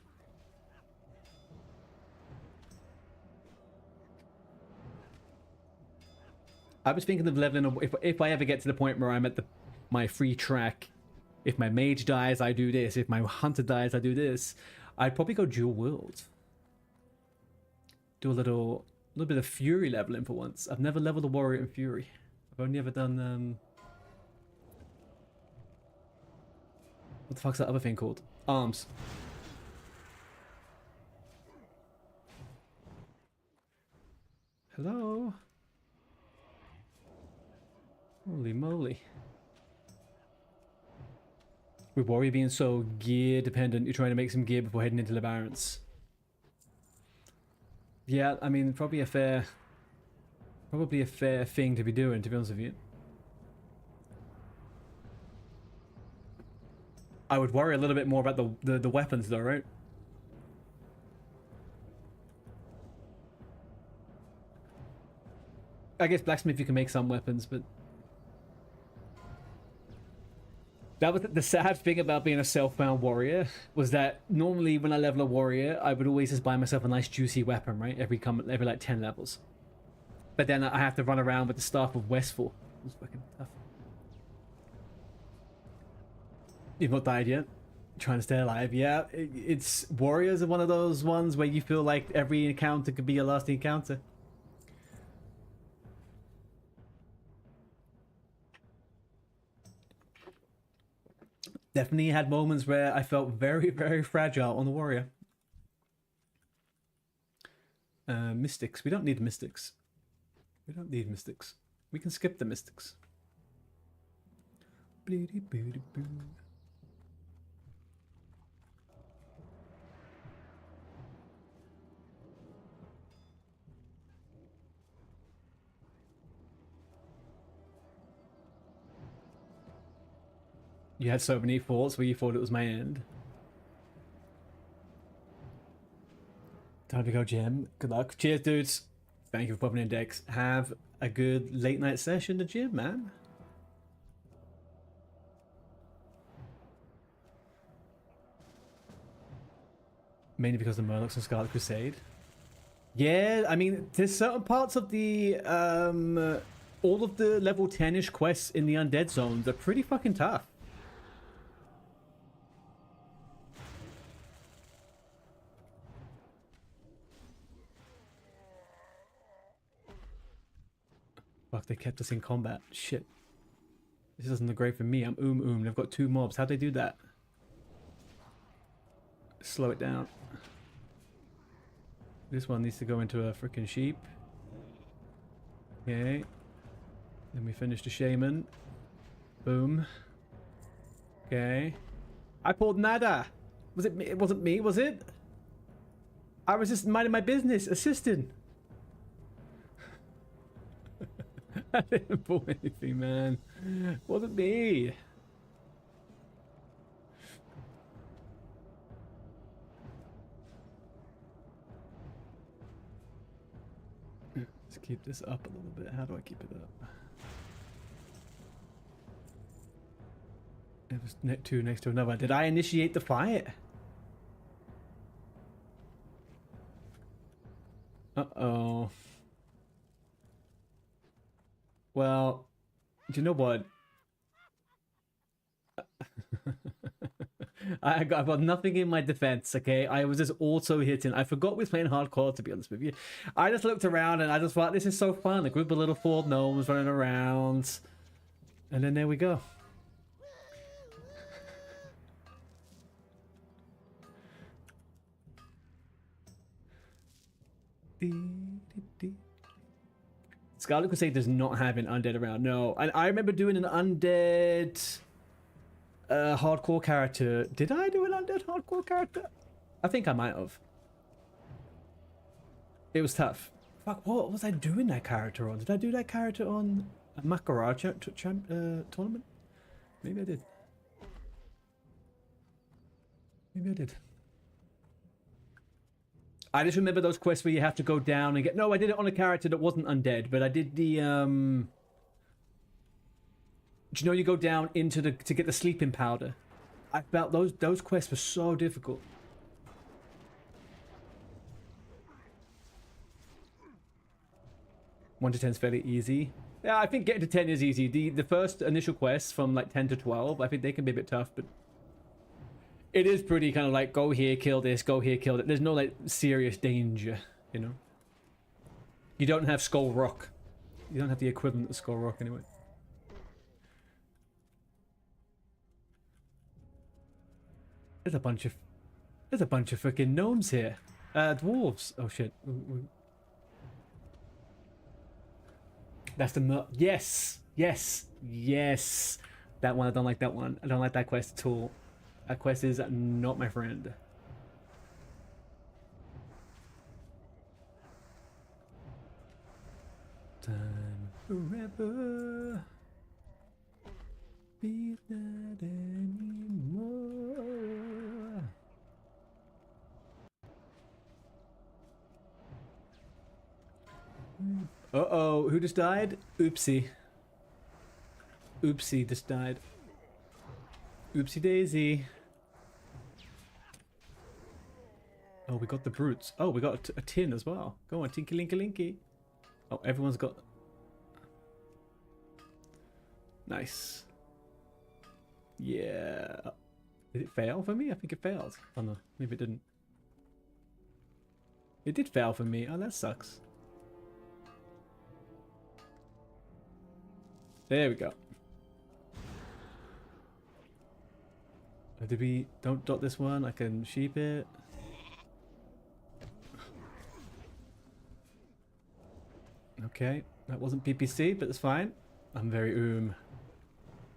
I was thinking of leveling up. If I ever get to the point where I'm at my free track, if my mage dies, I do this. If my hunter dies, I do this. I'd probably go dual world. Do a little bit of fury leveling for once. I've never leveled a warrior in fury. I've only ever done what the fuck's that other thing called? Arms. Hello? Holy moly. With warrior being so gear dependent, you're trying to make some gear before heading into the Barrens. Yeah, I mean, probably a fair thing to be doing, to be honest with you. I would worry a little bit more about the weapons though, right? I guess blacksmith you can make some weapons, but That was the sad thing about being a self-bound warrior, was that normally when I level a warrior, I would always just buy myself a nice juicy weapon, right? Every like 10 levels. But then I have to run around with the staff of Westfall. It was fucking tough. You've not died yet? Trying to stay alive. Yeah, it's warriors are one of those ones where you feel like every encounter could be your last encounter. Definitely had moments where I felt very, very fragile on the warrior. Mystics. We don't need mystics. We don't need mystics. We can skip the mystics. You had so many thoughts where you thought it was my end. Time to go, Jim. Good luck. Cheers, dudes. Thank you for popping in, Dex. Have a good late night session at the gym, man. Mainly because of Murlocs and Scarlet Crusade. Yeah, I mean, there's certain parts of the, all of the level 10-ish quests in the Undead Zones are pretty fucking tough. Fuck, they kept us in combat. Shit. This isn't look great for me. I'm They've got 2 mobs. How'd they do that? Slow it down. This one needs to go into a freaking sheep. Okay. Then we finish the shaman. Boom. Okay. I pulled nada. Was it me? It wasn't me, was it? I was just minding my business, assisting. I didn't pull anything, man. It wasn't me. Let's keep this up a little bit. How do I keep it up? It was two next to another. Did I initiate the fight? Uh-oh. Well, do you know what? I've got nothing in my defense, okay? I was just auto hitting. I forgot we was playing hardcore, to be honest with you. I just looked around and I just thought, this is so fun. A group of little 4 gnomes running around. And then there we go. Scarlet Crusade does not have an undead around, no. And I remember doing an undead hardcore character. Did I do an undead hardcore character? I think I might have. It was tough. Fuck, what was I doing that character on? Did I do that character on a Makaraj tournament? Maybe I did. Maybe I did. I just remember those quests where you have to go down and get... No, I did it on a character that wasn't undead, but I did the... Do you know you go down into the... to get the sleeping powder? I felt those quests were so difficult. One to 10 is fairly easy. Yeah, I think getting to 10 is easy. The first initial quests from like 10 to 12, I think they can be a bit tough, but... It is pretty kind of like, go here, kill this, go here, kill that. There's no like serious danger, you know? You don't have Skull Rock. You don't have the equivalent of Skull Rock anyway. There's a bunch of freaking gnomes here. Dwarves. Oh shit. That's the yes, yes, yes. That one, I don't like that one. I don't like that quest at all. That quest is not my friend. Time forever. Be that anymore. Uh-oh, who just died? Oopsie. Oopsie just died. Oopsie daisy. Oh, we got the brutes. Oh, we got a tin as well. Go on, tinky linky linky. Oh, everyone's got... Nice. Yeah. Did it fail for me? I think it failed. Oh no, maybe it didn't. It did fail for me. Oh, that sucks. There we go. Did we... Don't dot this one. I can sheep it. Okay, that wasn't PPC, but it's fine. I'm very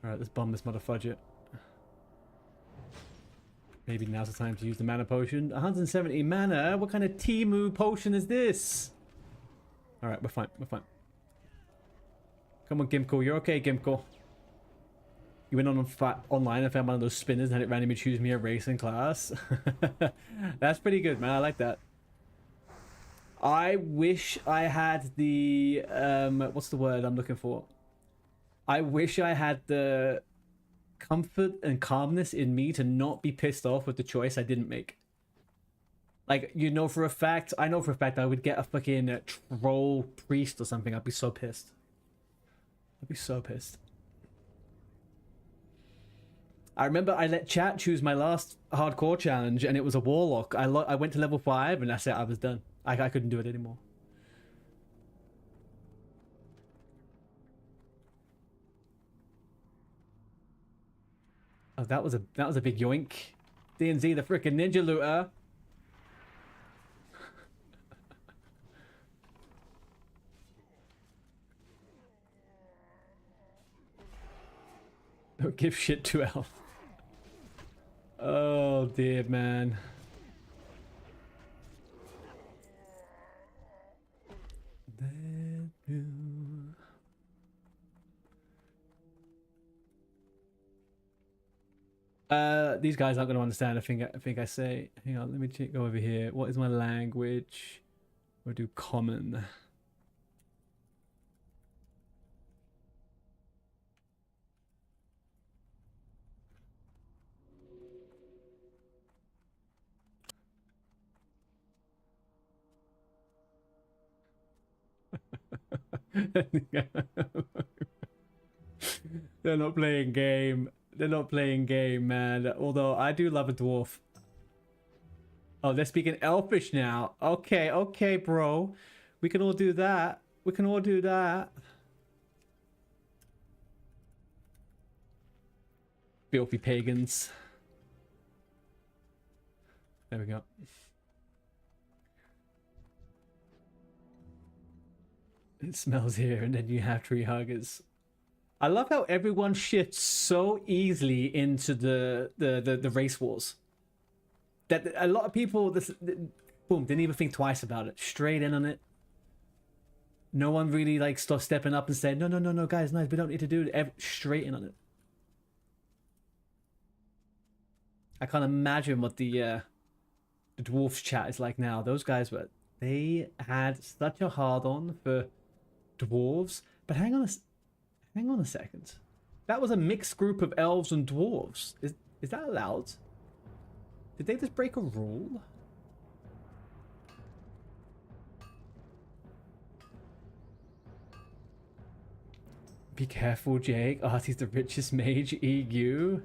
Alright, let's bomb this motherfudget. Maybe now's the time to use the mana potion. 170 mana? What kind of Timu potion is this? Alright, we're fine, we're fine. Come on, Gimko, you're okay, Gimko. You went on online and found one of those spinners and had it randomly choose me a race and class. That's pretty good, man. I like that. I wish I had the what's the word I'm looking for? I wish I had the comfort and calmness in me to not be pissed off with the choice I didn't make. Like, you know for a fact, I know for a fact I would get a fucking troll priest or something. I'd be so pissed. I'd be so pissed. I remember I let chat choose my last hardcore challenge and it was a warlock. I went to level 5 and that's it, I was done. I couldn't do it anymore. Oh, that was a big yoink. DNZ, the frickin' ninja looter. Don't give shit to Elf. Oh dear, man. These guys aren't going to understand. I think I say. Hang on, let me go over here. What is my language? We'll do common. They're not playing game. They're not playing game, man. Although I do love a dwarf. Oh, they're speaking Elfish now. Okay, okay, bro. We can all do that. We can all do that. Filthy pagans. There we go. It smells here, and then you have tree huggers. I love how everyone shifts so easily into the race wars. That a lot of people, boom, didn't even think twice about it. Straight in on it. No one really like stepping up and saying, no, guys, nice, we don't need to do it. Straight in on it. I can't imagine what the dwarves chat is like now. Those guys they had such a hard on for dwarves. But hang on a second. That was a mixed group of elves and dwarves. Is that allowed? Did they just break a rule? Be careful, Jake. Artie's the richest mage. EU.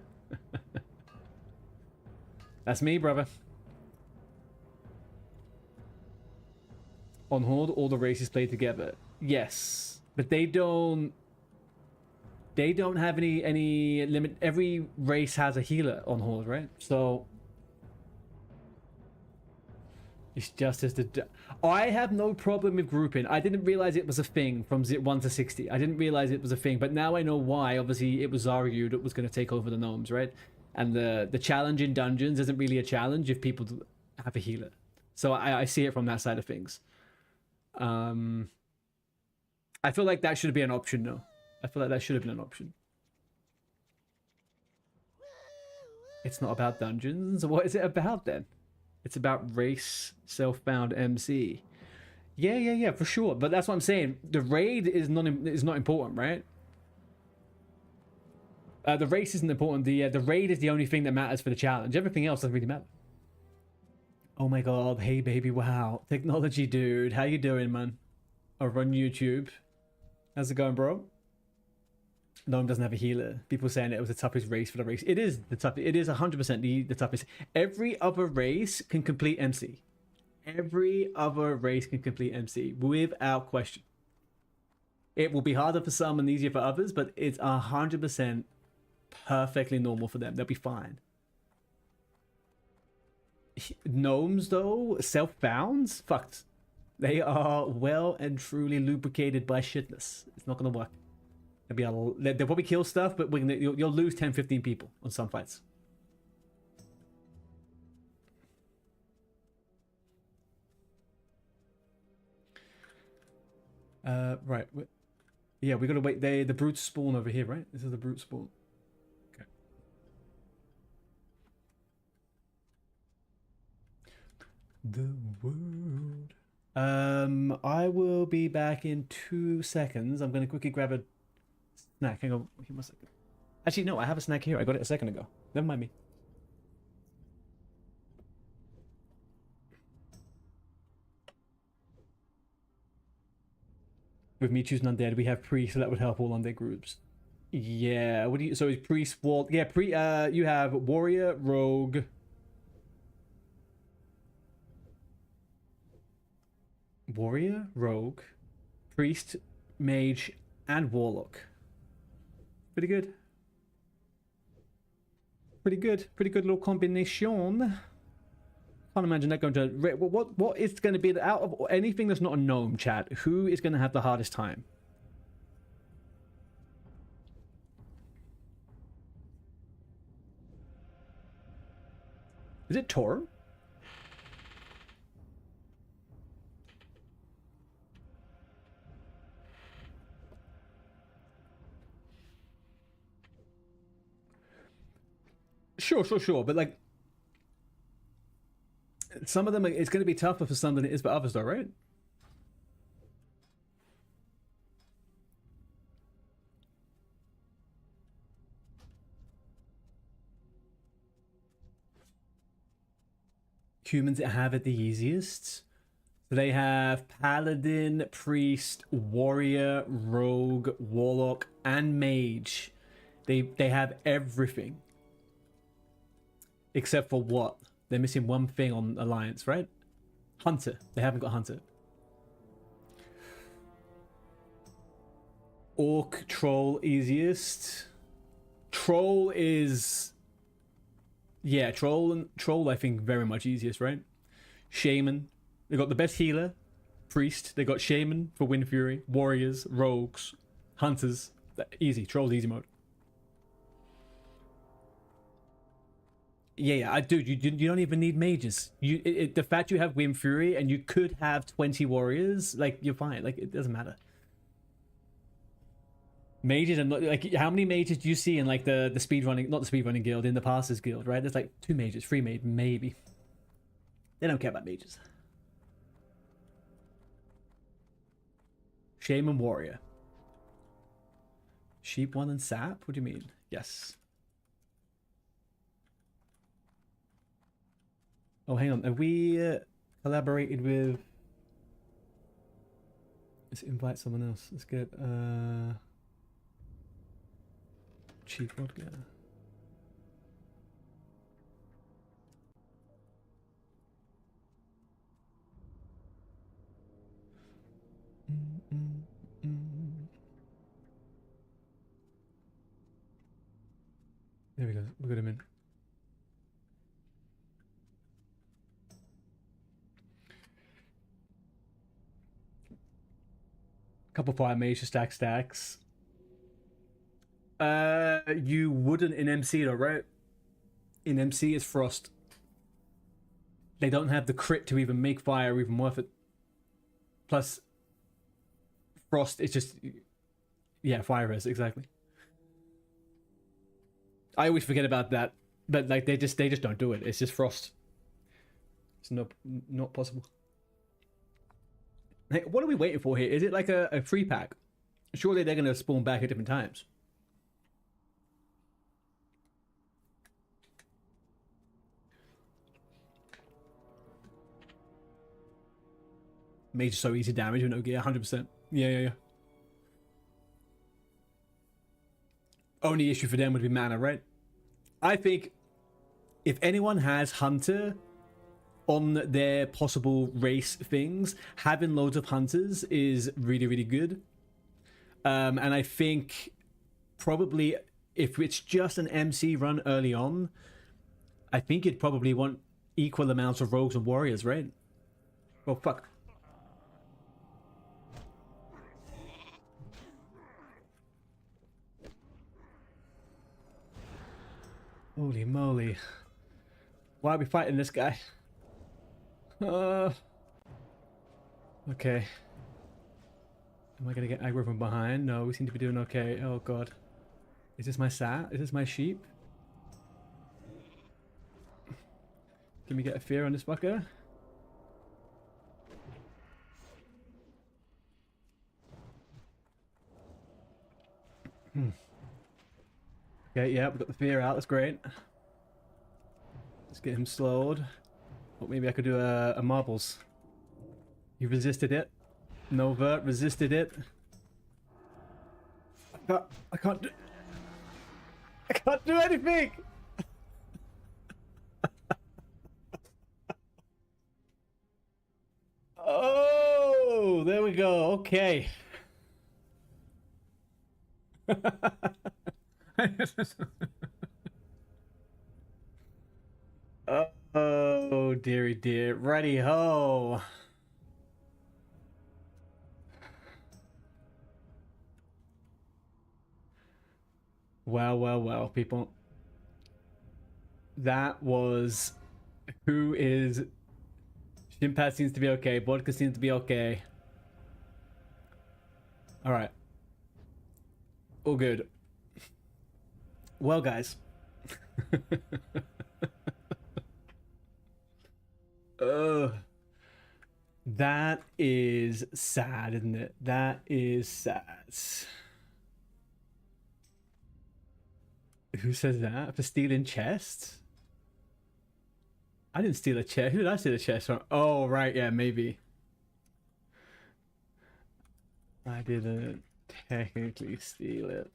That's me, brother. On Horde, all the races play together. Yes, but they don't have any limit. Every race has a healer on Horde, right? So it's just as I have no problem with grouping. I didn't realize it was a thing from 1 to 60. I didn't realize it was a thing, but now I know why. Obviously, it was Zaryu that was going to take over the gnomes, right? And the challenge in dungeons isn't really a challenge if people have a healer. So I see it from that side of things. I feel like that should be an option, though. I feel like that should have been an option. It's not about dungeons. What is it about then? It's about race, self-bound MC. Yeah, for sure. But that's what I'm saying. The raid is not important, right? The race isn't important. The raid is the only thing that matters for the challenge. Everything else doesn't really matter. Oh my god, hey baby, wow. Technology dude, how you doing, man? Over on YouTube. How's it going, bro? Gnome doesn't have a healer. People saying it was the toughest race for the race. It is the toughest. It is 100% the toughest. Every other race can complete MC. Every other race can complete MC without question. It will be harder for some and easier for others, but it's 100% perfectly normal for them. They'll be fine. Gnomes, though, self-bounds, fucked. They are well and truly lubricated by shitness. It's not gonna work. They'll probably kill stuff, but you'll lose 10, 15 people on some fights. Right. Yeah, we gotta wait. The brutes spawn over here, right? This is the brute spawn. Okay. The world. I will be back in 2 seconds. I'm gonna quickly grab a snack. Hang on, give me a second. Actually, no, I have a snack here. I got it a second ago. Never mind me. With me choosing undead, we have priest, so that would help all undead groups. Yeah, what do you? So is priest wall? Yeah, you have warrior, rogue. Warrior, rogue, priest, mage, and warlock. Pretty good. Pretty good. Pretty good little combination. Can't imagine that going to... What is going to be out of anything that's not a gnome, chat? Who is going to have the hardest time? Is it Tor? Sure. But like... Some of them, it's going to be tougher for some than it is for others, though, right? Humans that have it the easiest. So they have paladin, priest, warrior, rogue, warlock, and mage. They have everything. Except for what? They're missing one thing on Alliance, right? Hunter. They haven't got Hunter. Orc, troll, easiest. Troll is... Yeah, troll I think very much easiest, right? Shaman. They got the best healer. Priest. They got Shaman for Wind Fury. Warriors, rogues, hunters. Easy. Troll's easy mode. Yeah, dude, you don't even need mages. The fact you have Wind Fury and you could have 20 warriors, like, you're fine. Like, it doesn't matter. Mages and like, how many mages do you see in like the speedrunning, not the speedrunning guild, in the Passers Guild, right? There's like 2 mages, 3 mages, maybe. They don't care about mages. Shaman warrior. Sheep 1 and sap? What do you mean? Yes. Oh, hang on. Have we collaborated with... Let's invite someone else. Let's get... Cheap vodka. There we go. We got him in. Couple fire mage to stack stacks. You wouldn't in MC though, right? In MC it's frost. They don't have the crit to even make fire even worth it. Plus, frost is just... Yeah, fire res, exactly. I always forget about that, but like they just don't do it. It's just frost. It's not possible. Hey, what are we waiting for here? Is it like a free pack? Surely they're gonna spawn back at different times. Mage is so easy damage with no gear, 100%. Yeah. Only issue for them would be mana, right? I think if anyone has Hunter on their possible race things, having loads of Hunters is really, really good. And I think probably if it's just an MC run early on, I think you'd probably want equal amounts of Rogues and Warriors, right? Oh, fuck. Holy moly. Why are we fighting this guy? Okay. Am I gonna get aggro from behind? No, we seem to be doing okay. Oh god. Is this my sat? Is this my sheep? Can we get a fear on this fucker? Okay, yeah, we got the fear out. That's great. Let's get him slowed. Or maybe I could do a marbles. You resisted it. Nova resisted it. I can't do anything. Oh, there we go. Okay. Oh, dearie dear. Righty ho. Well, people. That was... Who is... Shimpad seems to be okay. Vodka seems to be okay. Alright. All good. Well, guys. That is sad, isn't it? That is sad. Who says that? For stealing chests? I didn't steal a chest. Who did I steal a chest from? Oh, right, yeah, maybe. I didn't technically steal it.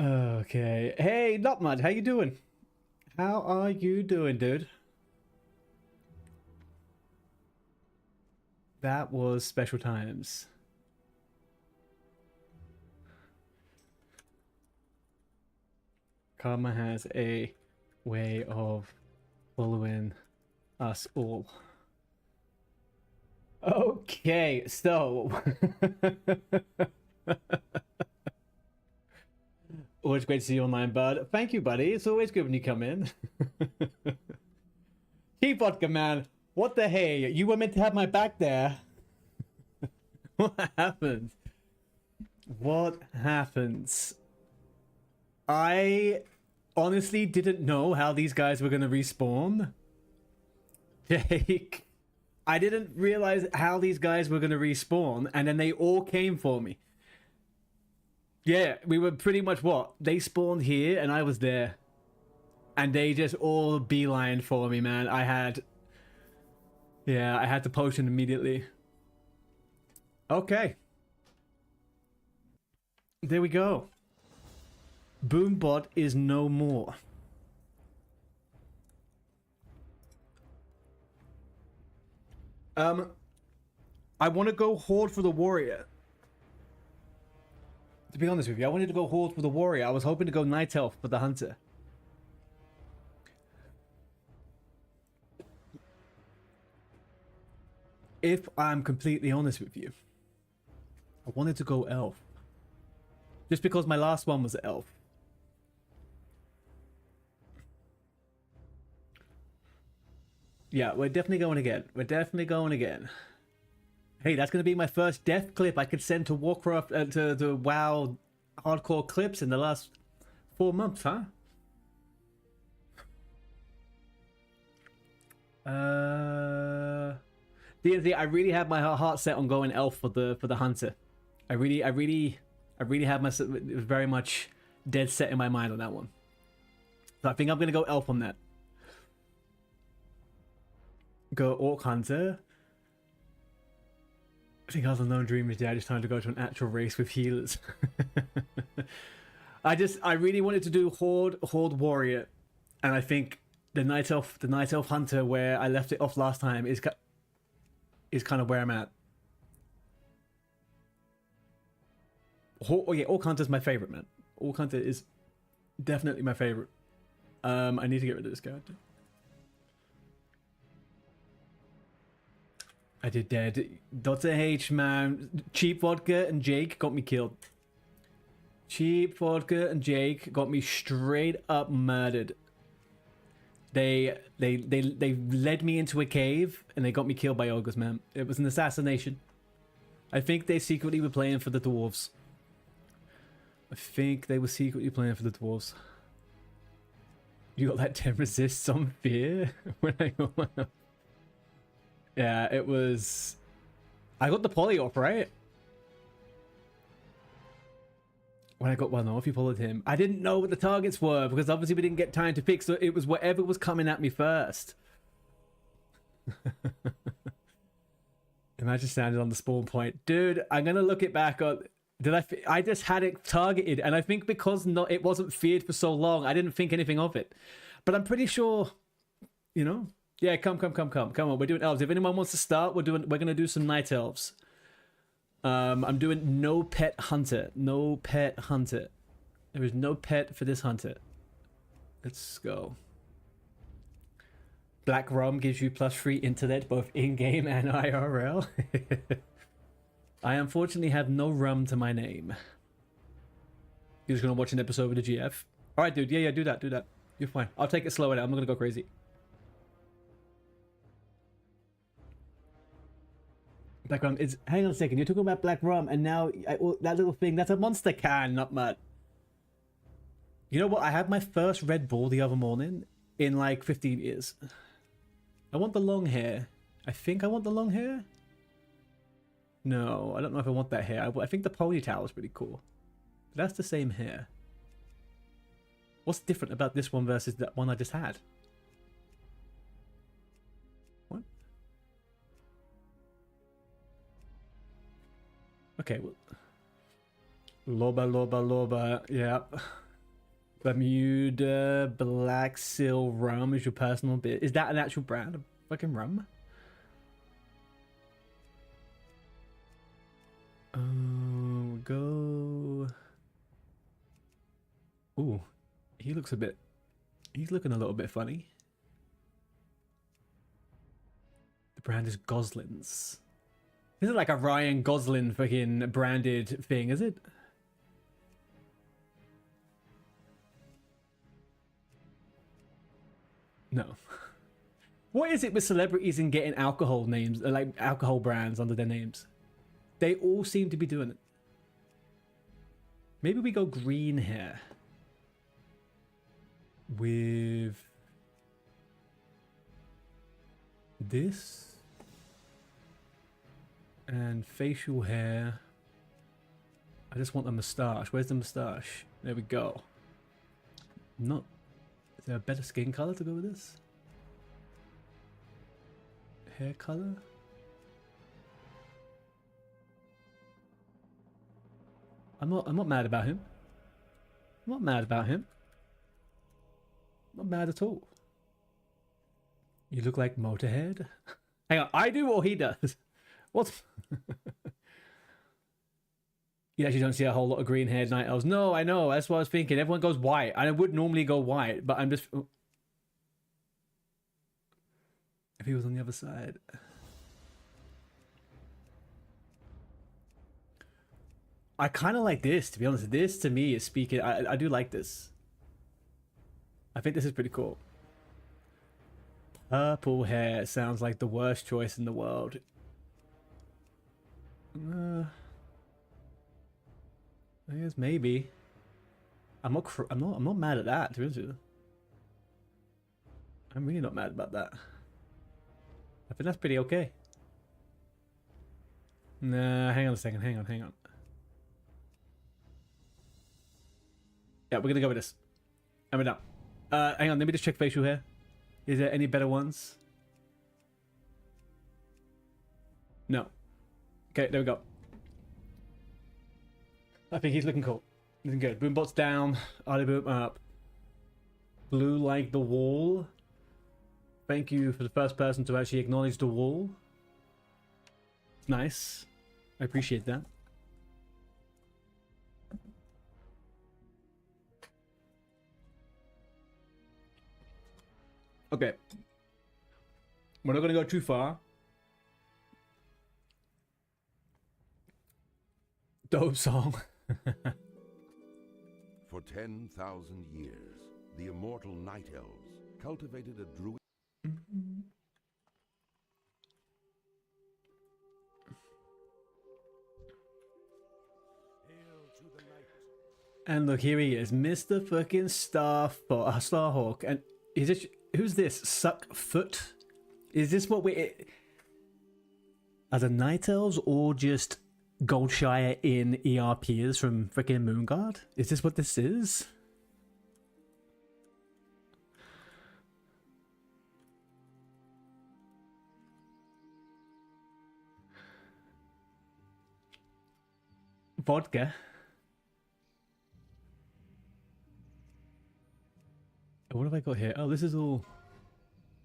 Okay. Hey, not much. How you doing? How are you doing, dude? That was special times. Karma has a way of following us all. Okay, so... Always great to see you online, bud. Thank you, buddy. It's always good when you come in. Keep vodka, man. What the hey? You were meant to have my back there. What happened? What happens? I honestly didn't know how these guys were going to respawn. Jake, I didn't realize how these guys were going to respawn, and then they all came for me. Yeah, we were pretty much what? They spawned here, and I was there. And they just all beeline for me, man. I had to potion immediately. Okay. There we go. Boombot is no more. I want to go Horde for the Warrior. To be honest with you, I wanted to go Horde for the Warrior. I was hoping to go Night Elf for the Hunter. If I'm completely honest with you, I wanted to go Elf. Just because my last one was Elf. Yeah, we're definitely going again. We're definitely going again. Hey, that's going to be my first death clip I could send to Warcraft, to WoW hardcore clips in the last 4 months, huh? DNZ, I really have my heart set on going Elf for the Hunter. I really have my very much dead set in my mind on that one. So I think I'm going to go Elf on that. go Orc Hunter. I think Other Known Dream is dead. It's time to go to an actual race with healers. I really wanted to do Horde Warrior, and I think the Night Elf Hunter, where I left it off last time, is kind of where I'm at. Oh yeah, Orc Hunter is my favorite, man. Orc Hunter is definitely my favorite. I need to get rid of this character. I did dead. Dr. H, man. Cheap Vodka and Jake got me killed. Cheap Vodka and Jake got me straight up murdered. They led me into a cave and they got me killed by ogres, man. It was an assassination. I think they secretly were playing for the dwarves. I think they were secretly playing for the dwarves. You got that 10 resists on fear when I got. Yeah, it was. I got the poly off, right? When I got one off, you followed him. I didn't know what the targets were because obviously we didn't get time to pick, so it was whatever was coming at me first. Imagine standing on the spawn point. Dude, I'm gonna look it back up. I just had it targeted, and I think because it wasn't feared for so long, I didn't think anything of it. But I'm pretty sure, you know. Yeah, come on. We're doing elves. If anyone wants to start, we're gonna do some night elves. I'm doing no pet hunter. No pet hunter. There is no pet for this hunter. Let's go. Black rum gives you +3 internet both in-game and IRL. I unfortunately have no rum to my name. You're just gonna watch an episode with the GF. All right, dude. Yeah, do that. You're fine. I'll take it slow. I'm not gonna go crazy. Black rum is. Hang on a second. You're talking about black rum, and now that little thing. That's a monster can, not mud. You know what? I had my first Red Bull the other morning in like 15 years. I want the long hair. I think I want the long hair. No, I don't know if I want that hair. I think the ponytail is pretty cool. But that's the same hair. What's different about this one versus that one I just had? What? Okay, well. Loba. Yeah. Bermuda Black Seal Rum is your personal bit. Is that an actual brand of fucking rum? Go. Ooh, he looks a bit. He's looking a little bit funny. The brand is Gosling's. This is like a Ryan Gosling fucking branded thing, is it? No. What is it with celebrities and getting alcohol names, like alcohol brands under their names? They all seem to be doing it. Maybe we go green hair. With this. And facial hair. I just want a moustache. Where's the moustache? There we go. Not. Is there a better skin color to go with this? Hair color? I'm not mad about him. I'm not mad about him. I'm not mad at all. You look like Motorhead. Hang on, I do or he does? What? You actually don't see a whole lot of green-haired night elves. No, I know. That's what I was thinking. Everyone goes white. I would normally go white, but I'm just... If he was on the other side... I kind of like this, to be honest. This, to me, is speaking... I do like this. I think this is pretty cool. Purple hair sounds like the worst choice in the world. I guess maybe. I'm not mad at that, to be honest with you. I'm really not mad about that. I think that's pretty okay. Nah, hang on a second. Hang on. Yeah, we're gonna go with this. And we're done. Hang on, let me just check facial hair. Is there any better ones? No. Okay, there we go. I think he's looking cool. Looking good. Boombot's down. Ali boom up. Blue like the wall. Thank you for the first person to actually acknowledge the wall. Nice. I appreciate that. Okay. We're not going to go too far. Dope song. For 10,000 years, the immortal Night Elves cultivated a druid. And look, here he is, Mr. fucking Starhawk. And is it, who's this? Suckfoot? Is this what we are the Night Elves or just Goldshire in ERPs from freaking Moonguard? Is this what this is? Vodka. What have I got here? Oh, this is all.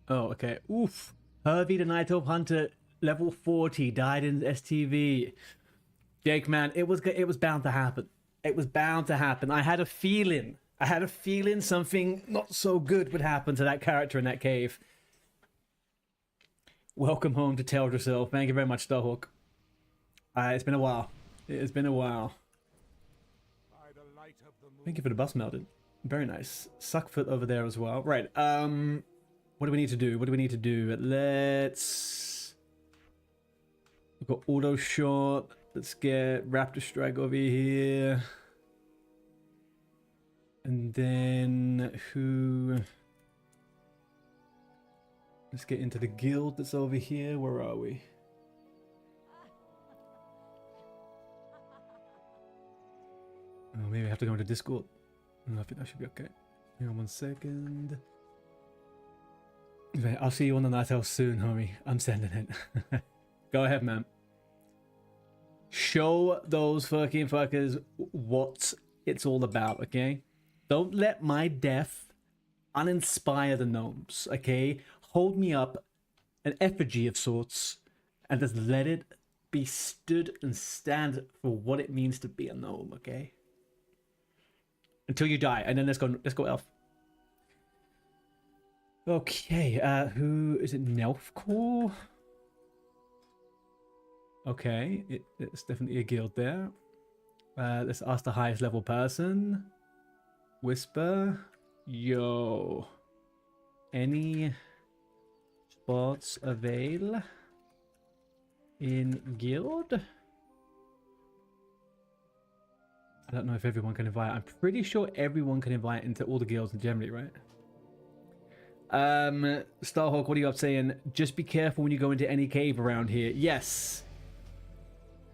Oh, okay. Oof. Hervey the Night Elf Hunter, level 40, died in STV. Jake, man, it was bound to happen. It was bound to happen. I had a feeling. Something not so good would happen to that character in that cave. Welcome home to Teldrassil. Thank you very much, Starhawk. It's been a while. It's been a while. Thank you for the bus melted. Very nice. Suckfoot over there as well. Right. What do we need to do? What do we need to do? Let's. We've got auto shot. Let's get Raptor Strike over here. And then who? Let's get into the guild that's over here. Where are we? Oh, maybe I have to go into Discord. I think that should be okay. Hang on 1 second. Okay, I'll see you on the Night Elf soon, homie. I'm sending it. Go ahead, man. Show those fucking fuckers what it's all about, okay? Don't let my death uninspire the gnomes, okay? Hold me up, an effigy of sorts, and just let it be stood and stand for what it means to be a gnome, okay? Until you die, and then let's go elf. Okay, who is it? Nelfcore? Okay, it's definitely a guild there. Let's ask the highest level person. Whisper. Yo. Any spots avail in guild? I don't know if everyone can invite. I'm pretty sure everyone can invite into all the guilds in Germany, right? Starhawk, what are you up saying? Just be careful when you go into any cave around here. Yes.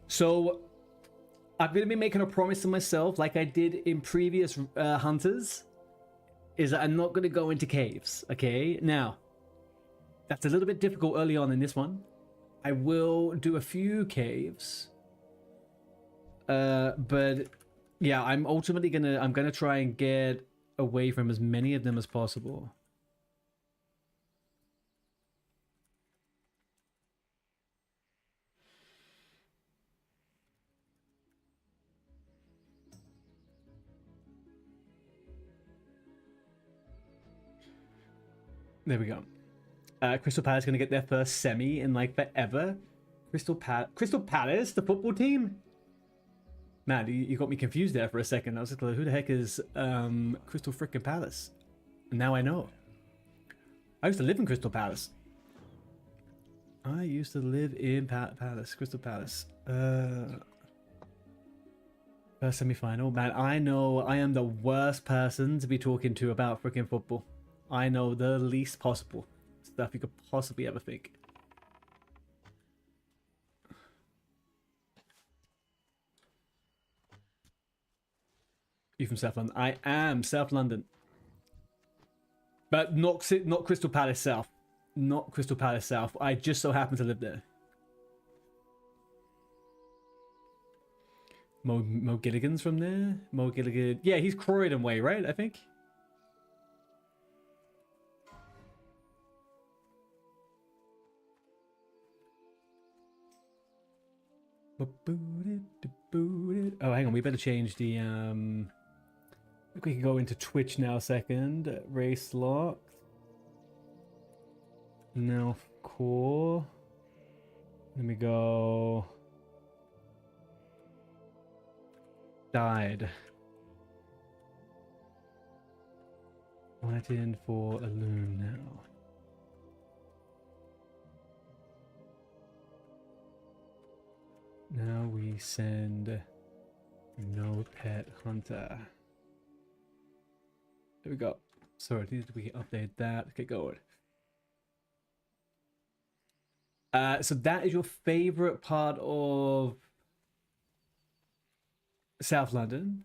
So, I'm going to be making a promise to myself, like I did in previous hunters, is that I'm not going to go into caves, okay? Now, that's a little bit difficult early on in this one. I will do a few caves. But... yeah, I'm ultimately gonna try and get away from as many of them as possible. There we go. Crystal Palace gonna get their first semi in like forever. Crystal Palace, the football team? Man, you got me confused there for a second. I was like, who the heck is Crystal frickin' Palace? And now I know. I used to live in Crystal Palace. I used to live in Crystal Palace. First semi-final. Man, I know I am the worst person to be talking to about frickin' football. I know the least possible stuff you could possibly ever think. You from South London? I am South London, but not Crystal Palace South. Not Crystal Palace South. I just so happen to live there. Mo Gilligan's from there. Mo Gilligan. Yeah, he's Croydon way, right? I think. Oh, hang on. We better change the we can go into Twitch now. Second race locked. Now core. Let me go. Died. Light in for a loon now. Now we send no pet hunter. There we go. Sorry, did we update that? Get going. So that is your favorite part of South London?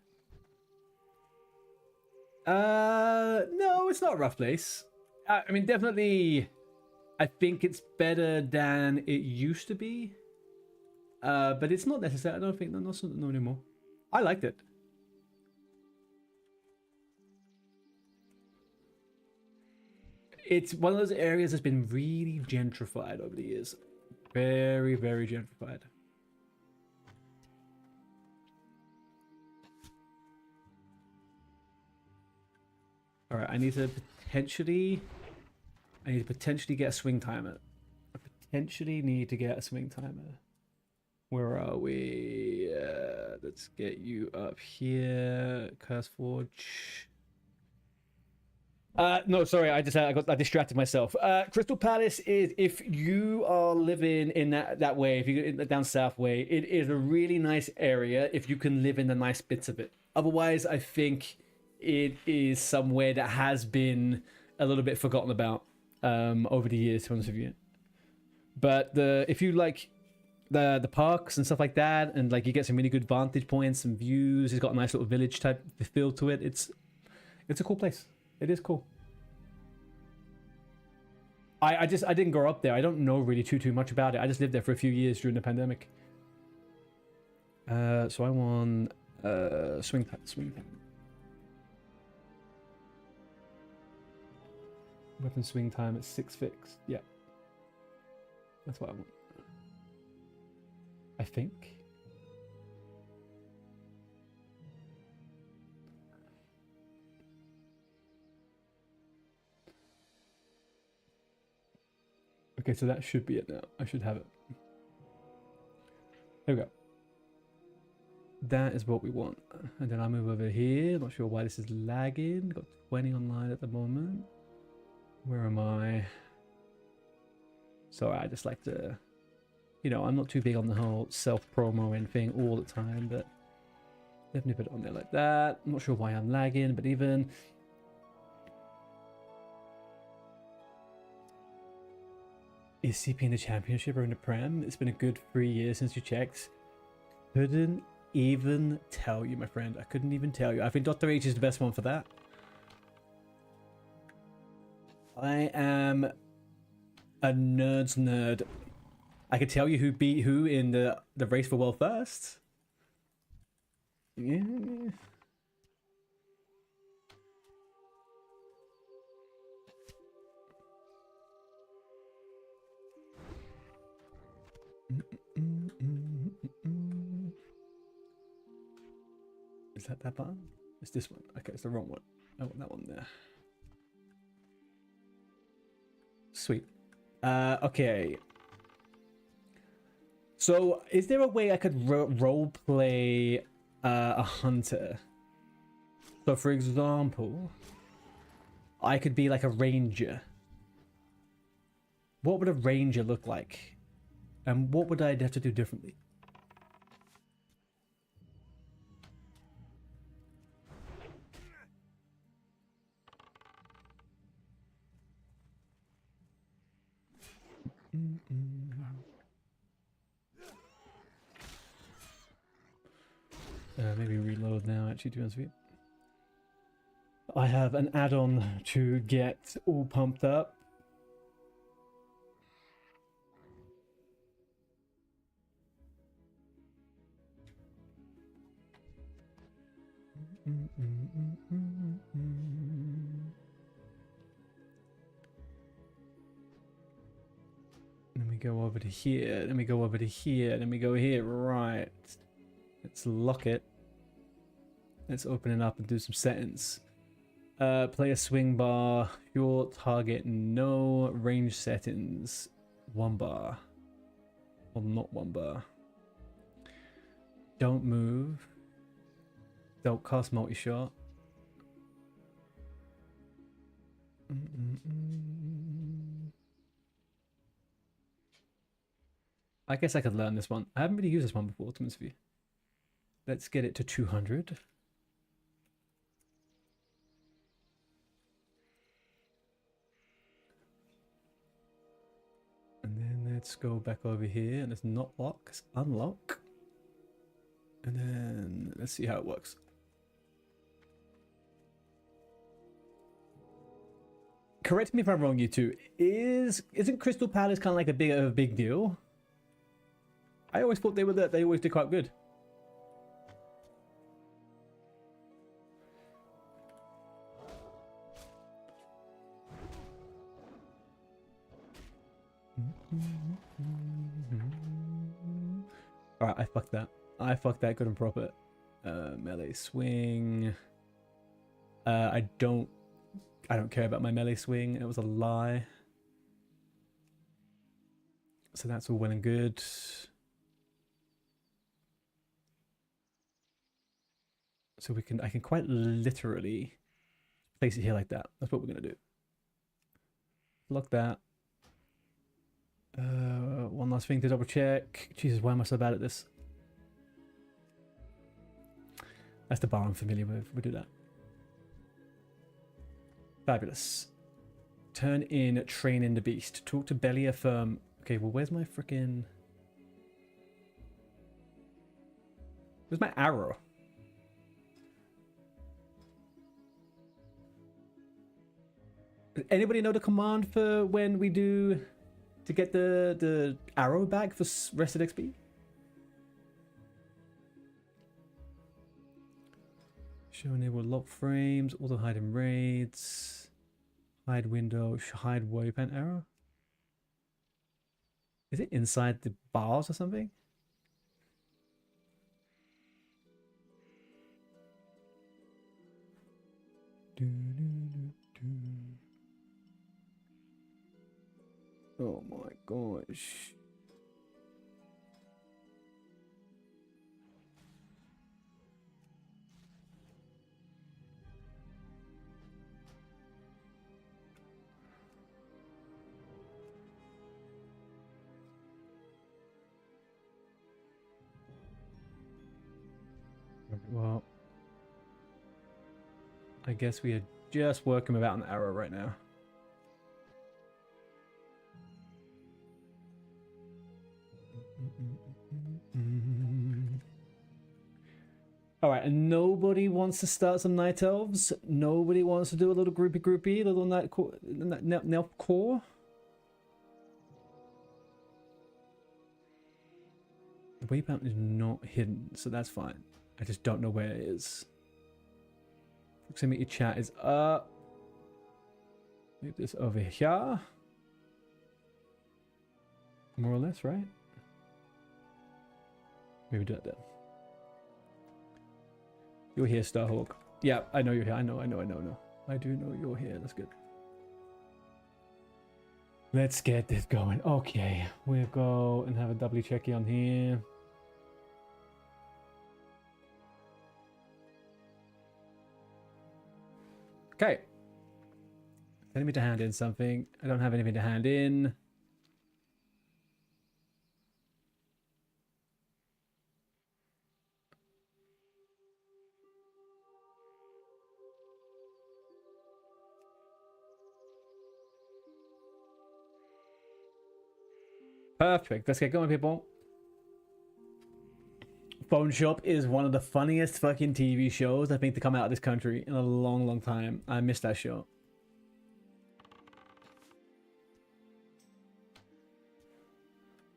No, it's not a rough place. I mean, definitely, I think it's better than it used to be. But it's not necessary. I don't think, not anymore. I liked it. It's one of those areas that's been really gentrified over the years. Very, very gentrified. All right, I need to potentially get a swing timer. I potentially need to get a swing timer. Where are we? Let's get you up here. Curse Forge. No, sorry, I distracted myself. Crystal Palace is, if you are living in that way, if you down south way, it is a really nice area if you can live in the nice bits of it. Otherwise, I think it is somewhere that has been a little bit forgotten about over the years, to be honest with you. But if you like the parks and stuff like that, and like you get some really good vantage points and views, it's got a nice little village type feel to it. It's a cool place. It is cool. I didn't grow up there. I don't know really too much about it. I just lived there for a few years during the pandemic. So I want swing time. Weapon swing time at 6 fixed. Yeah. That's what I want. I think. Okay, so that should be it now. I should have it. There we go. That is what we want. And then I move over here. Not sure why this is lagging. Got 20 online at the moment. Where am I? Sorry, I just like to... You know, I'm not too big on the whole self-promoing thing all the time, but definitely put it on there like that. I'm not sure why I'm lagging, but even... Is CP in the championship or in the Prem? It's been a good 3 years since you checked. Couldn't even tell you, my friend. I couldn't even tell you. I think Dr. H is the best one for that. I am a nerd's nerd. I could tell you who beat who in the race for world first. Yeah. Is that button? It's this one. Okay, it's the wrong one. I want that one there. Sweet. Okay. So, is there a way I could role play a hunter? So, for example, I could be like a ranger. What would a ranger look like? And what would I have to do differently? Maybe reload now, actually, to be honest with you. I have an add-on to get all pumped up. Then we go over to here. Then we go over to here. Then we go here. Right. Let's lock it. Let's open it up and do some settings. Play a swing bar. Short target. No range settings. 1 bar. Well, not 1 bar. Don't move. Don't cast multi-shot. I guess I could learn this one. I haven't really used this one before, to be honest with you. Let's get it to 200. And then let's go back over here, and it's not lock, it's unlock. And then let's see how it works. Correct me if I'm wrong, you two. Isn't Crystal Palace kind of like a big deal? I always thought they were that. They always did quite good. Alright, I fucked that. I fucked that good and proper. Melee swing. I don't care about my melee swing. It was a lie. So that's all well and good. So I can quite literally place it here like that. That's what we're gonna do. Lock that. One last thing to double check. Jesus, why am I so bad at this? That's the bar I'm familiar with. We'll do that. Fabulous. Turn in, train in the beast. Talk to Belly affirm. Okay, well, where's my freaking... Where's my arrow? Does anybody know the command for when we do... to get the arrow back for rested XP? Show enable lock frames, auto hide in raids, hide window, hide waypoint arrow. Is it inside the bars or something? Oh my gosh. Well, I guess we are just working without an arrow right now. All right, and nobody wants to start some night elves. Nobody wants to do a little groupy, little night core. The waypoint is not hidden, so that's fine. I just don't know where it is. Proximity chat is up. Move this over here. More or less, right? Maybe do that then. You're here, Starhawk. Yeah, I know you're here. I know. I do know you're here. That's good. Let's get this going. Okay, we'll go and have a doubly checky on here. Okay. Telling me to hand in something. I don't have anything to hand in. Perfect. Let's get going, people. Phone Shop is one of the funniest fucking TV shows I think to come out of this country in a long, long time. I missed that show.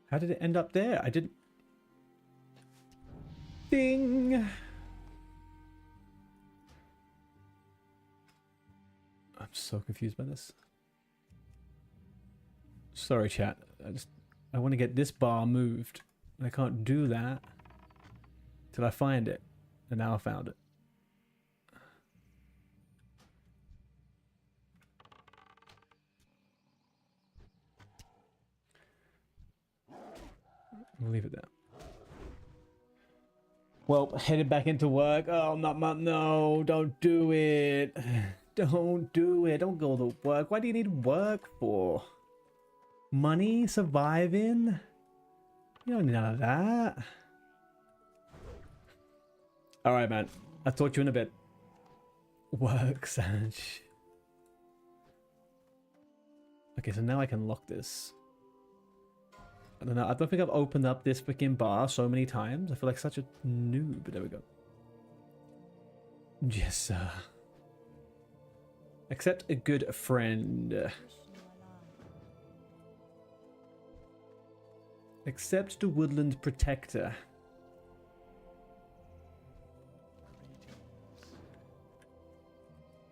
How did it end up there? I didn't... Ding! so confused by this. Sorry, chat. I want to get this bar moved. I can't do that till I find it. And now I found it. We'll leave it there. Well, headed back into work. Oh, no, don't do it. Don't do it. Don't go to work. Why do you need work for? Money? Surviving? You don't need none of that. Alright, man. I'll talk to you in a bit. Work, Sanj. Okay, so now I can lock this. I don't know. I don't think I've opened up this freaking bar so many times. I feel like such a noob. There we go. Yes, sir. Accept a good friend. Accept the woodland protector.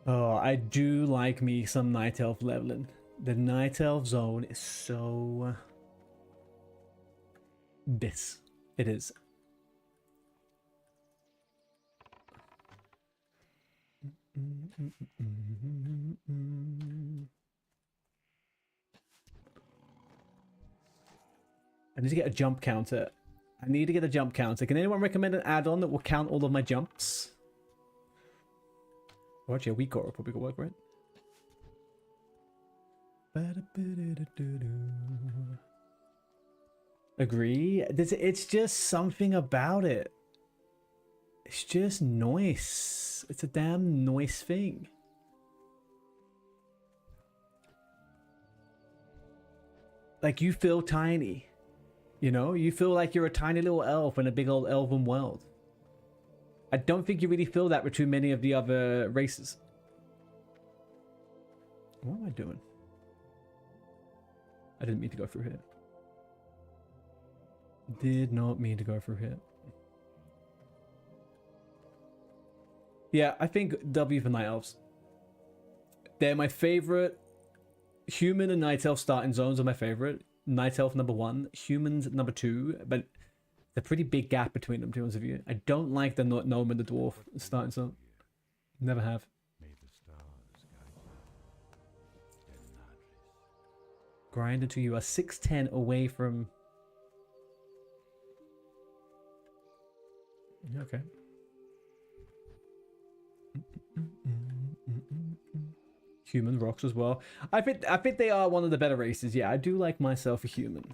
Oh, I do like me some night elf leveling. The night elf zone is so... This. It is. I need to get a jump counter. I need to get a jump counter. Can anyone recommend an add-on that will count all of my jumps? Or actually a weak aura probably could work, right? Agree. It's just something about it. It's just noise. It's a damn noise thing. Like, you feel tiny. You know? You feel like you're a tiny little elf in a big old elven world. I don't think you really feel that with too many of the other races. What am I doing? I didn't mean to go through here. Did not mean to go through here. Yeah, I think W for Night Elves. They're my favorite. Human and Night Elf starting zones are my favorite. Night Elf #1, Humans #2, but a pretty big gap between them, to be honest with you. I don't like the Gnome and the Dwarf starting zone. Never have. Grind until you are 610 away from... Okay. Human rocks as well. I think they are one of the better races. Yeah, I do like myself a human.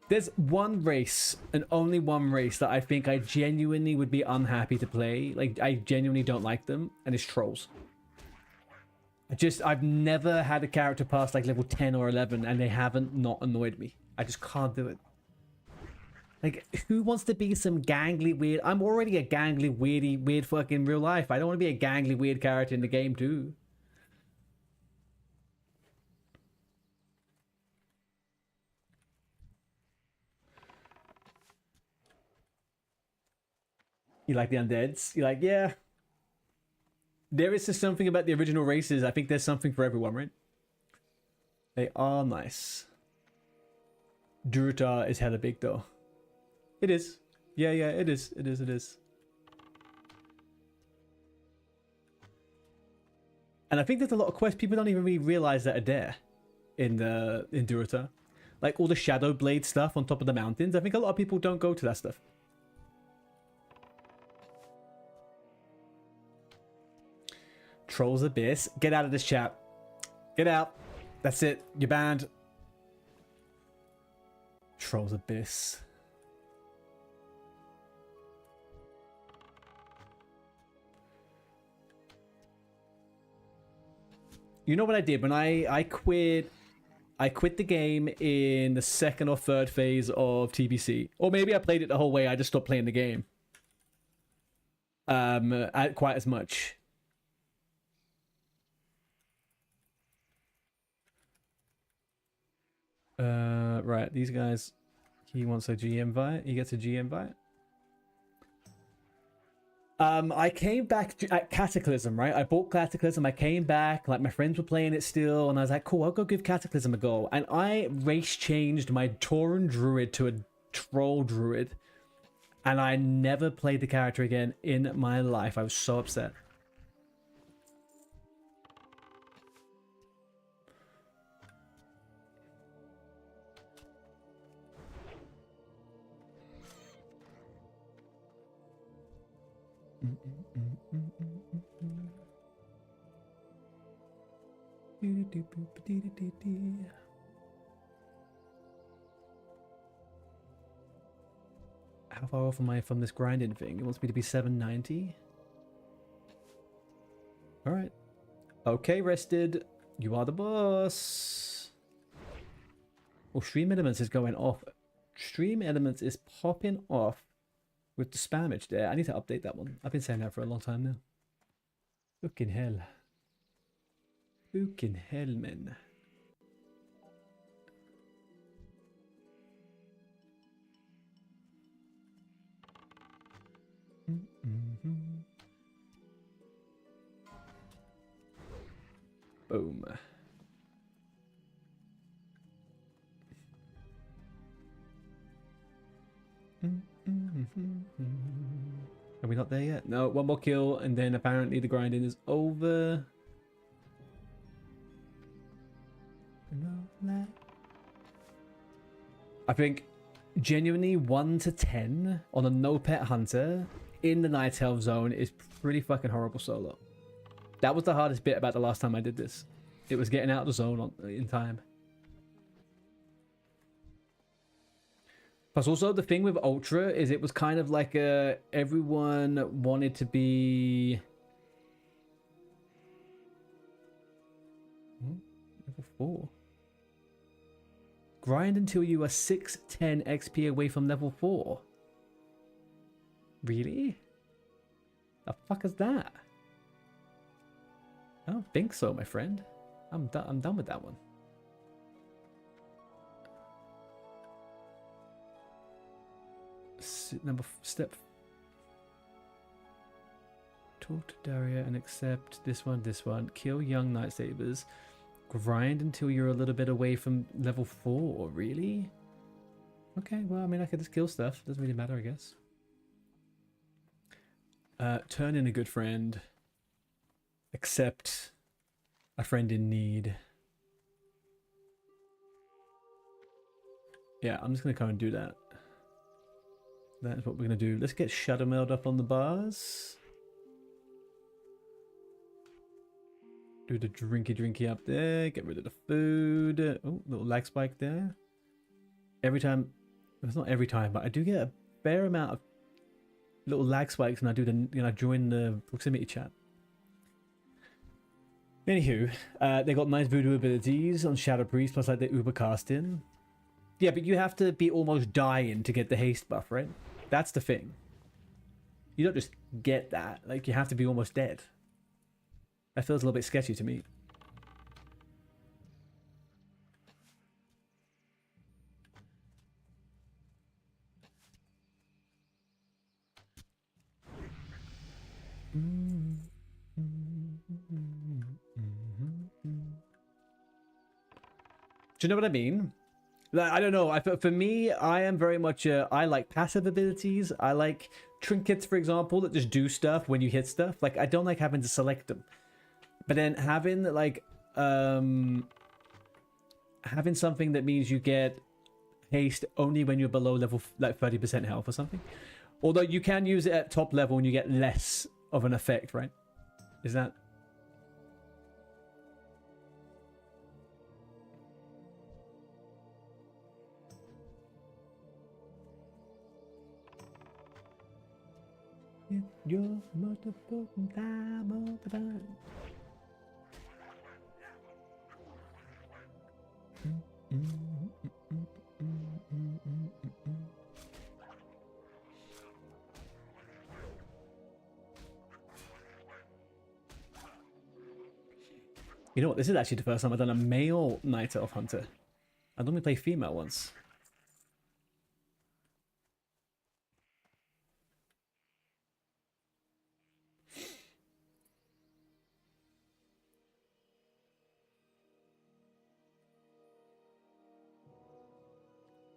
There's one race, and only one race, that I think I genuinely would be unhappy to play. Like, I genuinely don't like them, and it's trolls. I've never had a character past like level 10 or 11, and they haven't not annoyed me. I just can't do it. Like, who wants to be some gangly weird... I'm already a gangly weird fucking real life. I don't want to be a gangly weird character in the game too. You like the undeads? You're like, yeah. There is just something about the original races. I think there's something for everyone, right? They are nice. Durotar is hella big though. It is. Yeah, it is. It is. And I think there's a lot of quests people don't even really realize that are there in Durotar. Like all the Shadow Blade stuff on top of the mountains. I think a lot of people don't go to that stuff. Trolls Abyss. Get out of this chat. Get out. That's it. You're banned. Trolls Abyss. You know what I did when I quit the game in the second or third phase of TBC, or maybe I played it the whole way. I just stopped playing the game quite as much. Right, these guys, he wants a G invite. He gets a G invite. I came back at Cataclysm, right? I bought Cataclysm, I came back, like my friends were playing it still, and I was like, cool, I'll go give Cataclysm a go. And I race changed my Tauren Druid to a Troll Druid, and I never played the character again in my life. I was so upset. How far off am I from this grinding thing? It wants me to be 790. Alright. Okay, rested. You are the boss. Oh, Stream Elements is going off. Stream Elements is popping off with the spammage there. I need to update that one. I've been saying that for a long time now. Fucking hell. Fucking hell, man. Boom. Are we not there yet? No, one more kill, and then apparently the grinding is over. I think genuinely 1 to 10 on a no pet hunter in the Night Elf zone is pretty fucking horrible solo. That was the hardest bit about the last time I did this. It was getting out of the zone in time. Plus also the thing with Ultra is it was kind of like everyone wanted to be... Level 4. Grind until you are 610 XP away from level 4. Really? The fuck is that? I don't think so, my friend. I'm done with that one. Step. Talk to Daria and accept this one. Kill young Nightsabers. Grind until you're a little bit away from level 4. Really? Okay, well, I mean, I could just kill stuff. Doesn't really matter, I guess. Turn in a good friend. Accept a friend in need. Yeah, I'm just going to come and do that. That's what we're going to do. Let's get Shadowmeld up on the bars. Do the drinky up there. Get rid of the food. Oh, little lag spike there. Every time, it's not every time, but I do get a fair amount of little lag spikes when I do the, join the proximity chat. Anywho, they got nice voodoo abilities on Shadow Priest, plus like the Uber casting. Yeah, but you have to be almost dying to get the haste buff, right? That's the thing. You don't just get that. Like, you have to be almost dead. That feels a little bit sketchy to me. Do you know what I mean? I don't know. For me, I am very much I like passive abilities. I like trinkets, for example, that just do stuff when you hit stuff. Like, I don't like having to select them. But then having like having something that means you get haste only when you're below level like 30% health or something. Although you can use it at top level and you get less of an effect, right? Is that? Your multiple time. You know what? This is actually the first time I've done a male Night Elf Hunter. I normally play female ones.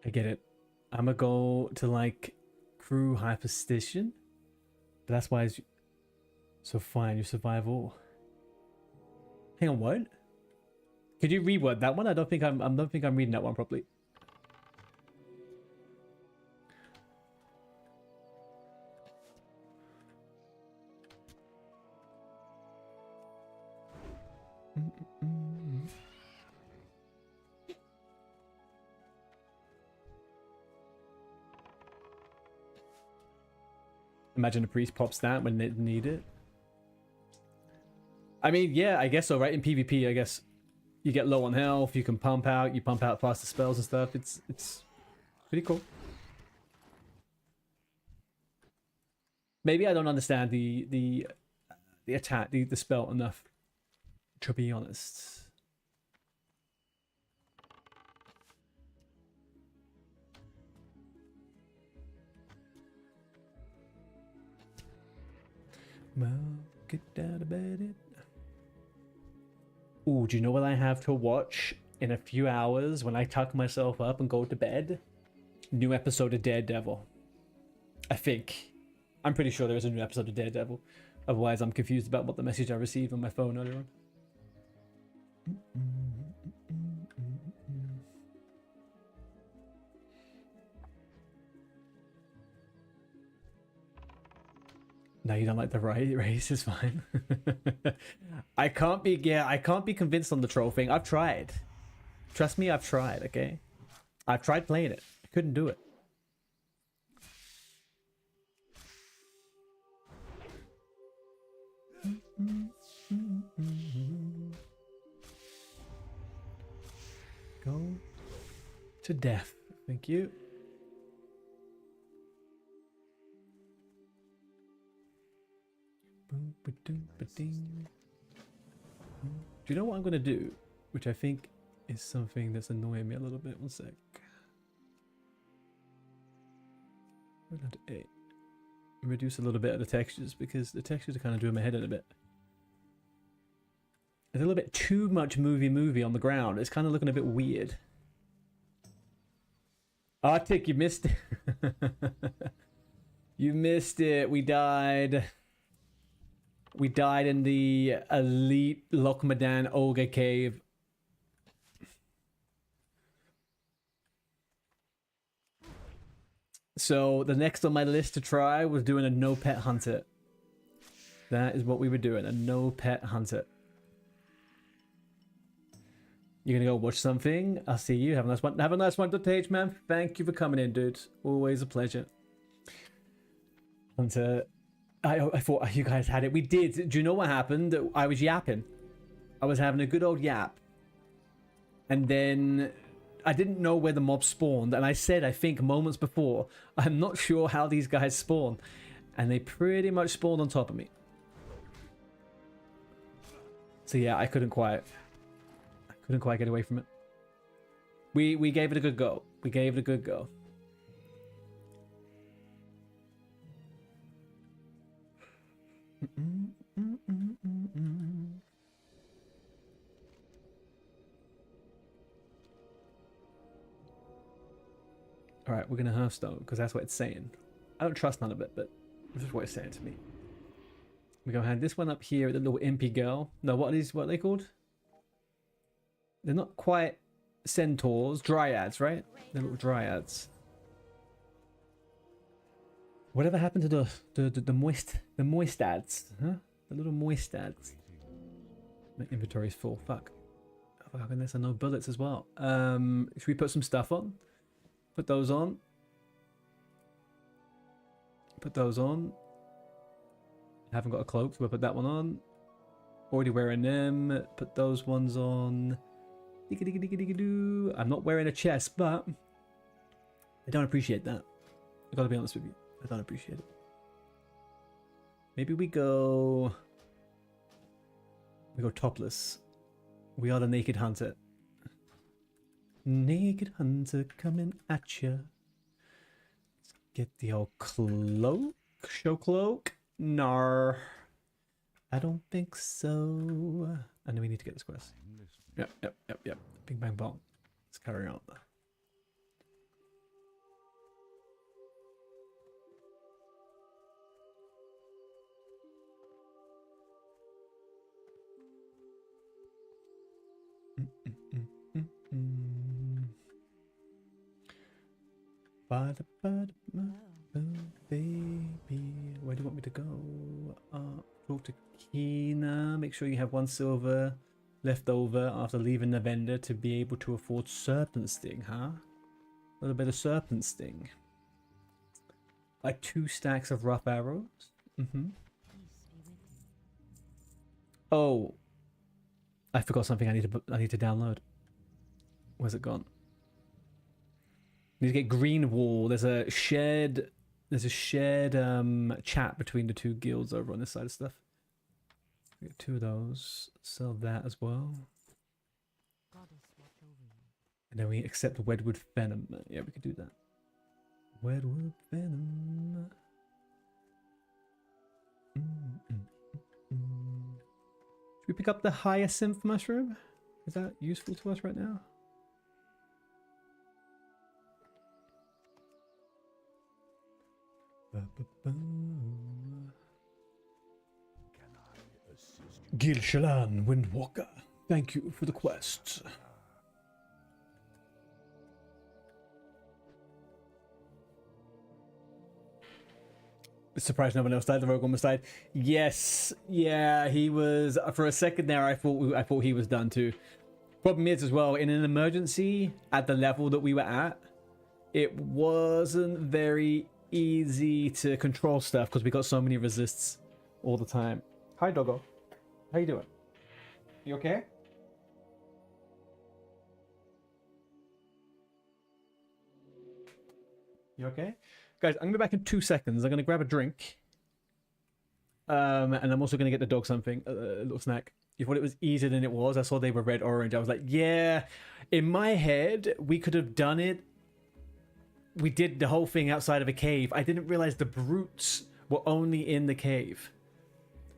I get it. I'm gonna go to like crew hyperstition, but that's why it's so fine. Your survival. Hang on, what? Could you reword that one? I don't think I'm reading that one properly. Imagine a priest pops that when they need it. I mean, yeah, I guess so, right? In PvP, I guess you get low on health, you can pump out, you pump out faster spells and stuff. It's pretty cool. Maybe I don't understand the attack, the spell enough, to be honest. Well, get down to bed. Ooh, do you know what I have to watch in a few hours when I tuck myself up and go to bed? New episode of Daredevil. I think. I'm pretty sure there is a new episode of Daredevil. Otherwise, I'm confused about what the message I received on my phone earlier on. No, you don't like the race is fine. I can't be convinced on the troll thing. I've tried. Trust me, I've tried, okay? I've tried playing it. I couldn't do it. Go to death. Thank you. Do you know what I'm gonna do? Which I think is something that's annoying me a little bit. One sec. We're down to 8. Reduce a little bit of the textures because the textures are kind of doing my head in a bit. There's a little bit too much movie on the ground. It's kind of looking a bit weird. Arctic, you missed it. You missed it. We died. We died in the elite Lokmadan Olga cave. So the next on my list to try was doing a no pet hunter. That is what we were doing, a no pet hunter. You're gonna go watch something. I'll see you. Have a nice one. Have a nice one, Dutch man. Thank you for coming in, dude. Always a pleasure. Hunter. I thought you guys had it. We did. Do you know what happened? I was yapping. I was having a good old yap. And then I didn't know where the mob spawned. And I said, I think moments before, I'm not sure how these guys spawn. And they pretty much spawned on top of me. So yeah, I couldn't quite get away from it. We gave it a good go. We gave it a good go. All right, we're gonna Hearthstone because that's what it's saying. I don't trust none of it, but this is what it's saying to me. We're gonna have this one up here, the little impy girl. No, what are they called? They're not quite centaurs, dryads, right? They're little dryads. Whatever happened to the moist ads, huh? The little moist ads. My inventory's full. Fuck. Oh, goodness, I know bullets as well. Should we put some stuff on? Put those on. Put those on. Haven't got a cloak, so we'll put that one on. Already wearing them. Put those ones on. I'm not wearing a chest, but I don't appreciate that. I gotta be honest with you. I don't appreciate it. Maybe we go topless. We are the naked hunter. Naked hunter coming at ya. Let's get the old cloak. Show cloak. Nar. I don't think so. And then we need to get this quest. Yep. Bing bang bong. Let's carry on. Baby, where do you want me to go? Talk to Kina. Make sure you have 1 silver left over after leaving the vendor to be able to afford Serpent Sting, huh? A little bit of Serpent Sting. Like 2 stacks of rough arrows. Oh, I forgot something. I need to download. Where's it gone? Need to get Green Wall. There's a shared chat between the 2 guilds over on this side of stuff. Get 2 of those. Sell that as well. And then we accept Wedwood Venom. Yeah, we could do that. Wedwood Venom. Should we pick up the Hyacinth Mushroom? Is that useful to us right now? Gil Shalan, Windwalker. Thank you for the quest. Surprised no one else died. The rogue almost died. Yes, yeah, he was. For a second there, I thought he was done too. Problem is as well, in an emergency at the level that we were at, it wasn't very easy to control stuff because we got so many resists all the time. Hi, doggo. How you doing? You okay? You okay? Guys, I'm going to be back in 2 seconds. I'm going to grab a drink. And I'm also going to get the dog something, a little snack. You thought it was easier than it was? I saw they were red, orange. I was like, yeah. In my head, we could have done it. We did the whole thing outside of a cave. I didn't realize the brutes were only in the cave.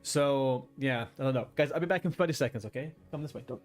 So, yeah, I don't know. Guys, I'll be back in 30 seconds, okay? Come this way, dog.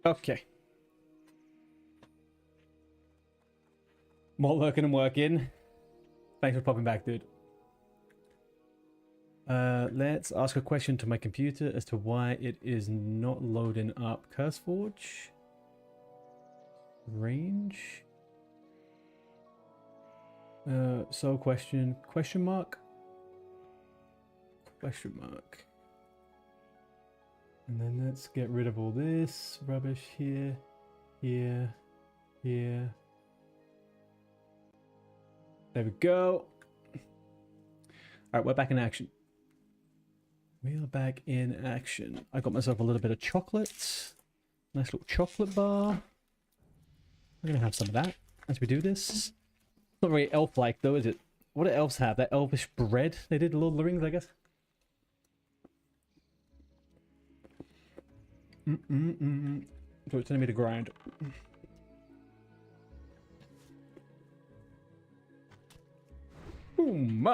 Okay. More lurking and working. Thanks for popping back, dude. Let's ask a question to my computer as to why it is not loading up CurseForge. Range. So question mark? Question mark. And then let's get rid of all this rubbish here, here, here. There we go. All right, we're back in action. We are back in action. I got myself a little bit of chocolate. Nice little chocolate bar. We're gonna have some of that as we do this. Not very elf-like though, is it? What do elves have? That elvish bread they did Lord of the Rings, I guess. So it's telling me to grind. Boom!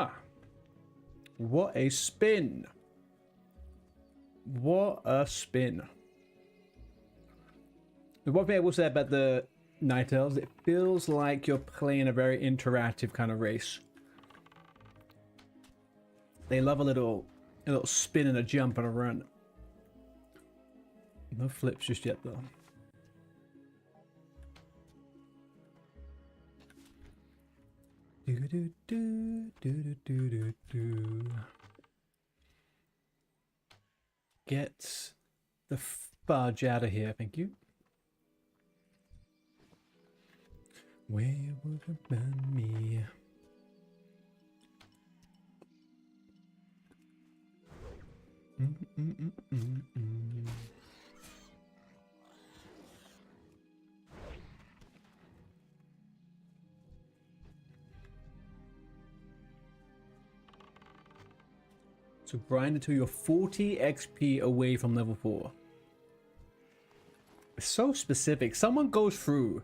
What a spin! What a spin! One thing I will say about the Night Elves, it feels like you're playing a very interactive kind of race. They love a little spin and a jump and a run. No flips just yet, though. Get the fudge out of here, thank you. Where would have been me? So grind until you're 40 XP away from level 4. It's so specific. Someone goes through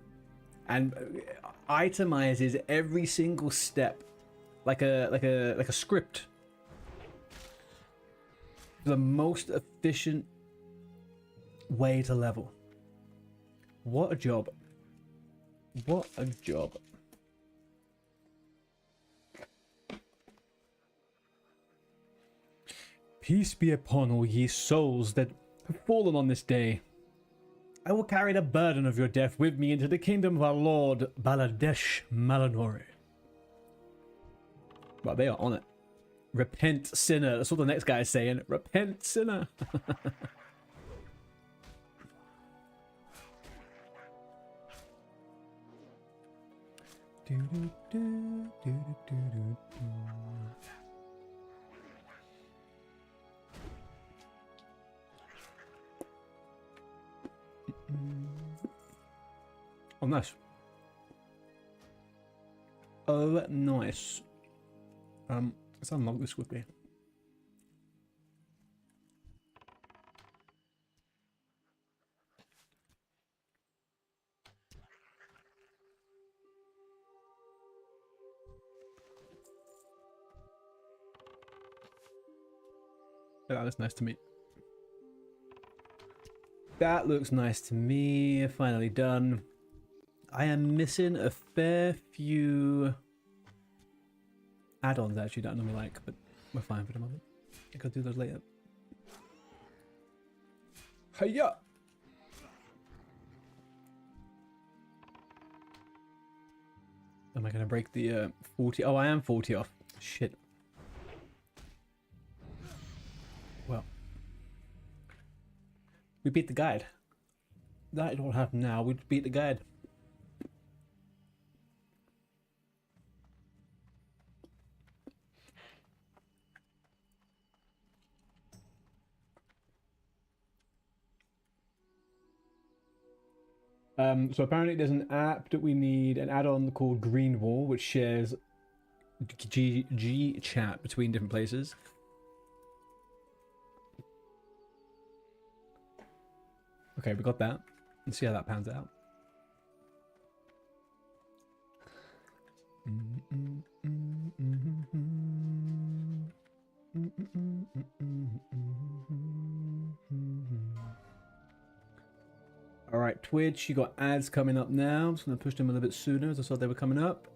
and itemizes every single step like a script. The most efficient way to level. What a job. What a job. Peace be upon all ye souls that have fallen on this day. I will carry the burden of your death with me into the kingdom of our Lord Baladesh Malanori. Well, they are on it. Repent, sinner. That's what the next guy is saying. Repent, sinner. Oh, nice. Oh, nice. Let's unlock this quickly. Yeah, that's nice to me. That looks nice to me. Finally done. I am missing a fair few add-ons actually that I normally like, but we're fine for the moment. I could do those later. Hiya! Am I gonna break the 40? Oh, I am 40 off. Shit. Well, we beat the guide. That is what happened now. We beat the guide. So apparently there's an app that we need, an add-on called Green Wall, which shares G chat between different places. Okay, we got that. Let's see how that pans out. All right, Twitch, you got ads coming up now. I'm just going to push them a little bit sooner as I saw they were coming up.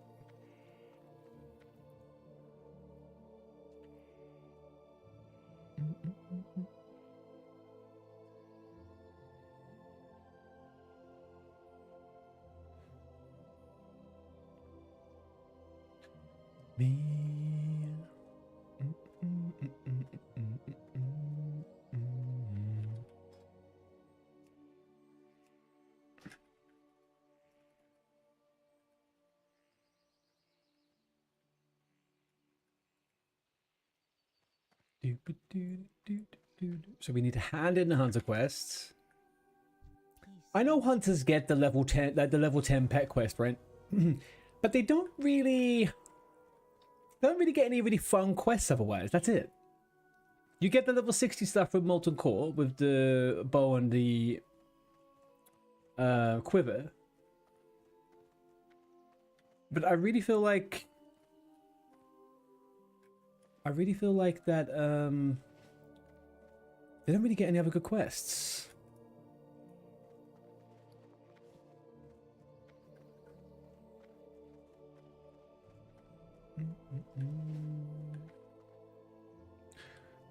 So we need to hand in the hunter quests. I know hunters get the level 10, like the level 10 pet quest, right? But they don't really get any really fun quests otherwise. That's it. You get the level 60 stuff from Molten Core with the bow and the quiver. But I really feel like that they don't really get any other good quests.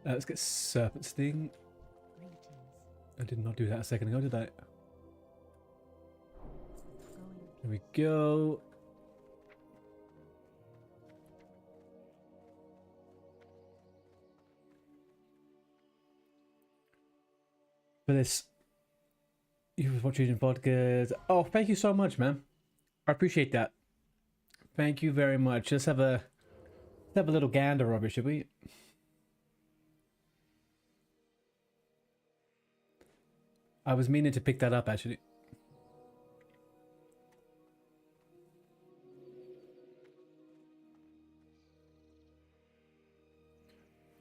Let's get Serpent Sting. I did not do that a second ago, did I? There we go. For this, you was watching podcast. Oh, thank you so much, man. I appreciate that. Thank you very much. Let's have a little gander of it, should we? I was meaning to pick that up, actually.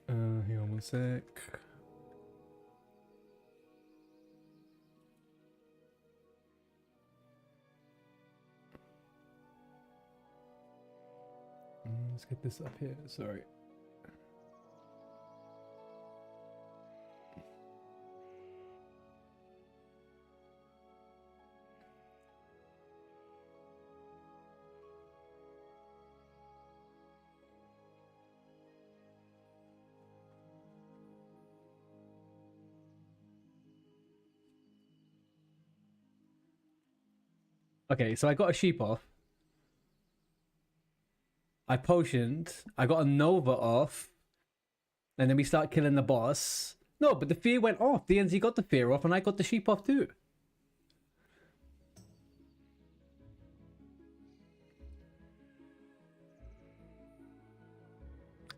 Hang on one sec. Let's get this up here. Sorry. Okay, so I got a sheep off. I potioned. I got a Nova off. And then we start killing the boss. No, but the fear went off. DNZ got the fear off and I got the sheep off too.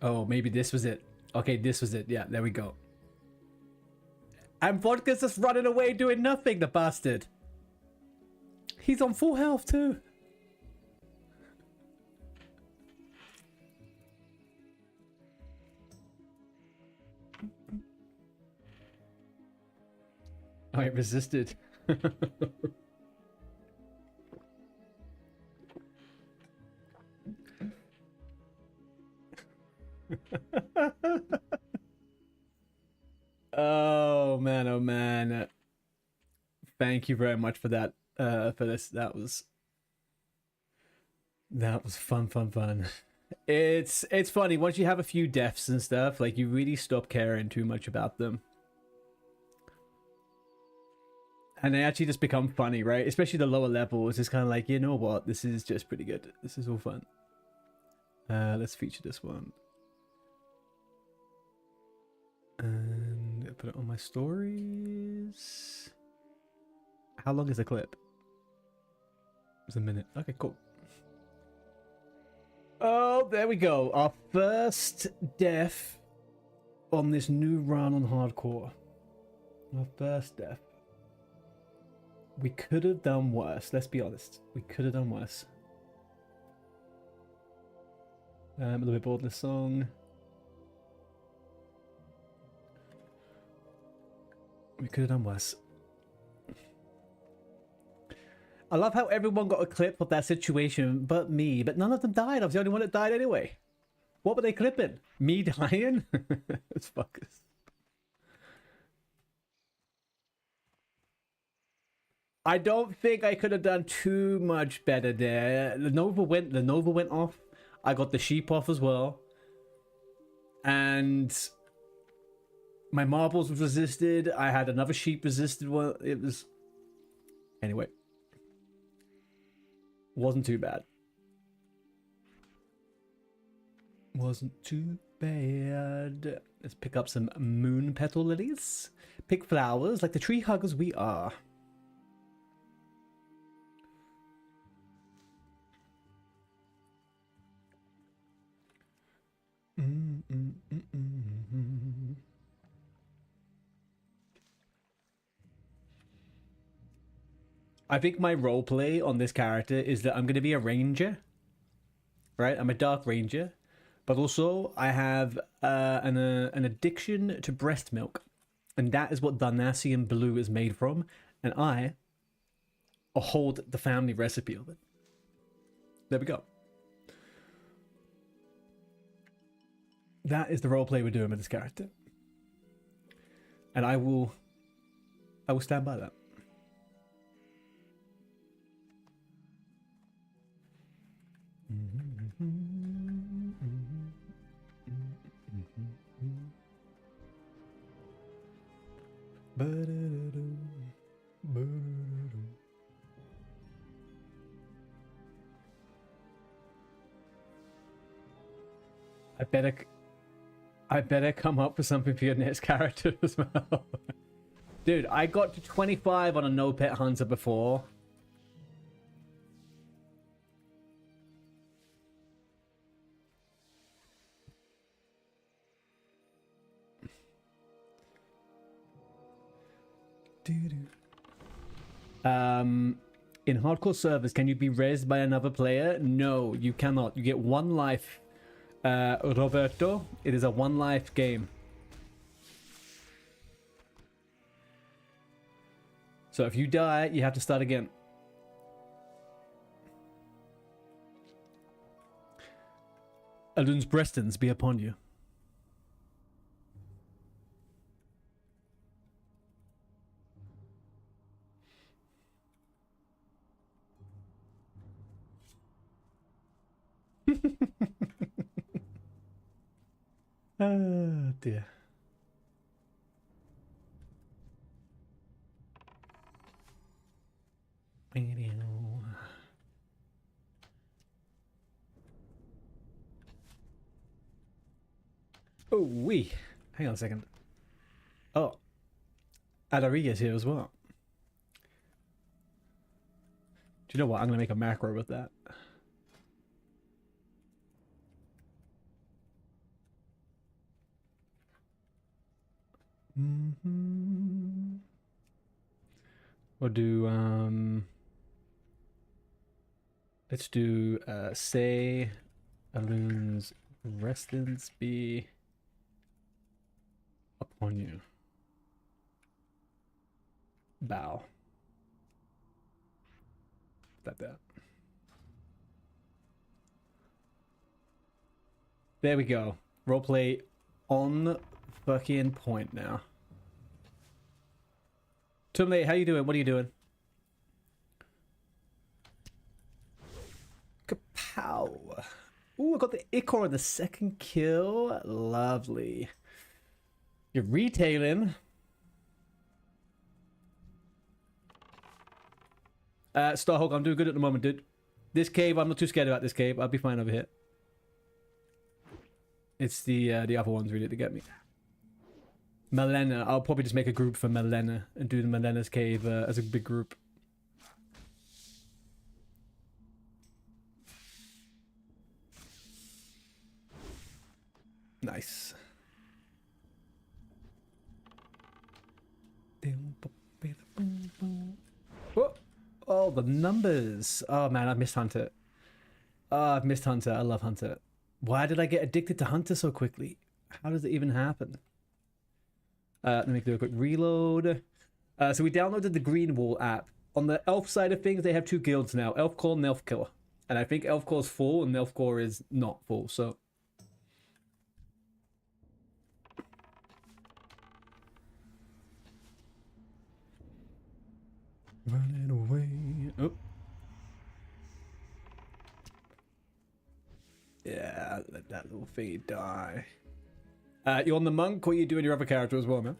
Oh, maybe this was it. Okay, this was it. Yeah, there we go. And Vodka's just running away doing nothing, the bastard. He's on full health too. Oh, it resisted. Oh man, oh man. Thank you very much for that. For this. That was fun. It's funny once you have a few deaths and stuff, like you really stop caring too much about them. And they actually just become funny, right? Especially the lower levels. It's kind of like, you know what? This is just pretty good. This is all fun. Let's feature this one. And put it on my stories. How long is the clip? It's a minute. Okay, cool. Oh, there we go. Our first death on this new run on hardcore. Our first death. We could have done worse. Let's be honest. We could have done worse. A little bit bored of this song. We could have done worse. I love how everyone got a clip of that situation but me. But none of them died. I was the only one that died anyway. What were they clipping? Me dying? It's fuckers. I don't think I could have done too much better there. The Nova went off. I got the sheep off as well. And my marbles was resisted. I had another sheep resisted one. It was... Anyway. Wasn't too bad. Wasn't too bad. Let's pick up some moon petal lilies. Pick flowers like the tree huggers we are. I think my roleplay on this character is that I'm going to be a ranger. Right? I'm a dark ranger. But also, I have an addiction to breast milk. And that is what Darnassian Blue is made from. And I hold the family recipe of it. There we go. That is the roleplay we're doing with this character. And I will stand by that. I better come up with something for your next character as well. Dude, I got to 25 on a no pet hunter before. In hardcore servers, can you be rezzed by another player? No, you cannot. You get one life, Roberto. It is a one life game. So if you die, you have to start again. Alun's Brestons be upon you. Oh dear. Oh, wee. Hang on a second. Oh. Adariga's here as well. Do you know what? I'm going to make a macro with that. We'll do, let's do, say, Alun's residence be upon you. Bow. That. There we go. Roleplay on fucking point now. Tumley, how you doing? What are you doing? Kapow. Ooh, I got the Ichor on the second kill. Lovely. You're retailing. Starhawk, I'm doing good at the moment, dude. This cave, I'm not too scared about this cave. I'll be fine over here. It's the other ones really to get me. Melena, I'll probably just make a group for Melena and do the Melena's cave as a big group. Nice. Oh, oh, the numbers. Oh man, I've missed Hunter. Oh, I've missed Hunter. I love Hunter. Why did I get addicted to Hunter so quickly? How does it even happen? Let me do a quick reload. So we downloaded the Greenwall app. On the elf side of things, they have two guilds now. Elfcore and Elfkiller. And I think Elfcore's full and Elfcore is not full, so... Running away. Oh. Yeah, let that little thingy die. You on the monk, or you doing your other character as well, man?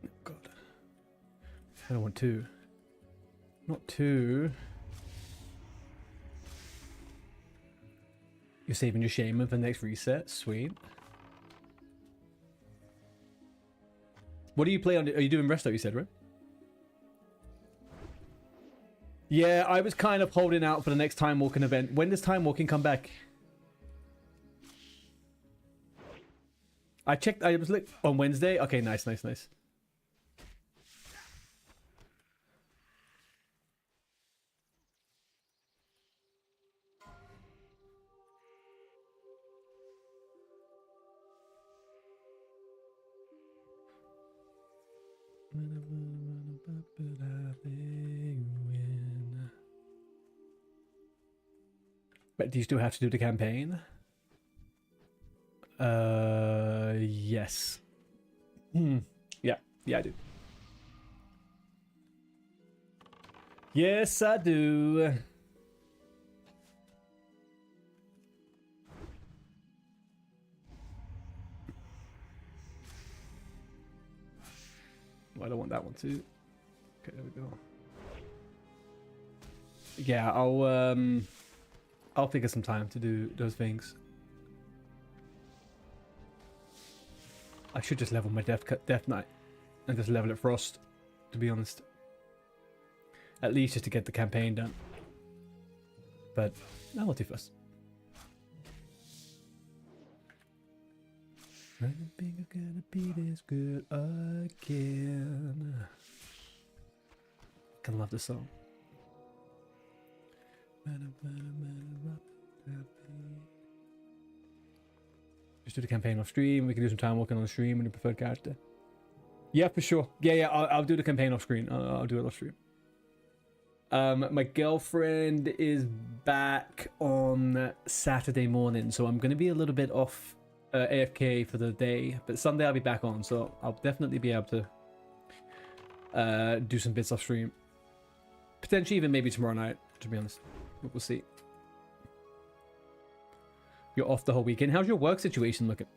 Oh, God. I don't want two. Not two. You're saving your shaman for the next reset. Sweet. What do you play on? Are you doing resto, you said, right? Yeah, I was kind of holding out for the next time walking event. When does time walking come back? I checked. I was like on Wednesday. Okay, nice. But do you still have to do the campaign? Yes. Yeah, I do. Yes, I do. Well, I don't want that one too. Okay, there we go. Yeah, I'll figure some time to do those things. I should just level my Death Knight and just level it Frost, to be honest. At least just to get the campaign done. But I will do first. I don't think I'm gonna be this good again. I love this song. Just do the campaign off stream. We can do some time working on the stream with your preferred character. Yeah, for sure. Yeah, I'll do the campaign off screen. I'll do it off stream. My girlfriend is back on Saturday morning, so I'm going to be a little bit off AFK for the day. But Sunday I'll be back on, so I'll definitely be able to do some bits off stream. Potentially even maybe tomorrow night, to be honest. We'll see. You're off the whole weekend. How's your work situation looking?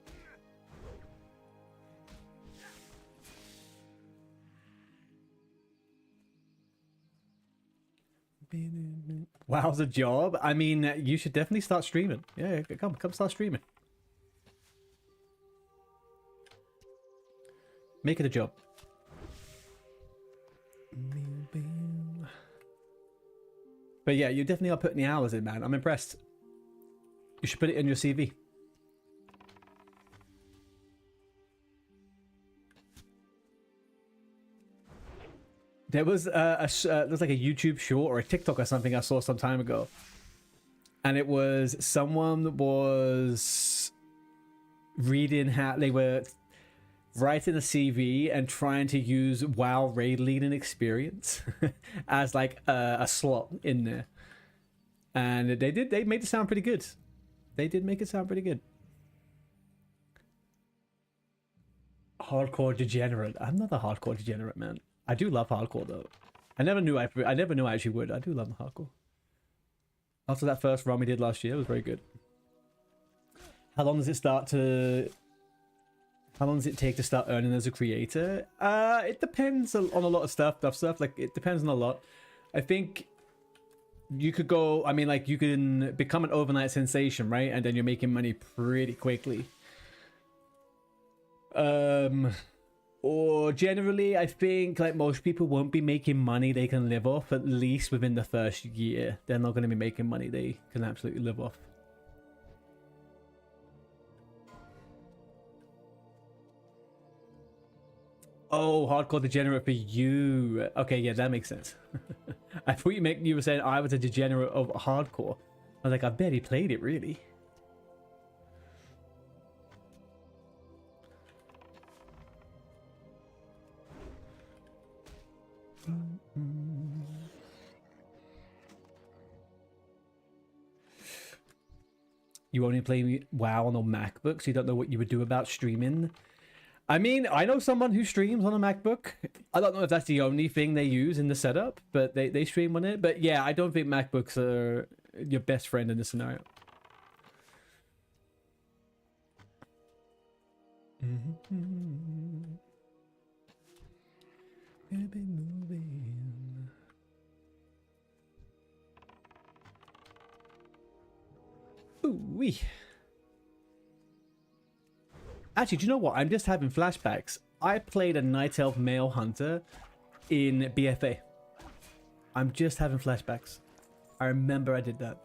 Wow, the job. I mean, you should definitely start streaming. Yeah, come start streaming. Make it a job. But yeah, you definitely are putting the hours in, man. I'm impressed. You should put it in your CV. There was there's like a YouTube short or a TikTok or something I saw some time ago, and it was someone was reading how they were writing a CV and trying to use WoW raid leading experience as like a slot in there, and they made it sound pretty good. They did make it sound pretty good. Hardcore degenerate. I'm not a hardcore degenerate, man. I do love hardcore though. I never knew I actually would. I do love the hardcore. After that first run we did last year, it was very good. How long does it take to start earning as a creator? It depends on a lot of stuff. Like it depends on a lot. I think you could go, I mean, like you can become an overnight sensation, right? And then you're making money pretty quickly. Or generally, I think like most people won't be making money they can live off at least within the first year. They're not going to be making money they can absolutely live off. Oh, hardcore degenerate for you. Okay, yeah, that makes sense. I thought you were saying I was a degenerate of hardcore. I was like, I bet he played it, really. You only play WoW on a MacBook, so you don't know what you would do about streaming. I mean, I know someone who streams on a MacBook. I don't know if that's the only thing they use in the setup, but they stream on it. But yeah, I don't think MacBooks are your best friend in this scenario. Ooh-wee. Actually, do you know what? I'm just having flashbacks. I played a Night Elf Male Hunter in BFA. I'm just having flashbacks. I remember I did that.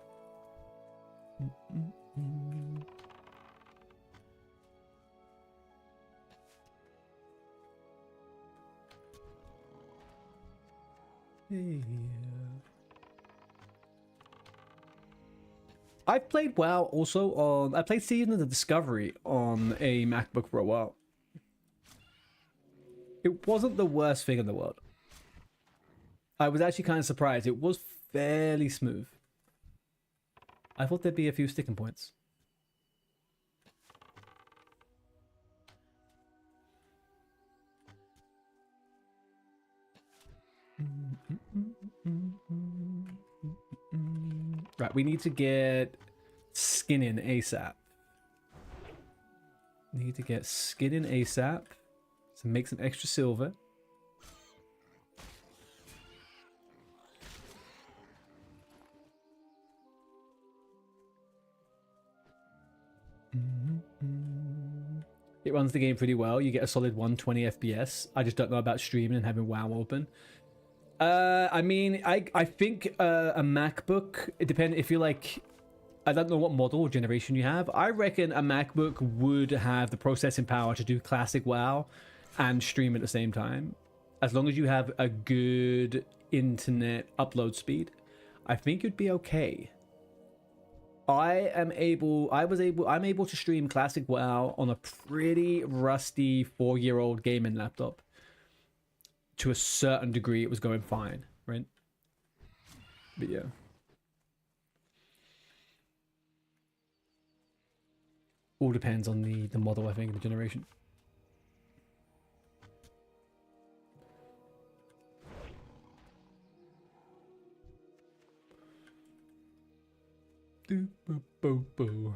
Yeah. I've played WoW also on... I played Season of the Discovery on a MacBook for a while. It wasn't the worst thing in the world. I was actually kind of surprised. It was fairly smooth. I thought there'd be a few sticking points. Right, we need to get skin in ASAP. Need to get skin in ASAP to make some extra silver. It runs the game pretty well. You get a solid 120 FPS. I just don't know about streaming and having WoW open. I mean, I think a MacBook, it depends if you're like, I don't know what model or generation you have. I reckon a MacBook would have the processing power to do classic WoW and stream at the same time. As long as you have a good internet upload speed, I think you'd be okay. I'm able to stream classic WoW on a pretty rusty 4-year-old gaming laptop. To a certain degree, it was going fine, right? But yeah. All depends on the model, I think, the generation. Do, boo, boo, boo.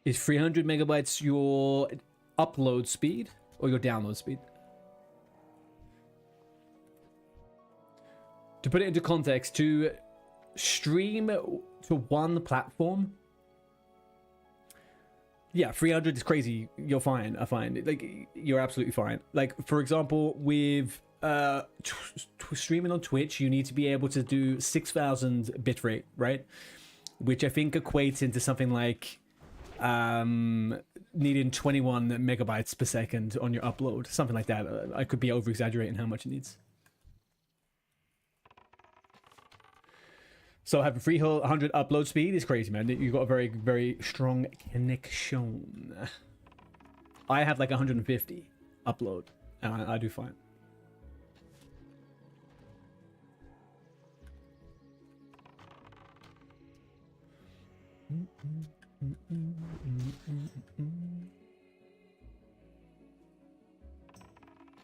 Is 300 megabytes your upload speed or your download speed? To put it into context, to stream to one platform, yeah, 300 is crazy. You're fine. I find it like you're absolutely fine. Like for example, with streaming on Twitch, you need to be able to do 6,000 bitrate, right? Which I think equates into something like needing 21 megabytes per second on your upload, something like that. I could be over exaggerating how much it needs. So having 300 upload speed is crazy, man. You've got a very, very strong connection. I have like 150 upload, and I do fine.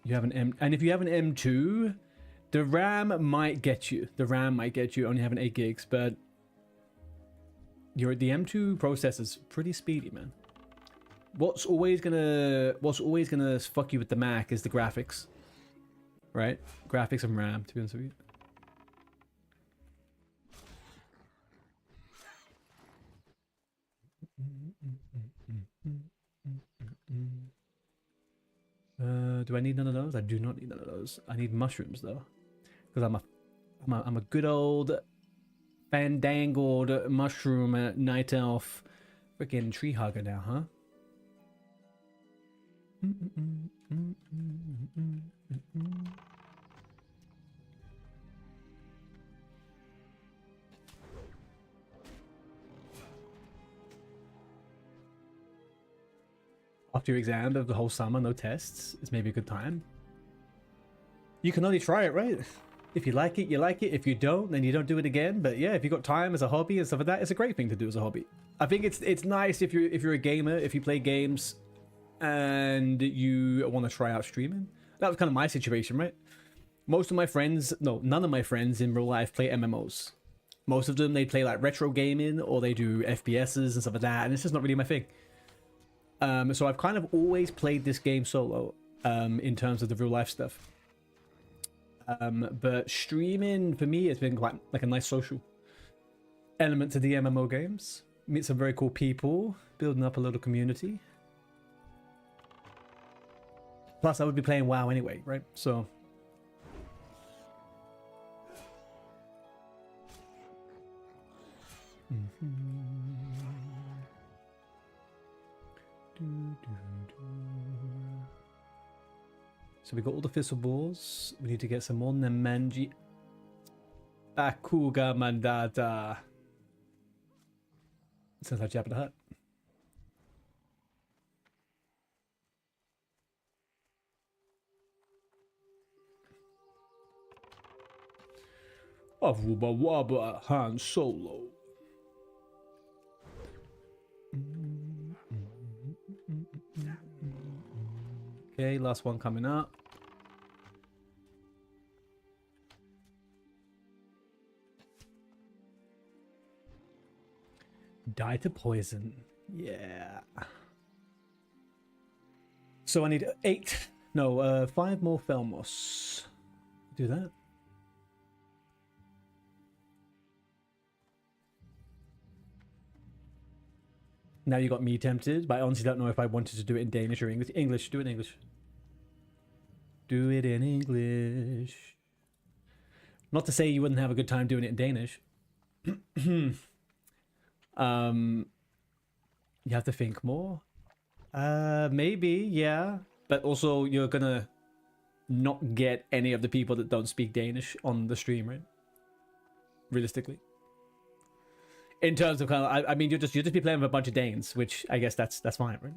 You have an M, and if you have an M2, the RAM might get you. The RAM might get you only having 8 gigs, but the M2 processor's pretty speedy, man. What's always gonna fuck you with the Mac is the graphics, right? Graphics and RAM, to be honest with you. Do I need none of those? I do not need none of those. I need mushrooms though, because I'm a good old fandangled mushroom night elf, freaking tree hugger now, huh? After your exam of the whole summer, no tests, it's maybe a good time. You can only try it, right? If you like it, you like it. If you don't, then you don't do it again. But yeah, if you got time as a hobby and stuff like that, it's a great thing to do as a hobby. I think it's nice if you're a gamer, if you play games and you want to try out streaming. That was kind of my situation, right? Most of my friends, no, none of my friends in real life play MMOs. Most of them, they play like retro gaming or they do FPSs and stuff like that, and it's just not really my thing. So I've kind of always played this game solo in terms of the real life stuff. But streaming for me has been quite like a nice social element to the MMO games. Meet some very cool people, building up a little community. Plus, I would be playing WoW anyway, right? So. So we got all the thistle balls. We need to get some more Nemanji. Bakuga Mandata. Sounds like Jabba the Hutt. Avuba Waba Han Solo. Okay, last one coming up. Die to poison. Yeah. So I need 5 more Felmos. Do that. Now you got me tempted, but I honestly don't know if I wanted to do it in Danish or English. English, do it in English. Do it in English. Not to say you wouldn't have a good time doing it in Danish. You have to think more. Maybe, yeah. But also you're gonna not get any of the people that don't speak Danish on the stream, right? Realistically. In terms of kind of, I mean, you'll just be playing with a bunch of Danes, which I guess that's fine, right?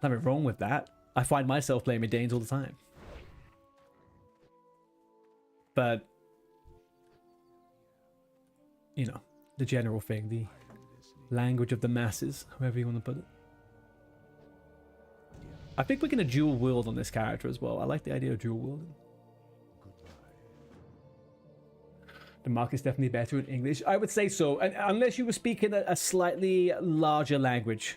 Nothing wrong with that. I find myself playing with Danes all the time. But, you know, the general thing, the language of the masses, however you want to put it. I think we're going to dual wield on this character as well. I like the idea of dual wielding. The mark is definitely better in English. I would say so, unless you were speaking a slightly larger language,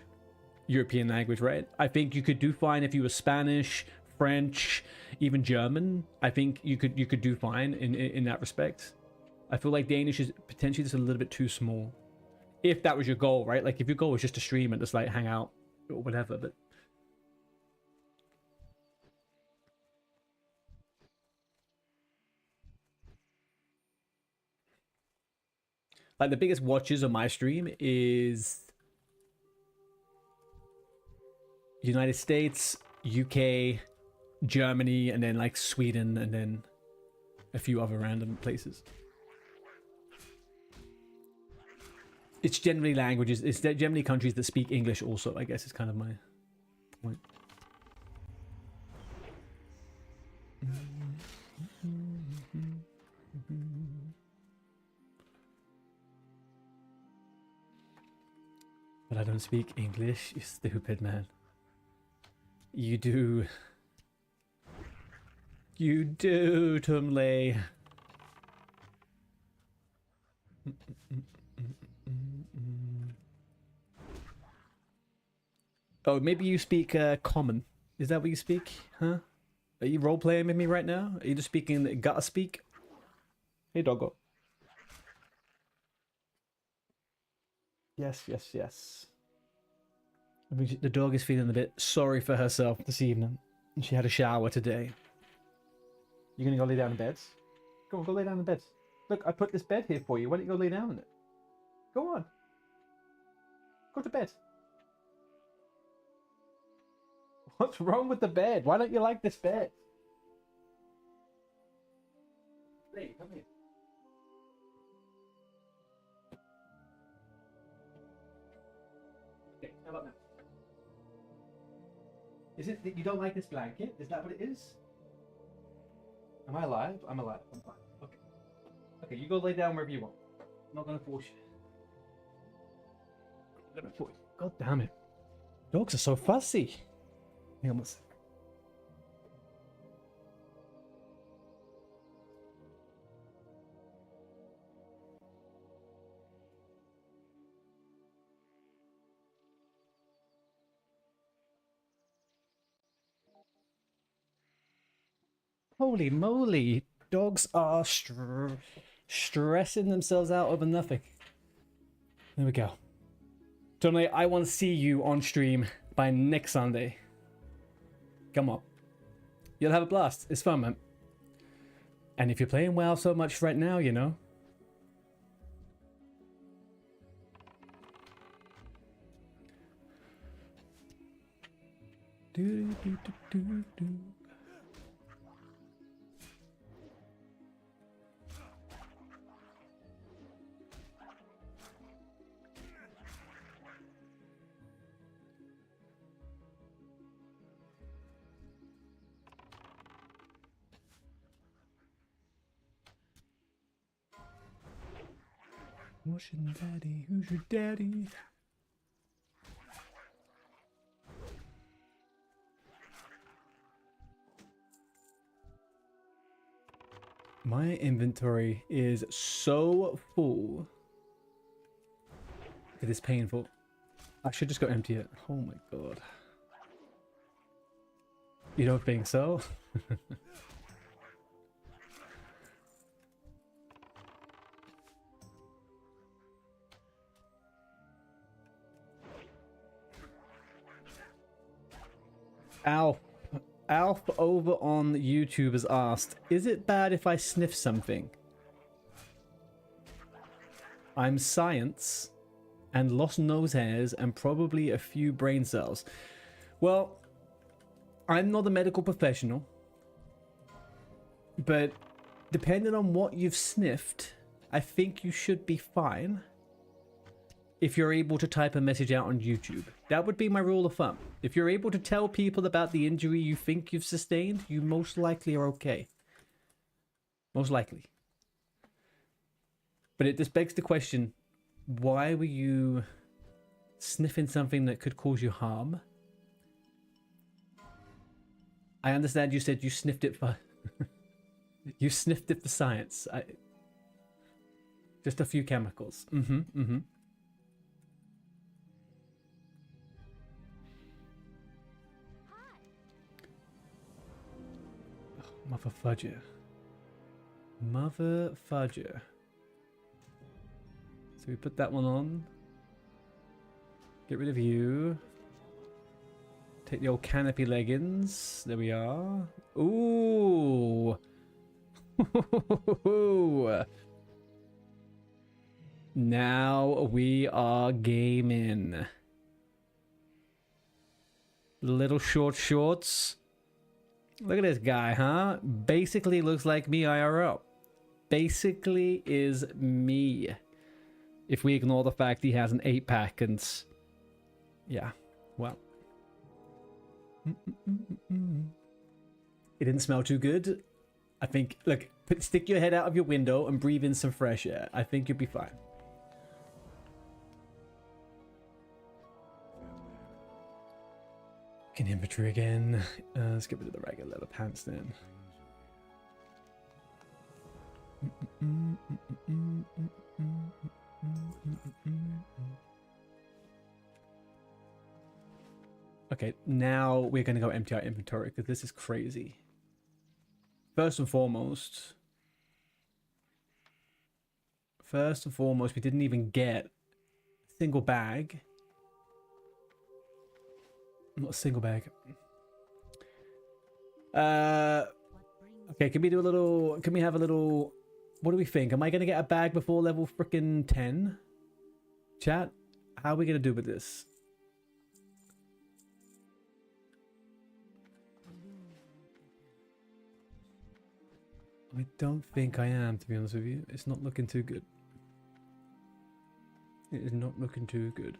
European language, right? I think you could do fine if you were Spanish, French, even German. I think you could do fine in that respect. I feel like Danish is potentially just a little bit too small. If that was your goal, right? Like if your goal was just to stream and just like hang out or whatever, but like the biggest watchers on my stream is United States, UK, Germany, and then like Sweden, and then a few other random places. It's generally languages. It's generally countries that speak English also, I guess is kind of my point. But I don't speak English, you stupid man. You do. You do, Tumley. Oh, maybe you speak common. Is that what you speak? Huh? Are you role-playing with me right now? Are you just speaking gotta speak? Hey, doggo. Yes, yes, yes. I mean, the dog is feeling a bit sorry for herself this evening. She had a shower today. You gonna go lay down in bed? Go on, go lay down in bed. Look, I put this bed here for you. Why don't you go lay down in it? Go on. Go to bed. What's wrong with the bed? Why don't you like this bed? Hey, come here. Okay, how about now? Is it that you don't like this blanket? Is that what it is? Am I alive? I'm alive. I'm fine. Okay. Okay, you go lay down wherever you want. I'm not gonna force you. I'm gonna force you. God damn it. Dogs are so fussy. Hang on one sec. Holy moly, dogs are stressing themselves out over nothing. There we go. Tony, I want to see you on stream by next Sunday. Come on. You'll have a blast. It's fun, man. And if you're playing WoW so much right now, you know. Do, do, do, do, do. Russian daddy, who's your daddy? My inventory is so full. It is painful. I should just go empty it. Oh my god. You don't think so? Alf over on YouTube has asked, is it bad if I sniff something? I'm science and lost nose hairs and probably a few brain cells. Well, I'm not a medical professional, but depending on what you've sniffed, I think you should be fine if you're able to type a message out on YouTube. That would be my rule of thumb. If you're able to tell people about the injury you think you've sustained, you most likely are okay. Most likely. But it just begs the question, why were you sniffing something that could cause you harm? I understand you said you sniffed it for... you sniffed it for science. Just a few chemicals. Mother fudger. Mother fudger. So we put that one on. Get rid of you. Take the old canopy leggings. There we are. Ooh. Now we are gaming. Little short shorts. Look at this guy, huh? Basically looks like me IRL. Basically is me. If we ignore the fact he has an 8-pack and... yeah, well. It didn't smell too good. I think, look, stick your head out of your window and breathe in some fresh air. I think you'll be fine. In inventory again. Let's get rid of the ragged leather pants then. Okay, now we're going to go empty our inventory because this is crazy. First and foremost, we didn't even get a single bag. Not a single bag. Okay, can we have a little, what do we think? Am I going to get a bag before level frickin' 10? Chat, how are we going to do with this? I don't think I am, to be honest with you. It's not looking too good. It is not looking too good.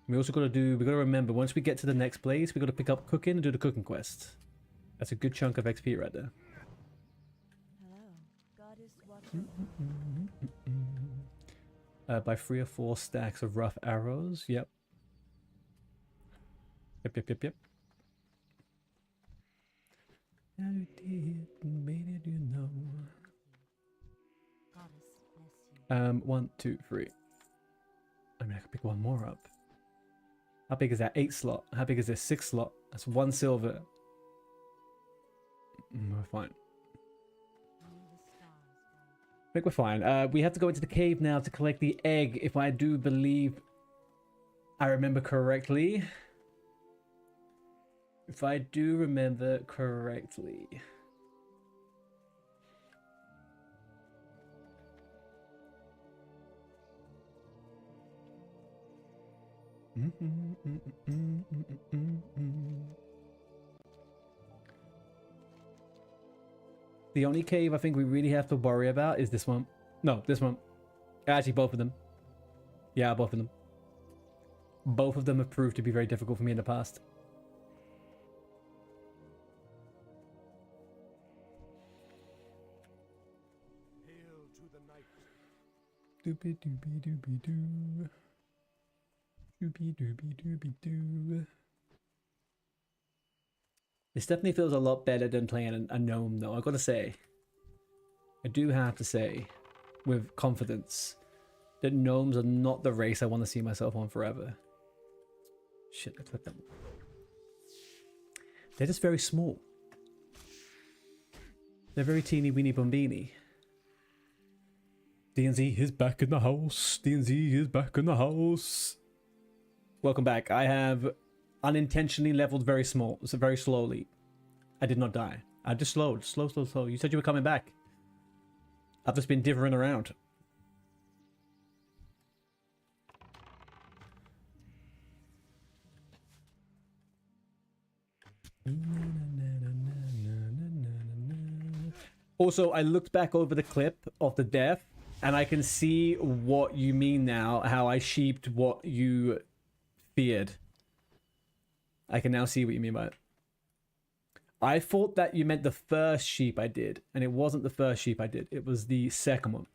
We also got to remember, once we get to the next place, we got to pick up cooking and do the cooking quest. That's a good chunk of XP right there. By 3 or 4 stacks of rough arrows. Yep. Yep. How did you know? 1, 2, 3. I mean, I could pick one more up. How big is that? 8 slot. How big is this? 6 slot. That's 1 silver. We're fine. I think we're fine. We have to go into the cave now to collect the egg, if I do believe I remember correctly. If I do remember correctly. The only cave I think we really have to worry about is this one. No, this one. Actually, both of them. Yeah, both of them. Both of them have proved to be very difficult for me in the past. Doobie doobie doobie doo. Doobie doobie doobie doo. This definitely feels a lot better than playing a gnome, though. I've got to say. I do have to say, with confidence, that gnomes are not the race I want to see myself on forever. Shit, I clicked them. They're just very small. They're very teeny weeny bombini. DNZ is back in the house. DNZ is back in the house. Welcome back. I have unintentionally leveled very small, so very slowly. I did not die. I just slowed. Slow. You said you were coming back. I've just been dithering around. Also, I looked back over the clip of the death, and I can see what you mean now, how I sheeped what you feared. I can now see what you mean by it. I thought that you meant the first sheep I did, and it wasn't the first sheep I did. It was the second one.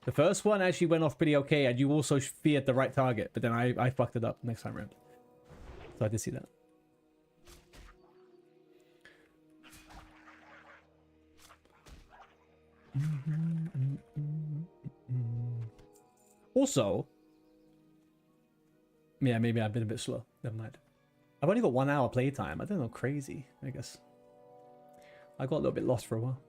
The first one actually went off pretty okay, and you also feared the right target, but then I fucked it up next time around. So I did see that. Also, yeah, maybe I've been a bit slow. Never mind. I've only got 1 hour playtime. I don't know, crazy, I guess. I got a little bit lost for a while.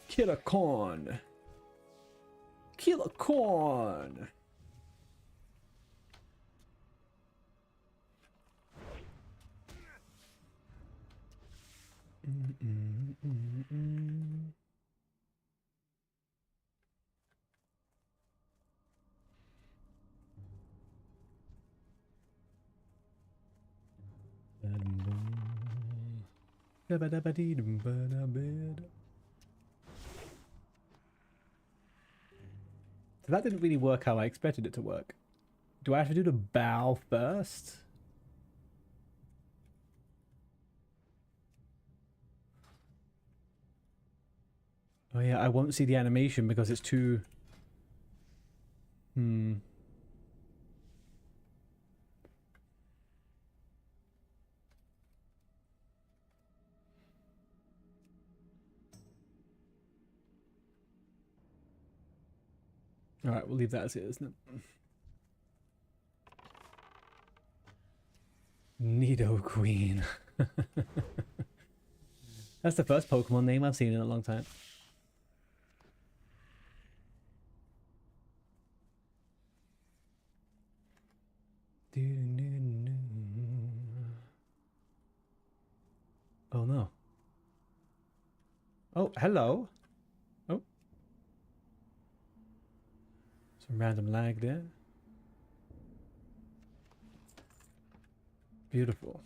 Killer corn. Killer corn. So that didn't really work how I expected it to work. Do I have to do the bow first? Oh yeah, I won't see the animation because it's too... Alright, we'll leave that as it is then. Nido Queen. That's the first Pokemon name I've seen in a long time. Oh no. Oh, hello. Oh. Some random lag there. Beautiful.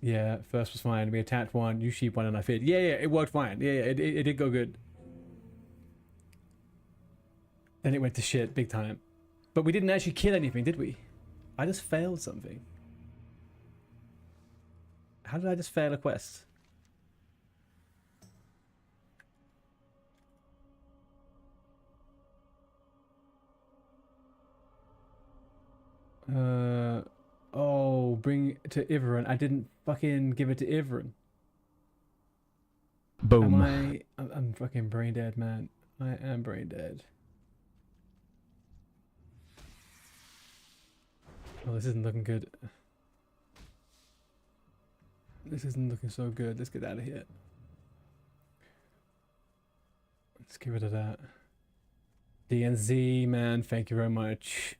Yeah, first was fine. We attacked one, you sheep one, and I feared. Yeah, it worked fine. Yeah, it did go good. Then it went to shit big time. But we didn't actually kill anything, did we? I just failed something. How did I just fail a quest? Oh, bring it to Ivern. I didn't fucking give it to Ivern. Boom. I'm fucking brain dead, man. I am brain dead. Oh, this isn't looking good. This isn't looking so good. Let's get out of here. Let's get rid of that. DNZ, man, thank you very much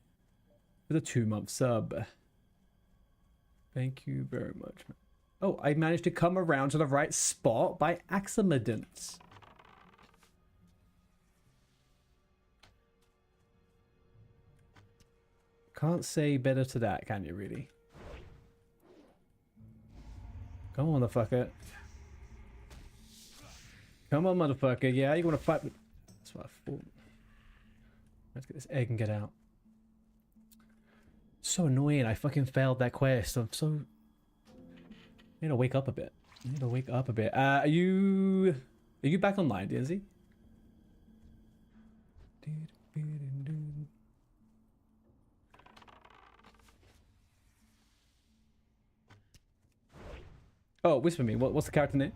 for the 2-month sub. Thank you very much, man. Oh, I managed to come around to the right spot by accident. Can't say better to that, can you, really? Come on, motherfucker. Come on, motherfucker. Yeah, you want to fight with... That's what I thought. Let's get this egg and get out. So annoying. I fucking failed that quest. I'm so... I need to wake up a bit. I need to wake up a bit. Are you back online, DNZ? Oh, whisper me. What's the character name?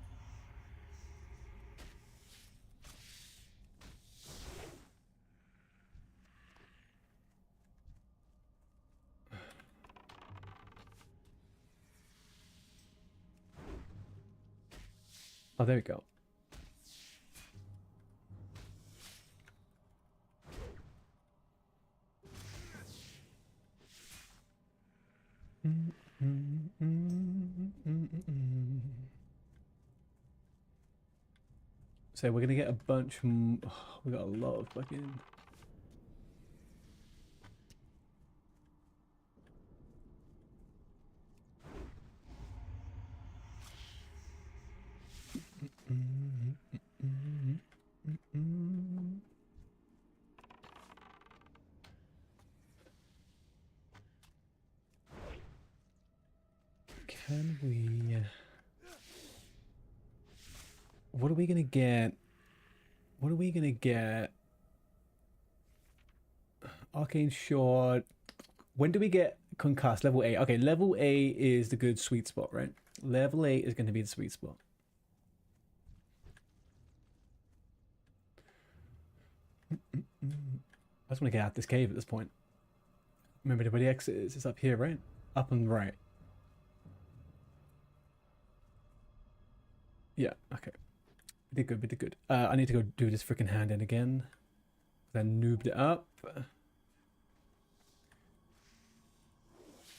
Oh, there we go. So we're gonna get a bunch. We got a lot of fucking. Can we? What are we gonna get? What are we gonna get? Arcane Short. When do we get Concussed? Level 8. Okay, level 8 is the good sweet spot, right? Level 8 is going to be the sweet spot. I just want to get out this cave at this point. Remember where the exit is? It's up here, right? Up and right. Yeah, okay. We did good, we did good. I need to go do this freaking hand in again. Then noobed it up.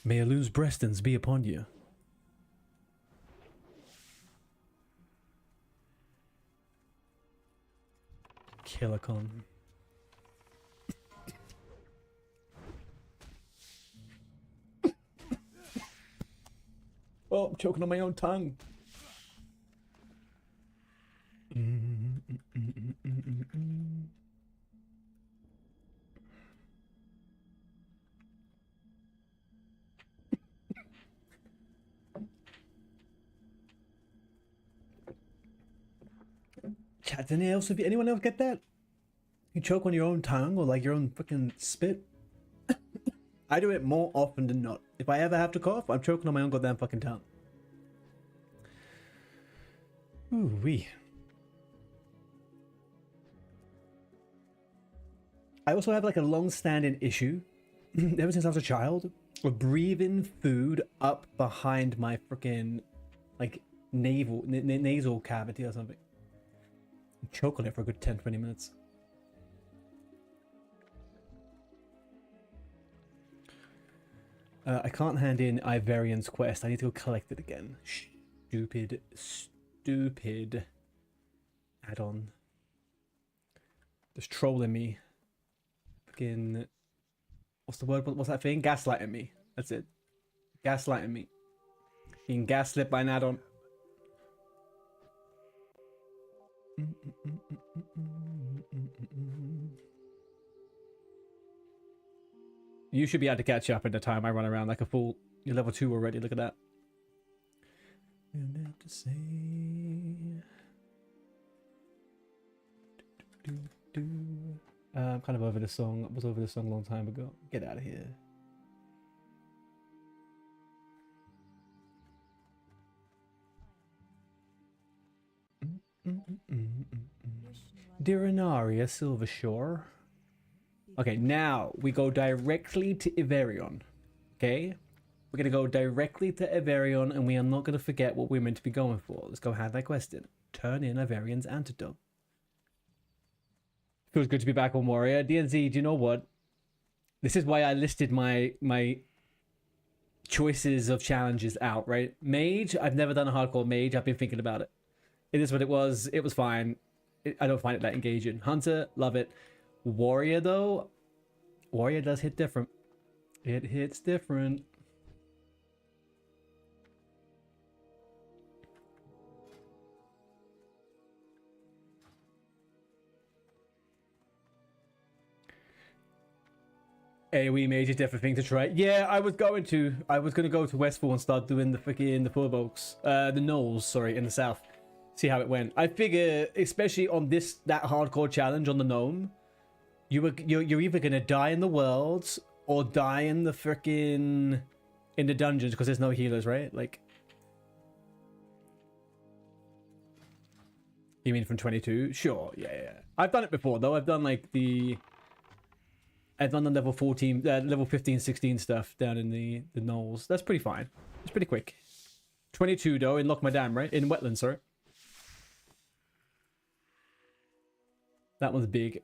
May Elu's breastons be upon you. Killicon. Oh, I'm choking on my own tongue. Chat, anyone else get that? You choke on your own tongue or like your own fucking spit? I do it more often than not. If I ever have to cough, I'm choking on my own goddamn fucking tongue. Ooh wee. I also have like a long-standing issue, ever since I was a child, of breathing food up behind my freaking like nasal cavity or something. Choke on it for a good 10-20 minutes. I can't hand in Ivarian's quest. I need to go collect it again. Stupid add-on. Just trolling me. Fucking... What's the word? What's that thing? Gaslighting me. That's it. Gaslighting me. Being gaslit by an add-on. You should be able to catch up in the time I run around like a fool. You're level 2 already, look at that. Have to say... I'm kind of over this song. I was over this song a long time ago. Get out of here. Dirinaria Silvershore. Okay, now we go directly to Iverion. Okay? We're going to go directly to Iverion, and we are not going to forget what we're meant to be going for. Let's go have that quest in. Turn in Iverion's antidote. Feels good to be back on Warrior. DNZ, do you know what? This is why I listed my choices of challenges out, right? Mage, I've never done a hardcore mage. I've been thinking about it. It is what it was. It was fine. I don't find it that engaging. Hunter, love it. Warrior, though, Warrior does hit different. It hits different. AoE mage is definitely a thing to try. Yeah, I was going to go to Westfall and start doing the freaking the Purbolgs, the Knolls, sorry, in the south. See how it went. I figure, especially on that hardcore challenge on the gnome, you're either gonna die in the worlds or die in the freaking in the dungeons because there's no healers, right? Like, you mean from 22? Sure, yeah. I've done it before though. I've done like I've done the level 14, level 15, 16 stuff down in the Knolls. That's pretty fine. It's pretty quick. 22 though in Lochmadam, right? In Wetlands, sorry. That one's big.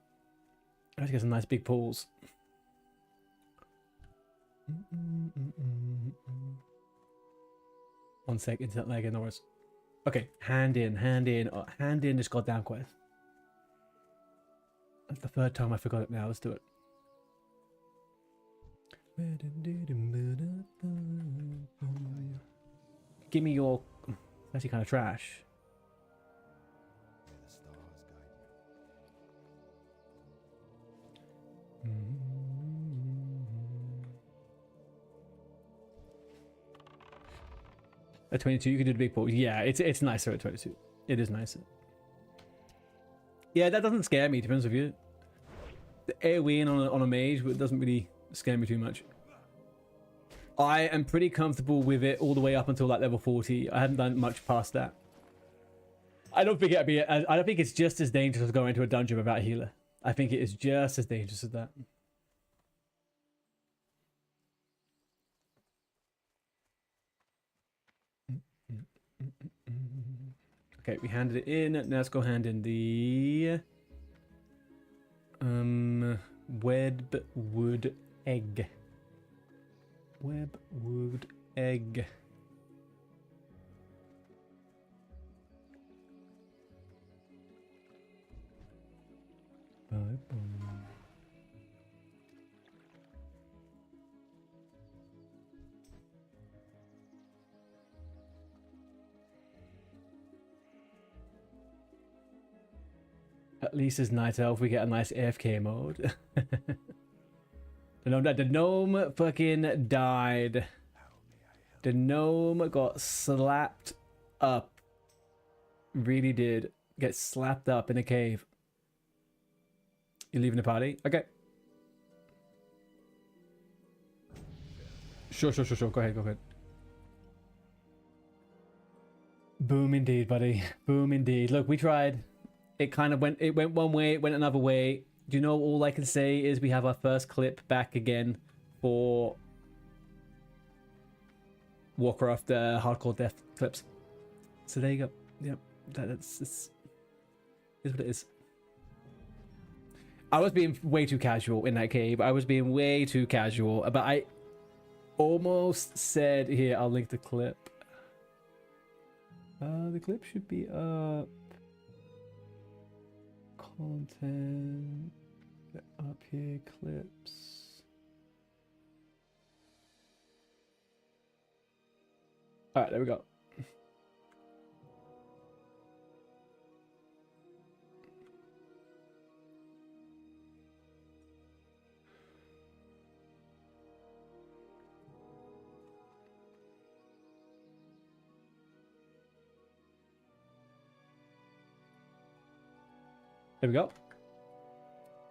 I have to get some nice big pools. One sec, internet lag, no worries. Okay, hand in this goddamn quest. That's the third time I forgot it now. Let's do it. Give me your... It's actually kind of trash. At 22, you can do the big pool. Yeah, it's nicer at 22. It is nicer. Yeah, that doesn't scare me, to be honest with you. The AoE on a mage doesn't really scare me too much. I am pretty comfortable with it all the way up until like level 40. I haven't done much past that. I don't think I don't think it's just as dangerous as going into a dungeon without a healer. I think it is just as dangerous as that. Okay, we handed it in. Now let's go hand in the webwood egg. Webwood egg. At least as Night Elf, we get a nice AFK mode. The gnome fucking died. The gnome got slapped up. Really did. Get slapped up in a cave. You leaving the party? Okay. Sure. Go ahead. Boom indeed, buddy. Boom indeed. Look, we tried. It went one way, it went another way. Do you know, all I can say is we have our first clip back again for Warcraft hardcore death clips. So there you go. Yep, that's is what it is. I was being way too casual in that cave. I was being way too casual, but I almost said, here, I'll link the clip. The clip should be up. Content. Get up here, clips. Alright, there we go. There we go.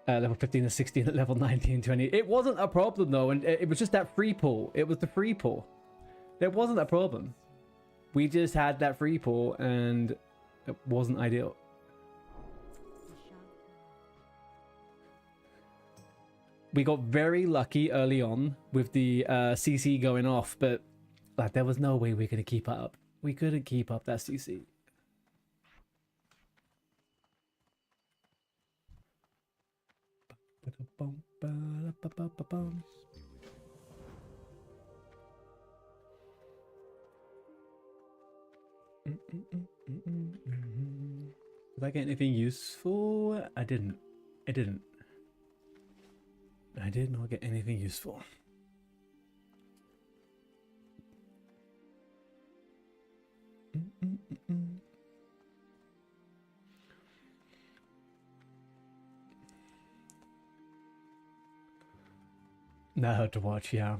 Level 15 and 16 at level 19 and 20. It wasn't a problem though, and it was just that free pull. It was the free pull. There wasn't a problem. We just had that free pull and it wasn't ideal. We got very lucky early on with the CC going off, but like, there was no way we were going to keep up. We couldn't keep up that CC. Did I get anything useful? I didn't. I did not get anything useful. Not hard to watch, yeah.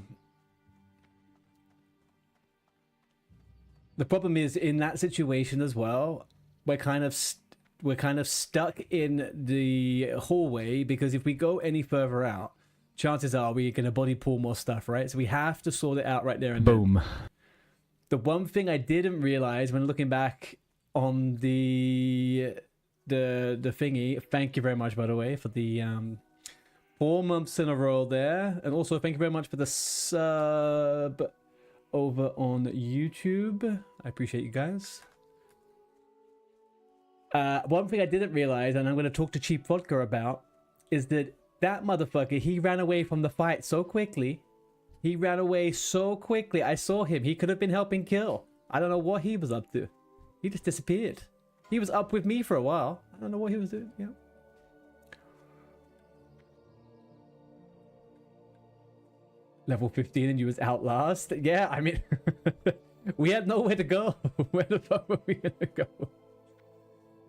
The problem is in that situation as well, we're kind of stuck in the hallway, because if we go any further out, chances are we're going to body pull more stuff, right? So we have to sort it out right there and Boom. then. The one thing I didn't realize when looking back on the thingy, thank you very much, by the way, for the 4 months in a row there, and also thank you very much for the sub over on YouTube. I appreciate you guys. One thing I didn't realize, and I'm going to talk to Cheap Vodka about, is that motherfucker, he ran away from the fight so quickly. He ran away so quickly. I saw him. He could have been helping kill. I don't know what he was up to. He just disappeared. He was up with me for a while. I don't know what he was doing. Yeah. Level 15 and you was out last? Yeah, I mean, we had nowhere to go. Where the fuck were we gonna go?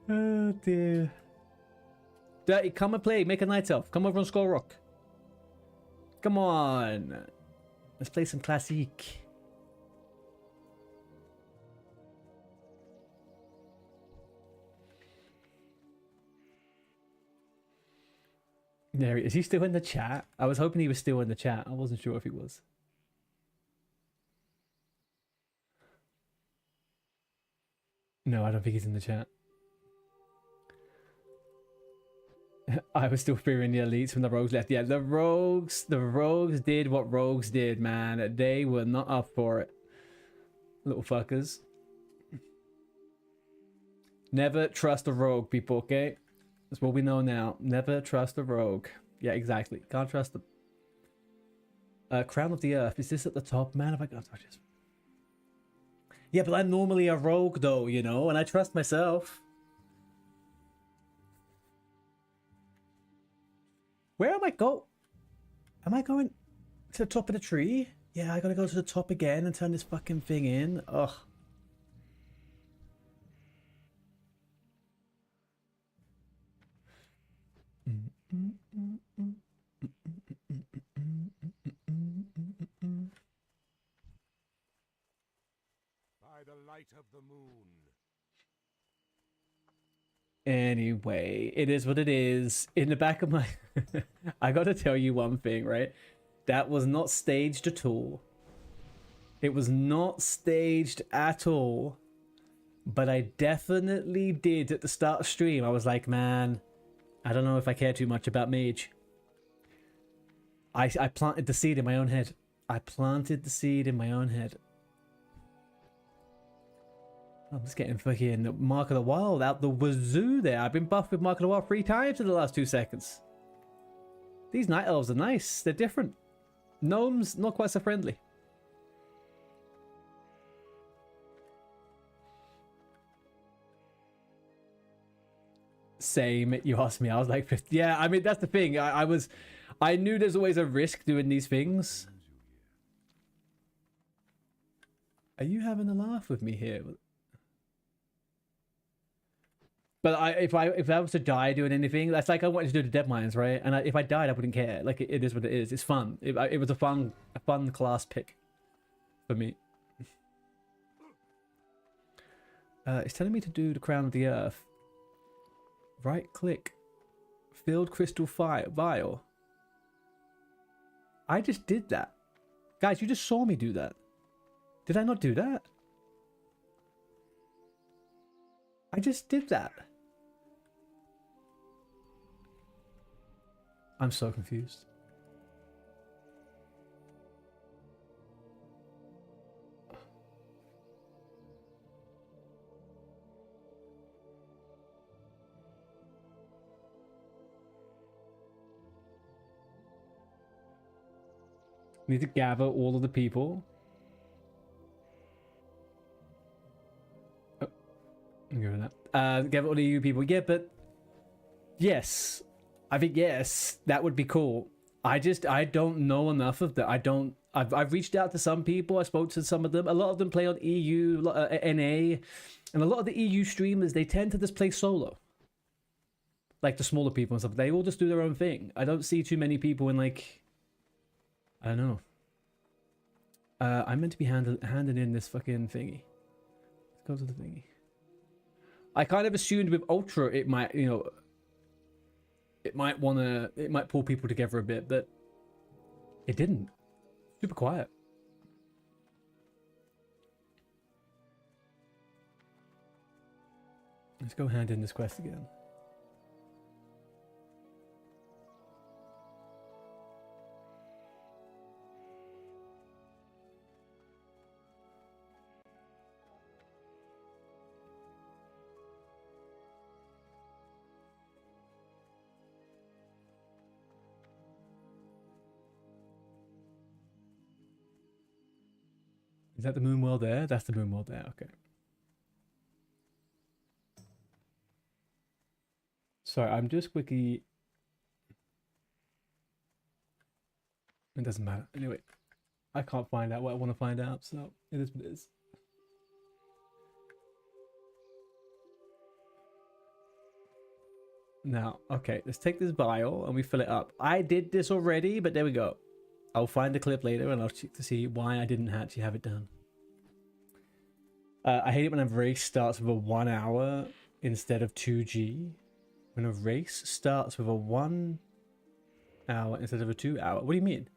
Oh dear. Dirty, come and play. Make a night elf. Come over on Skull Rock. Come on. Let's play some Classic. There he is. Is he still in the chat? I was hoping he was still in the chat. I wasn't sure if he was. No, I don't think he's in the chat. I was still fearing the elites when the rogues left. Yeah, the rogues did what rogues did, man. They were not up for it. Little fuckers. Never trust a rogue, people, okay? That's what we know now. Never trust a rogue. Yeah, exactly. Can't trust them. Crown of the Earth. Is this at the top? Man, have I got touches? Yeah, but I'm normally a rogue, though, you know, and I trust myself. Where am I go? Am I going to the top of the tree? Yeah, I gotta go to the top again and turn this fucking thing in. Ugh. By the light of the moon. Anyway, it is what it is. In the back of my... I gotta tell you one thing, right? That was not staged at all. It was not staged at all. But I definitely did at the start of stream. I was like, man, I don't know if I care too much about mage. I planted the seed in my own head. I planted the seed in my own head. I'm just getting fucking Mark of the Wild out the wazoo there. I've been buffed with Mark of the Wild 3 times in the last 2 seconds. These night elves are nice. They're different. Gnomes, not quite so friendly. Same, you asked me. I was like 50. Yeah, I mean, that's the thing. I knew there's always a risk doing these things. Are you having a laugh with me here? But if I was to die doing anything, that's like I wanted to do the Dead Mines, right? And if I died, I wouldn't care. Like it is what it is. It's fun. It was a fun class pick for me. It's telling me to do the Crown of the Earth. Right click, filled crystal vial. I just did that, guys. You just saw me do that. Did I not do that? I just did that. I'm so confused. Need to gather all of the people. Oh, I'm going with that. Gather all of you people. Yeah, but yes, I think yes, that would be cool. I don't know enough of that. I've reached out to some people. I spoke to some of them. A lot of them play on EU, NA, and a lot of the EU streamers, they tend to just play solo. Like the smaller people and stuff. They all just do their own thing. I don't see too many people in like I don't know. I'm meant to be handing in this fucking thingy. Let's go to the thingy. I kind of assumed with Ultra it might, you know, it might pull people together a bit, but it didn't. Super quiet. Let's go hand in this quest again. Is that the moon world there? That's the moon world there, okay. Sorry, I'm just quickly... It doesn't matter. Anyway, I can't find out what I want to find out, so it is what it is. Now, okay, let's take this vial and we fill it up. I did this already, but there we go. I'll find the clip later and I'll check to see why I didn't actually have it done. I hate it when a race starts with a 1 hour instead of 2G. When a race starts with a 1 hour instead of a 2 hour. What do you mean?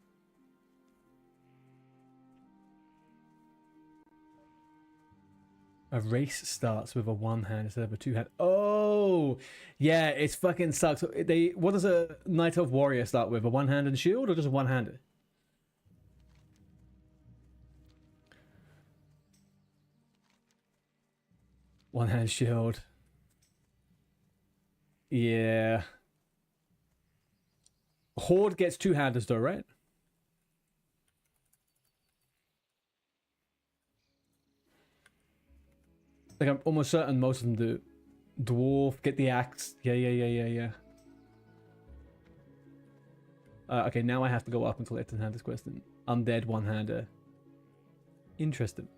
A race starts with a 1 hand instead of a 2 hand. Oh, yeah, it's fucking sucks. What does a Night Elf Warrior start with? A 1-handed shield or just a 1-hander? One-hand shield. Yeah. Horde gets 2-handers though, right? Like, I'm almost certain most of them do. Dwarf, get the axe. Yeah. Okay, now I have to go up and collect and hand this question. Undead 1-hander. Interesting.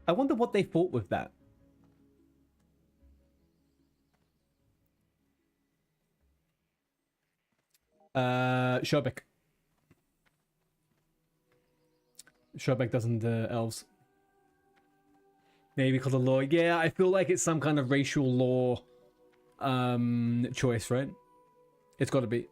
I wonder what they thought with that. Shobek. Shobek doesn't elves. Maybe because of law. Yeah, I feel like it's some kind of racial law choice, right? It's got to be.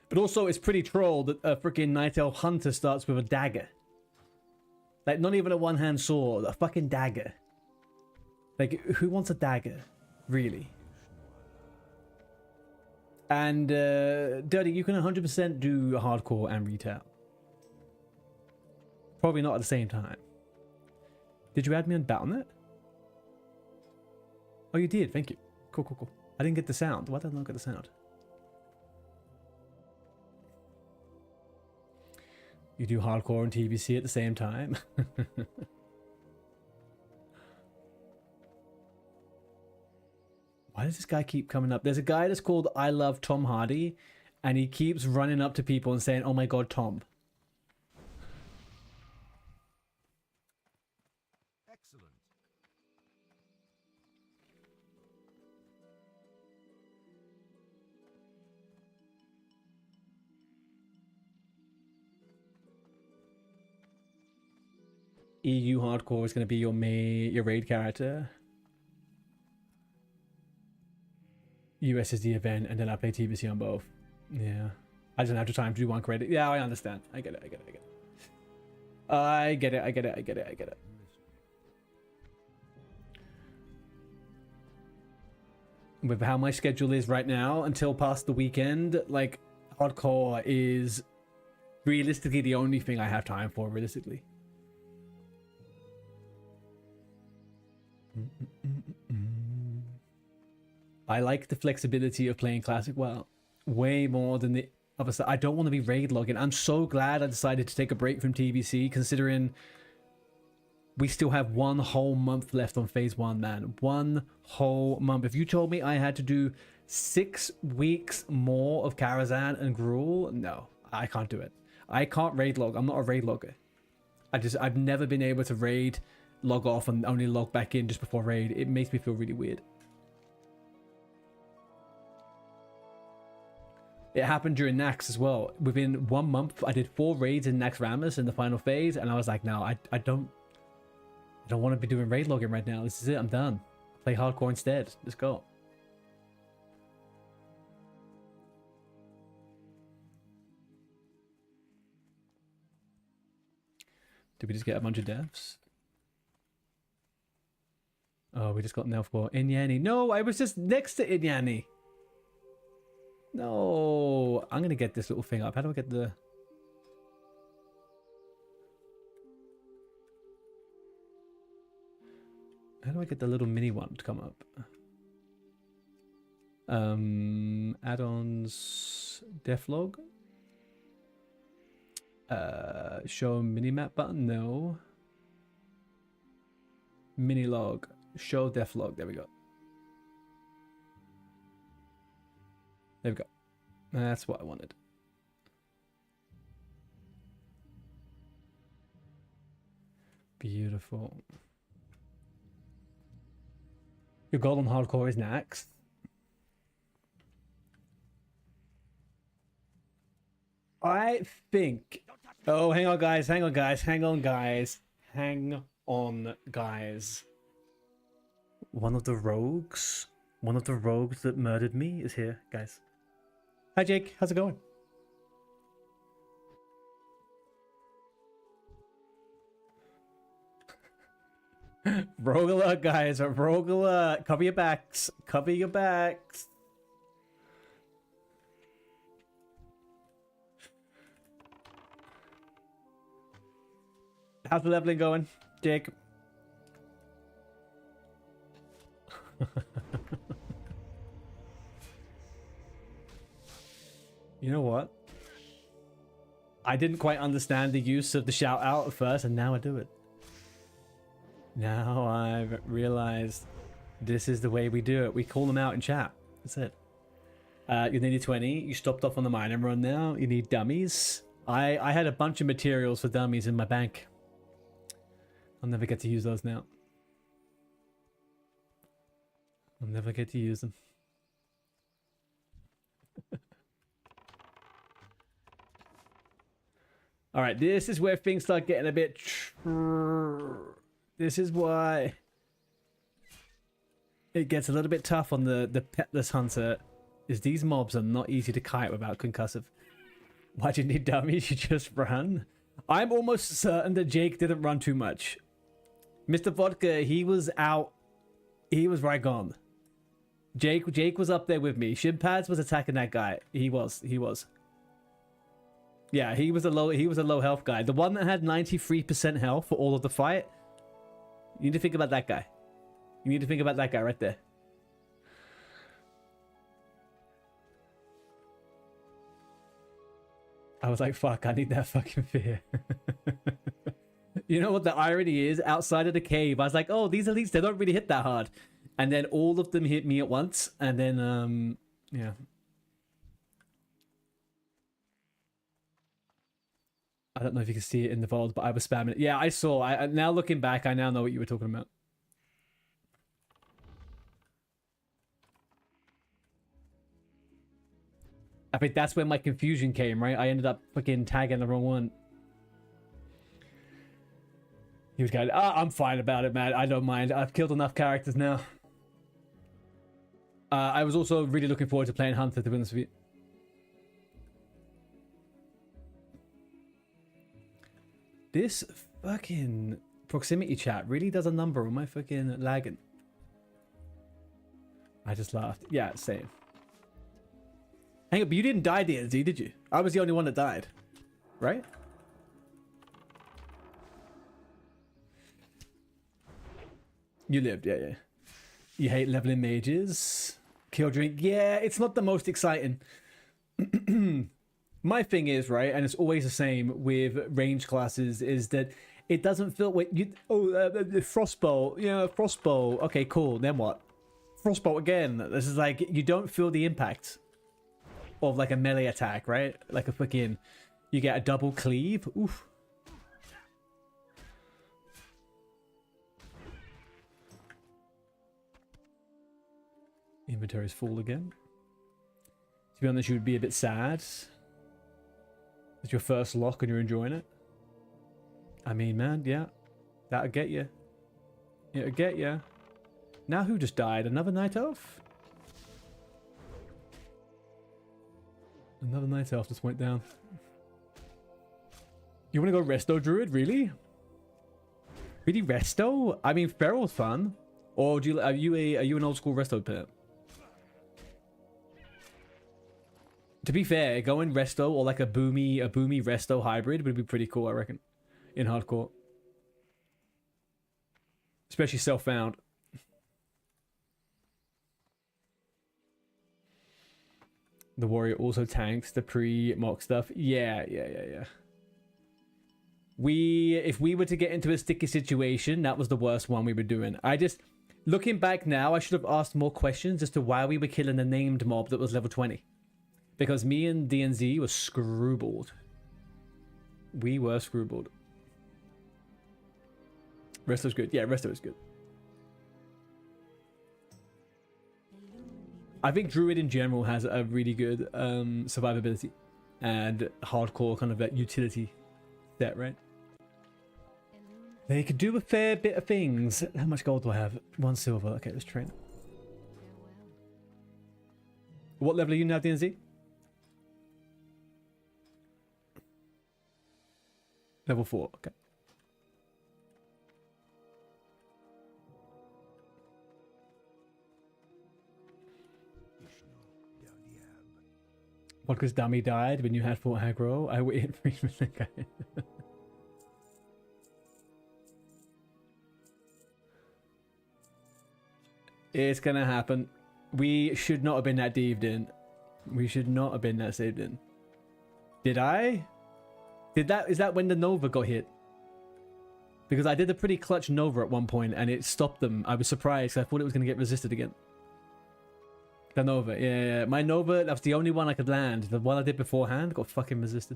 But also, it's pretty troll that a freaking Night Elf Hunter starts with a dagger. Like, not even a 1-hand sword, a fucking dagger. Like, who wants a dagger? Really? And, Dirty, you can 100% do hardcore and retail. Probably not at the same time. Did you add me on Battle.net? Oh, you did. Thank you. Cool. I didn't get the sound. Why did I not get the sound? You do hardcore and TBC at the same time? Why does this guy keep coming up? There's a guy that's called I Love Tom Hardy, and he keeps running up to people and saying, "Oh my god, Tom." Excellent. EU hardcore is going to be your raid character. US is the event, and then I play TBC on both. Yeah. I just don't have the time to do one credit. Yeah, I understand. I get it. I get it. With how my schedule is right now, until past the weekend, like, hardcore is realistically the only thing I have time for, realistically. I like the flexibility of playing Classic WoW way more than the other stuff. I don't want to be raid logging. I'm so glad I decided to take a break from TBC, considering we still have 1 whole month left on phase 1, man. 1 whole month. If you told me I had to do 6 weeks more of Karazhan and Gruul, no, I can't do it. I can't raid log. I'm not a raid logger. I've never been able to raid, log off, and only log back in just before raid. It makes me feel really weird. It happened during Nax as well. Within 1 month, I did 4 raids in Nax Rammus in the final phase, and I was like, no, I don't want to be doing raid logging right now. This is it. I'm done. Play hardcore instead. Let's go. Did we just get a bunch of devs? Oh, we just got Nelf for Inyani. No, I was just next to Inyani. No, I'm gonna get this little thing up. How do I get the... How do I get the little mini one to come up? Add-ons, deflog. Show minimap button. No. Mini log. Show deflog. There we go. There we go. That's what I wanted. Beautiful. Your goal on hardcore is Nax. I think... Oh, hang on, guys. Hang on, guys. Hang on, guys. Hang on, guys. One of the rogues that murdered me is here, guys. Hi, Jake. How's it going? Rogue alert, guys. Rogue alert. Cover your backs. Cover your backs. How's the leveling going, Jake? You know what? I didn't quite understand the use of the shout out at first, and now I do it. Now I've realized this is the way we do it. We call them out in chat. That's it. You're nearly 20. You stopped off on the minor run now. You need dummies. I had a bunch of materials for dummies in my bank. I'll never get to use those now. I'll never get to use them. All right, this is where things start getting a bit... This is why it gets a little bit tough on the petless hunter, is these mobs are not easy to kite without concussive. Why do you need dummies? You just run. I'm almost certain that Jake didn't run too much. Mr. Vodka, he was out. He was right gone. Jake was up there with me. Shimpads was attacking that guy. He was. Yeah, he was a low health guy. The one that had 93% health for all of the fight. You need to think about that guy. You need to think about that guy right there. I was like, fuck, I need that fucking fear. You know what the irony is? Outside of the cave, I was like, oh, these elites, they don't really hit that hard. And then all of them hit me at once. And then, yeah. I don't know if you can see it in the vault, but I was spamming it. Yeah, I saw. Now looking back, I now know what you were talking about. I think that's where my confusion came, right? I ended up fucking tagging the wrong one. He was going, I'm fine about it, man. I don't mind. I've killed enough characters now. I was also really looking forward to playing Hunter, to be honest with you. This fucking proximity chat really does a number on my fucking lagging. I just laughed. Yeah, same. Hang on, but you didn't die, DNZ, did you? I was the only one that died. Right? You lived, yeah. You hate leveling mages. Kill drink. Yeah, it's not the most exciting. My thing is, right, and it's always the same with range classes, is that it doesn't feel when you the frostbolt, frostbolt. Okay, cool. Then what? Frostbolt again. This is like you don't feel the impact of like a melee attack, right? Like a fucking, you get a double cleave. Oof. Inventory's full again. To be honest, you would be a bit sad. It's your first lock and you're enjoying it. I mean, man, yeah. That'll get you. It'll get you. Now who just died? Another night elf? Another night elf just went down. You want to go resto druid? Really? Really resto? I mean, feral's fun. Or do you, are you an old school resto player? To be fair, going resto or like a boomy resto hybrid would be pretty cool, I reckon, in hardcore. Especially self-found. The warrior also tanks the pre-mock stuff. Yeah. If we were to get into a sticky situation, that was the worst one we were doing. Looking back now, I should have asked more questions as to why we were killing a named mob that was level 20. Because me and DNZ were screwballed. We were screwballed. Resto's good. Yeah, Resto is good. I think Druid in general has a really good survivability and hardcore kind of that utility set, right? They could do a fair bit of things. How much gold do I have? 1 silver. Okay, let's train. What level are you now, DNZ? Level 4, okay. What, because Dummy died when you had Fort Aggro? I waited for the guy. It's gonna happen. We should not have been that dived in. We should not have been that saved in. Did I? Is that when the Nova got hit? Because I did a pretty clutch Nova at one point and it stopped them. I was surprised. I thought it was going to get resisted again. The Nova, yeah. My Nova, that's the only one I could land. The one I did beforehand got fucking resisted.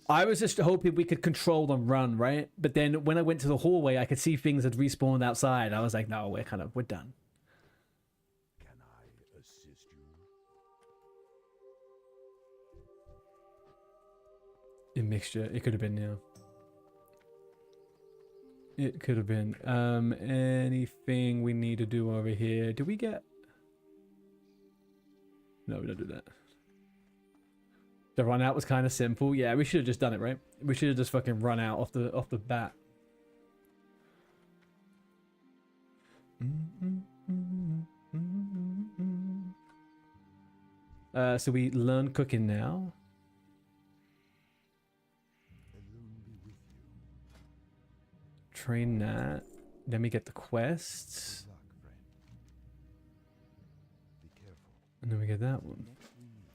I was just hoping we could control and run, right? But then when I went to the hallway, I could see things had respawned outside. I was like, no, we're done. Can I assist you? In mixture, it could have been, yeah. It could have been. Anything we need to do over here? Do we get... No, we don't do that. The run out was kind of simple. Yeah, we should have just done it, right? We should have just fucking run out off the bat. So we learn cooking now. Train that. Then we get the quests. And then we get that one.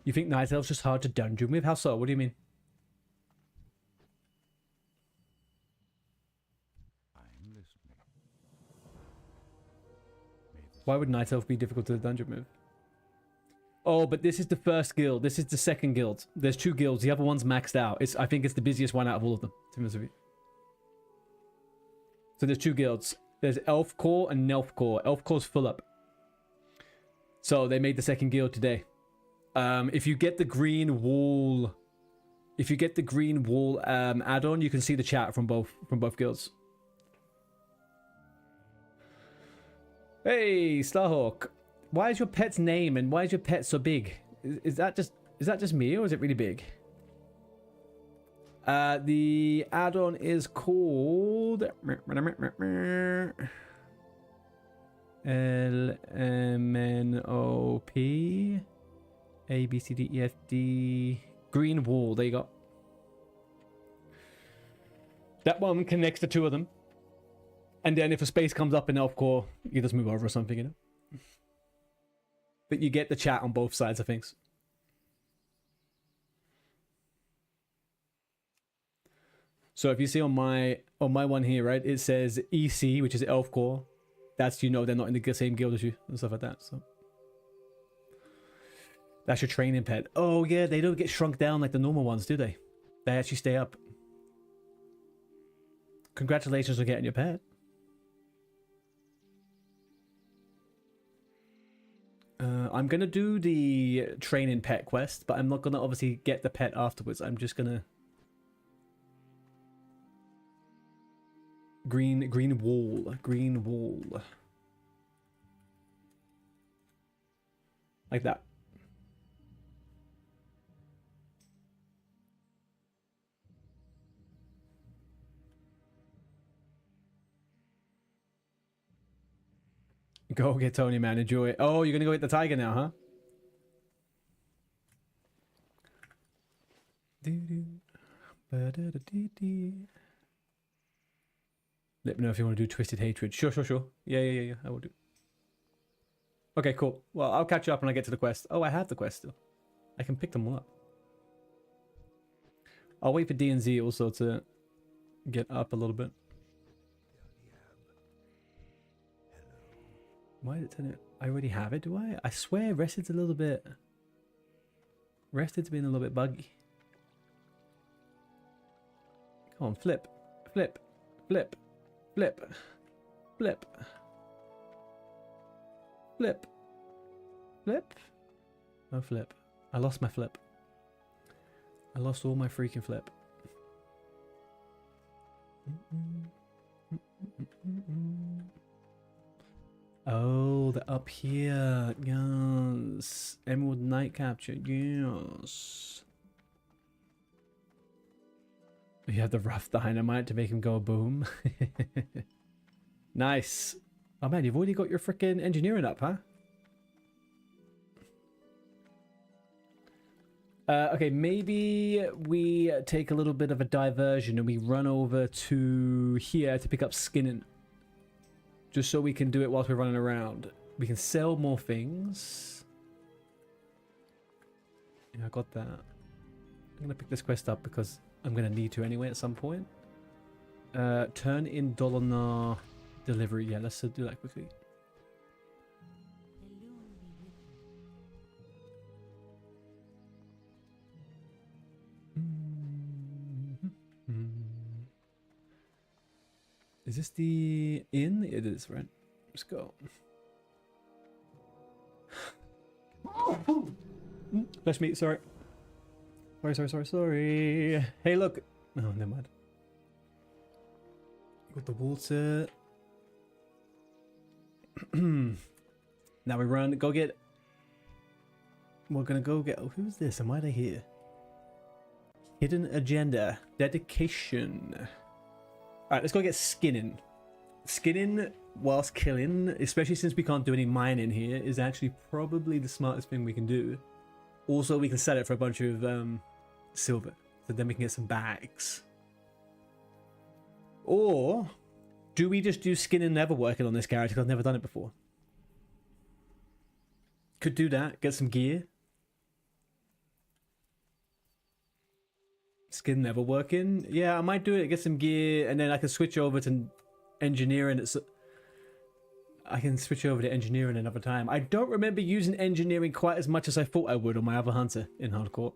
You think Night Elf's just hard to dungeon with? How so? What do you mean? I'm listening. Why would Night Elf be difficult to dungeon with? Oh, but this is the first guild. This is the second guild. There's 2 guilds. The other one's maxed out. I think it's the busiest one out of all of them, to be honest with you. So there's 2 guilds. There's Elf Core and Nelf Core. Elf Core's full up. So they made the second guild today. If you get the green wall, add-on, you can see the chat from both guilds. Hey, Starhawk, why is your pet's name and why is your pet so big? Is that just me or is it really big? The add-on is called LMNOP ABCDEFD Green Wall. There you go. That one connects the 2 of them. And then if a space comes up in Elf Core, you just move over or something, you know? but you get the chat on both sides of things. So if you see on my one here, right, it says EC, which is Elf Core. That's, you know, they're not in the same guild as you and stuff like that. So that's your training pet. Oh yeah, they don't get shrunk down like the normal ones, do they? They actually stay up. Congratulations on getting your pet. I'm gonna do the training pet quest, but I'm not gonna obviously get the pet afterwards. I'm just gonna green wall, like that. Go get Tony, man. Enjoy it. Oh, you're gonna go get the tiger now, huh? Let me know if you want to do Twisted Hatred. Sure. Yeah. I will do. Okay, cool. Well, I'll catch you up when I get to the quest. Oh, I have the quest still. I can pick them all up. I'll wait for D and Z also to get up a little bit. Why did it turn it? I already have it, do I? I swear Rested's a little bit... Rested's been a little bit buggy. Come on, flip. Flip. Flip. Flip. Flip. Flip. Flip? No flip. I lost my flip. I lost all my freaking flip. Oh, they're up here. Yes. Emerald Night Capture. Yes. You have the rough dynamite to make him go boom. Nice. Oh man, you've already got your freaking engineering up, huh? Okay, maybe we take a little bit of a diversion and we run over to here to pick up skinning. Just so we can do it whilst we're running around. We can sell more things. Yeah, I got that. I'm going to pick this quest up because I'm going to need to anyway at some point. Turn in Dolonar delivery. Yeah, let's do that quickly. Is this the inn? It is, right? Let's go. Flesh meat, sorry. Sorry. Hey, look. Oh, never mind. Got the water. Now we run. Go get... We're gonna go get... Oh, who's this and why are they here? Hidden agenda. Dedication. Alright, let's go get skinning. Skinning whilst killing, especially since we can't do any mining here, is actually probably the smartest thing we can do. Also, we can sell it for a bunch of silver, so then we can get some bags. Or, do we just do skinning never working on this character because I've never done it before? Could do that, get some gear. Skin never working. Yeah, I might do it, get some gear, and then I can switch over to engineering. I can switch over to engineering another time. I don't remember using engineering quite as much as I thought I would on my other hunter in hardcore.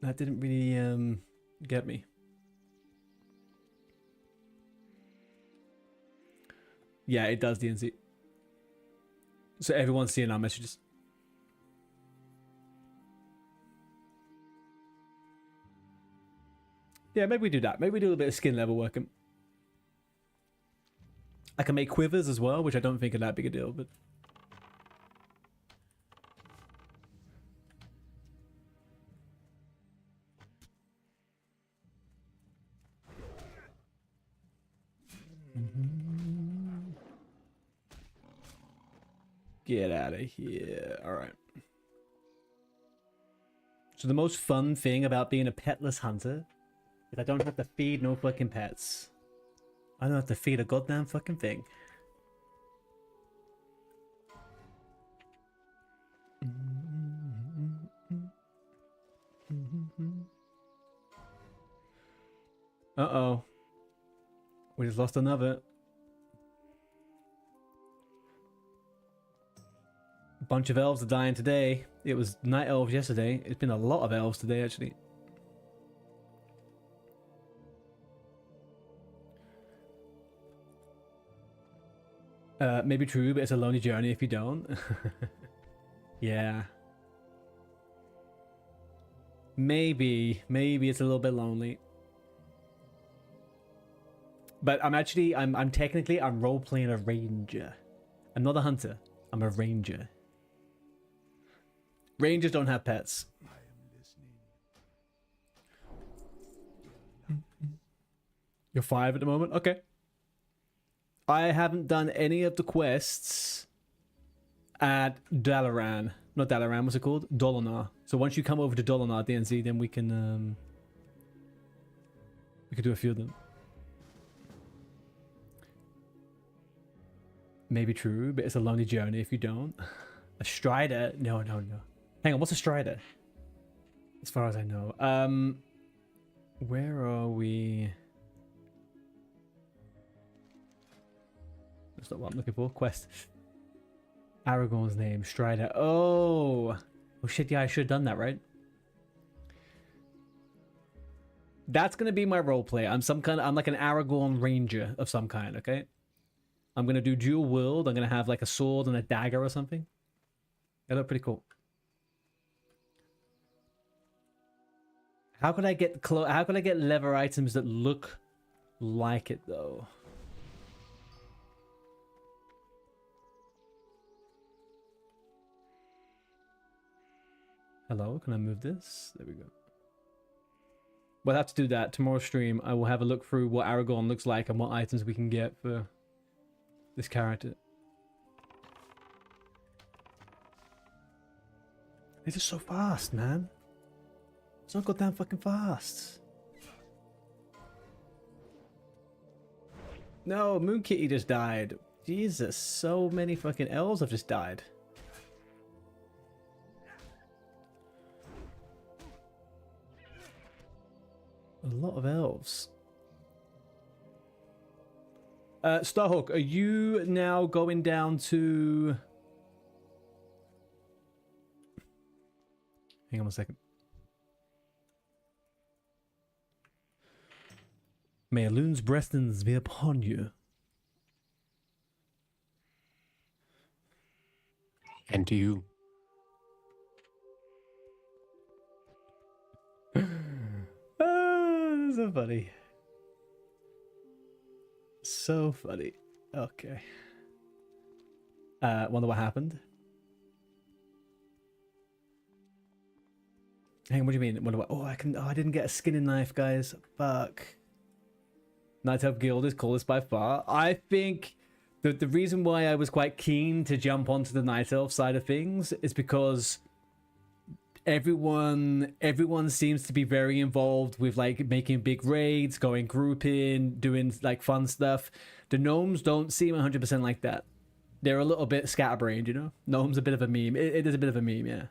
That didn't really get me. Yeah, it does, DNC. So everyone's seeing our messages. Yeah, maybe we do that. Maybe we do a little bit of skin level working. I can make quivers as well, which I don't think are that big a deal, but... Get out of here. Alright. So the most fun thing about being a petless hunter is I don't have to feed no fucking pets. I don't have to feed a goddamn fucking thing. Uh-oh. We just lost another. A bunch of elves are dying today. It was night elves yesterday. It's been a lot of elves today, actually. Maybe true, but it's a lonely journey if you don't. Yeah. Maybe it's a little bit lonely. But I'm technically role playing a ranger. I'm not a hunter. I'm a ranger. Rangers don't have pets. I am listening. You're 5 at the moment? Okay. I haven't done any of the quests at Dalaran. Not Dalaran, what's it called? Dolinar. So once you come over to Dolinar DNZ, then we can do a few of them. Maybe true, but it's a lonely journey if you don't. A strider? No. Hang on, what's a strider? As far as I know. Where are we? That's not what I'm looking for. Quest. Aragorn's name, Strider. Oh shit, yeah, I should have done that, right? That's gonna be my roleplay. I'm like an Aragorn ranger of some kind, okay? I'm gonna do dual wield. I'm gonna have like a sword and a dagger or something. That look pretty cool. How could I get leather items that look like it though? Hello, can I move this? There we go. We'll have to do that. Tomorrow's stream, I will have a look through what Aragorn looks like and what items we can get for this character. These are so fast, man. It's not goddamn fucking fast. No, Moon Kitty just died. Jesus, so many fucking elves have just died. A lot of elves. Starhawk, are you now going down to... Hang on a second. May Loon's blessings be upon you. And to you. So funny. So funny. Okay. Wonder what happened. Hang on, what do you mean? Wonder what? Oh, I didn't get a skinning knife, guys. Fuck. Night Elf Guild is coolest by far. I think the reason why I was quite keen to jump onto the Night Elf side of things is because everyone seems to be very involved with like making big raids, going grouping, doing like fun stuff. The gnomes don't seem 100% like that. They're a little bit scatterbrained, you know. Gnome's a bit of a meme. It is a bit of a meme, yeah.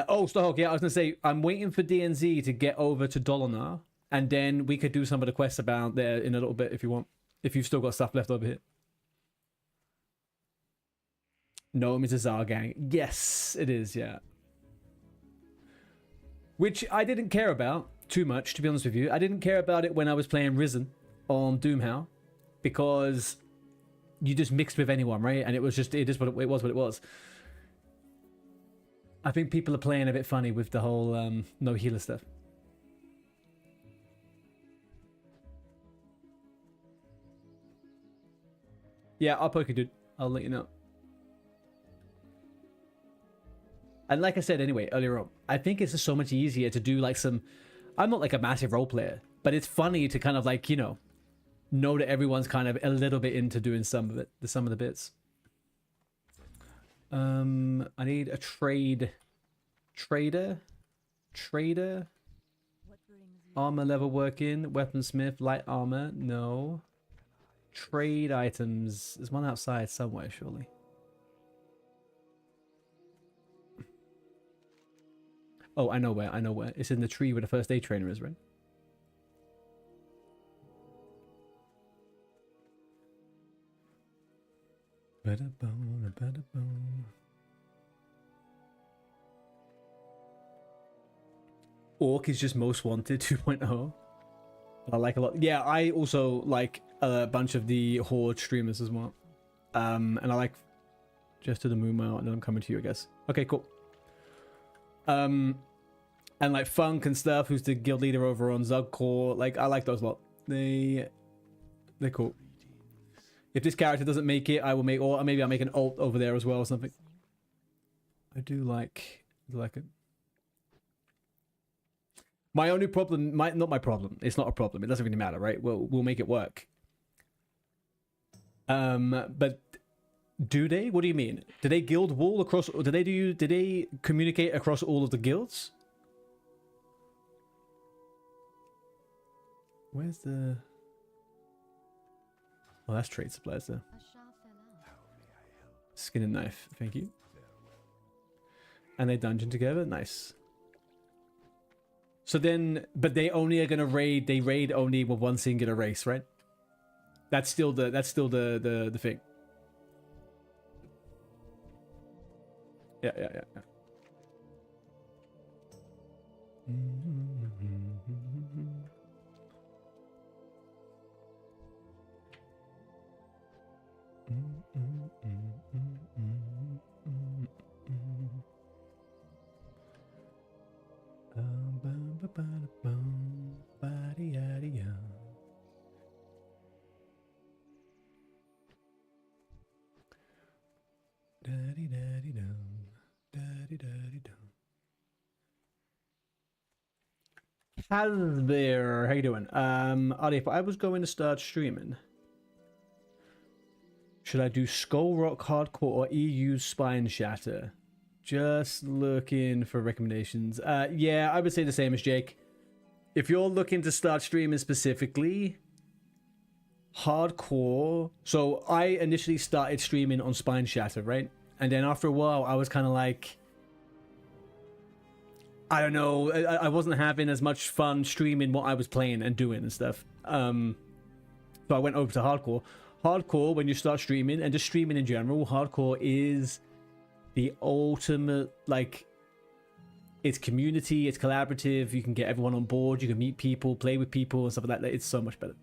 Oh, Starhawk, yeah, I was gonna say I'm waiting for DNZ to get over to Dolinar, and then we could do some of the quests about there in a little bit if you want. If you've still got stuff left over here. Gnome is a Zargang. Yes, it is, yeah. Which I didn't care about too much, to be honest with you. I didn't care about it when I was playing Risen on Doomhow, because you just mixed with anyone, right? And it was what it was. I think people are playing a bit funny with the whole no healer stuff. Yeah, I'll poke you, dude. I'll let you know. And like I said anyway, earlier on, I think it's just so much easier to do like some... I'm not like a massive role player, but it's funny to kind of like, you know that everyone's kind of a little bit into doing some of the bits. I need a trader. Armor level working. Weaponsmith, light armor. No. Trade items. There's one outside somewhere, surely. Oh, I know where. It's in the tree where the first aid trainer is, right? Orc is just most wanted 2.0. I like a lot. Yeah, I also like a bunch of the Horde streamers as well. And I like Just to the Moon Mile, and then I'm coming to you, I guess. Okay, cool. And like Funk and stuff, who's the guild leader over on Zugcore. Like, I like those a lot. They're cool. If this character doesn't make it, I will make, or maybe I'll make an alt over there as well or something. I do like it. My only problem, not my problem. It's not a problem. It doesn't really matter, right? We'll make it work. But do they? What do you mean? Do they guild wall across? Or do they communicate across all of the guilds? Where's the? Oh, that's trade supplies there. Skin and knife, thank you. And they dungeon together, nice. So then, but they only are gonna raid. They raid only with one singular race, right? That's still the thing. Yeah. Hasbear, how you doing? Adi, if I was going to start streaming, should I do Skull Rock Hardcore or EU Spine Shatter? Just looking for recommendations. Yeah, I would say the same as Jake. If you're looking to start streaming specifically, hardcore. So I initially started streaming on Spine Shatter, right? And then after a while, I was kind of like, I don't know, I wasn't having as much fun streaming what I was playing and doing and stuff. So I went over to hardcore. Hardcore, when you start streaming, and just streaming in general, hardcore is the ultimate, like, it's community, it's collaborative, you can get everyone on board, you can meet people, play with people and stuff like that. It's so much better.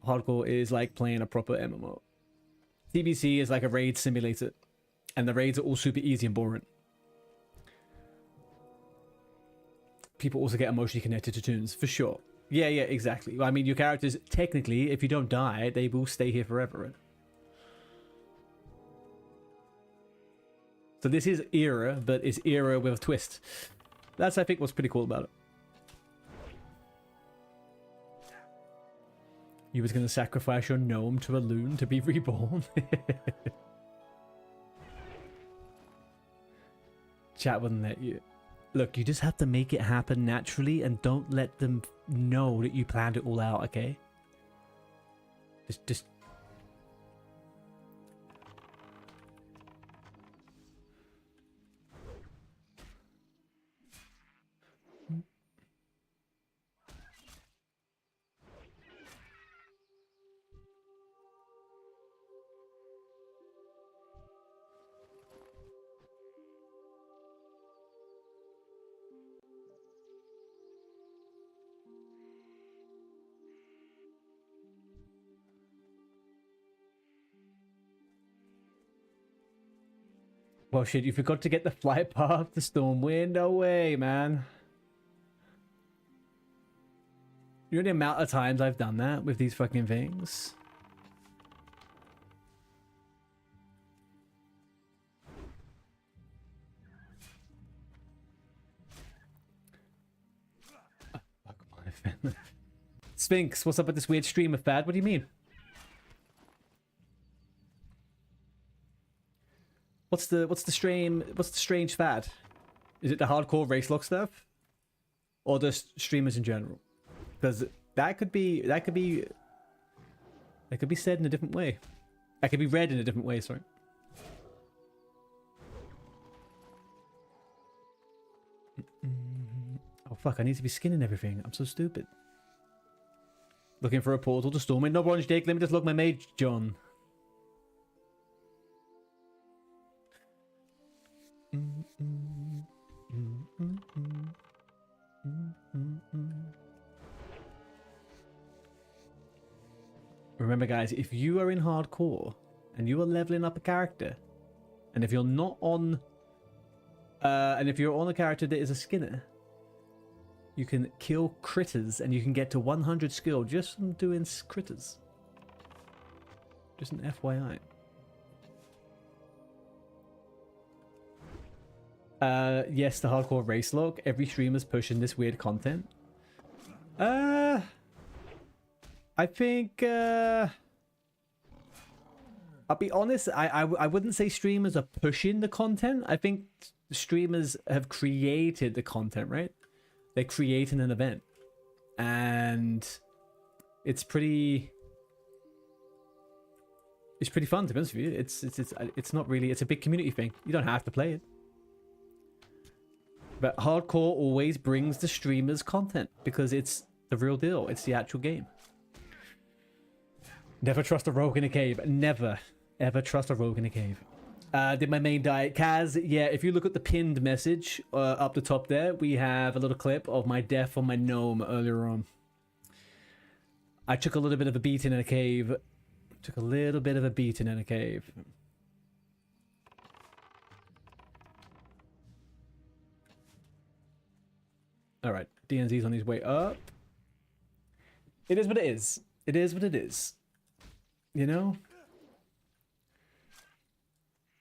Hardcore is like playing a proper MMO. TBC is like a raid simulator, and the raids are all super easy and boring. People also get emotionally connected to tunes, for sure. Yeah, exactly. I mean, your characters, technically, if you don't die, they will stay here forever. Right? So this is Era, but it's Era with a twist. That's, I think, what's pretty cool about it. You was going to sacrifice your gnome to a loon to be reborn? Chat wouldn't let you. Look, you just have to make it happen naturally and don't let them know that you planned it all out, okay? Just... Well, shit, you forgot to get the flight path to Stormwind? No way, man. You know the amount of times I've done that with these fucking things? Oh, fuck my family. Sphinx, what's up with this weird stream of fad? What do you mean? What's the strange fad? Is it the hardcore race lock stuff, or just streamers in general? Because that could be said in a different way. That could be read in a different way. Sorry. Oh fuck! I need to be skinning everything. I'm so stupid. Looking for a portal to Stormwind. No bronze Jake. Let me just log my mage, John. remember, guys, if you are in hardcore and you are leveling up a character, and if you're not on, and if you're on a character that is a skinner, you can kill critters and you can get to 100 skill just from doing critters. Just an FYI. Yes, the hardcore race lock. Every streamer's pushing this weird content. I think I'll be honest, I wouldn't say streamers are pushing the content. I think streamers have created the content, right? They're creating an event. And it's pretty fun, to be honest with you. It's not really, it's a big community thing. You don't have to play it. But hardcore always brings the streamers content because it's the real deal. It's the actual game. Never trust a rogue in a cave. Never, ever trust a rogue in a cave. Did my main die? Kaz, yeah, if you look at the pinned message up the top there, we have a little clip of my death on my gnome earlier on. I took a little bit of a beating in a cave. Took a little bit of a beating in a cave. Alright, DNZ's on his way up. It is what it is. It is what it is. You know?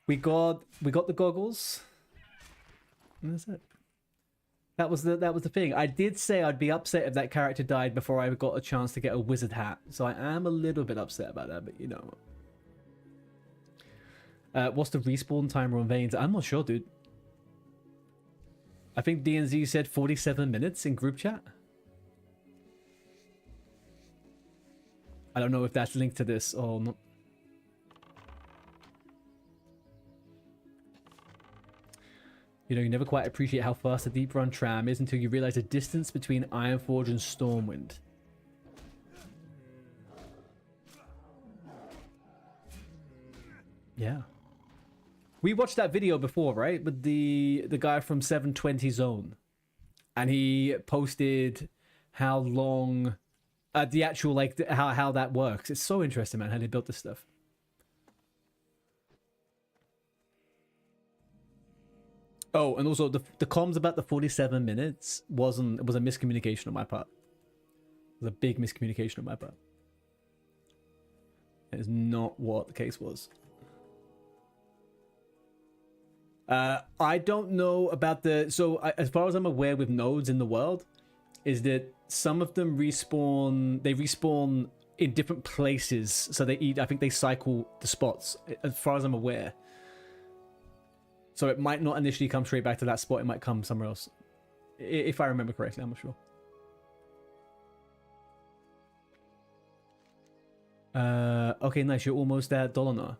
We got the goggles. And that's it. That was the thing. I did say I'd be upset if that character died before I got a chance to get a wizard hat. So I am a little bit upset about that, but you know. What's the respawn timer on Veins? I'm not sure, dude. I think DNZ said 47 minutes in group chat. I don't know if that's linked to this or not. You know, you never quite appreciate how fast a deep run tram is until you realize the distance between Ironforge and Stormwind. Yeah. We watched that video before, right? With the guy from 720 Zone. And he posted how long the actual, like, how that works. It's so interesting, man, how they built this stuff. Oh, and also the comms about the 47 minutes was a miscommunication on my part. It was a big miscommunication on my part. That is not what the case was. I don't know about the... So, as far as I'm aware with nodes in the world, is that some of them respawn... They respawn in different places. So they eat... I think they cycle the spots, as far as I'm aware. So it might not initially come straight back to that spot. It might come somewhere else. If I remember correctly, I'm not sure. Okay, nice. You're almost at Dolana.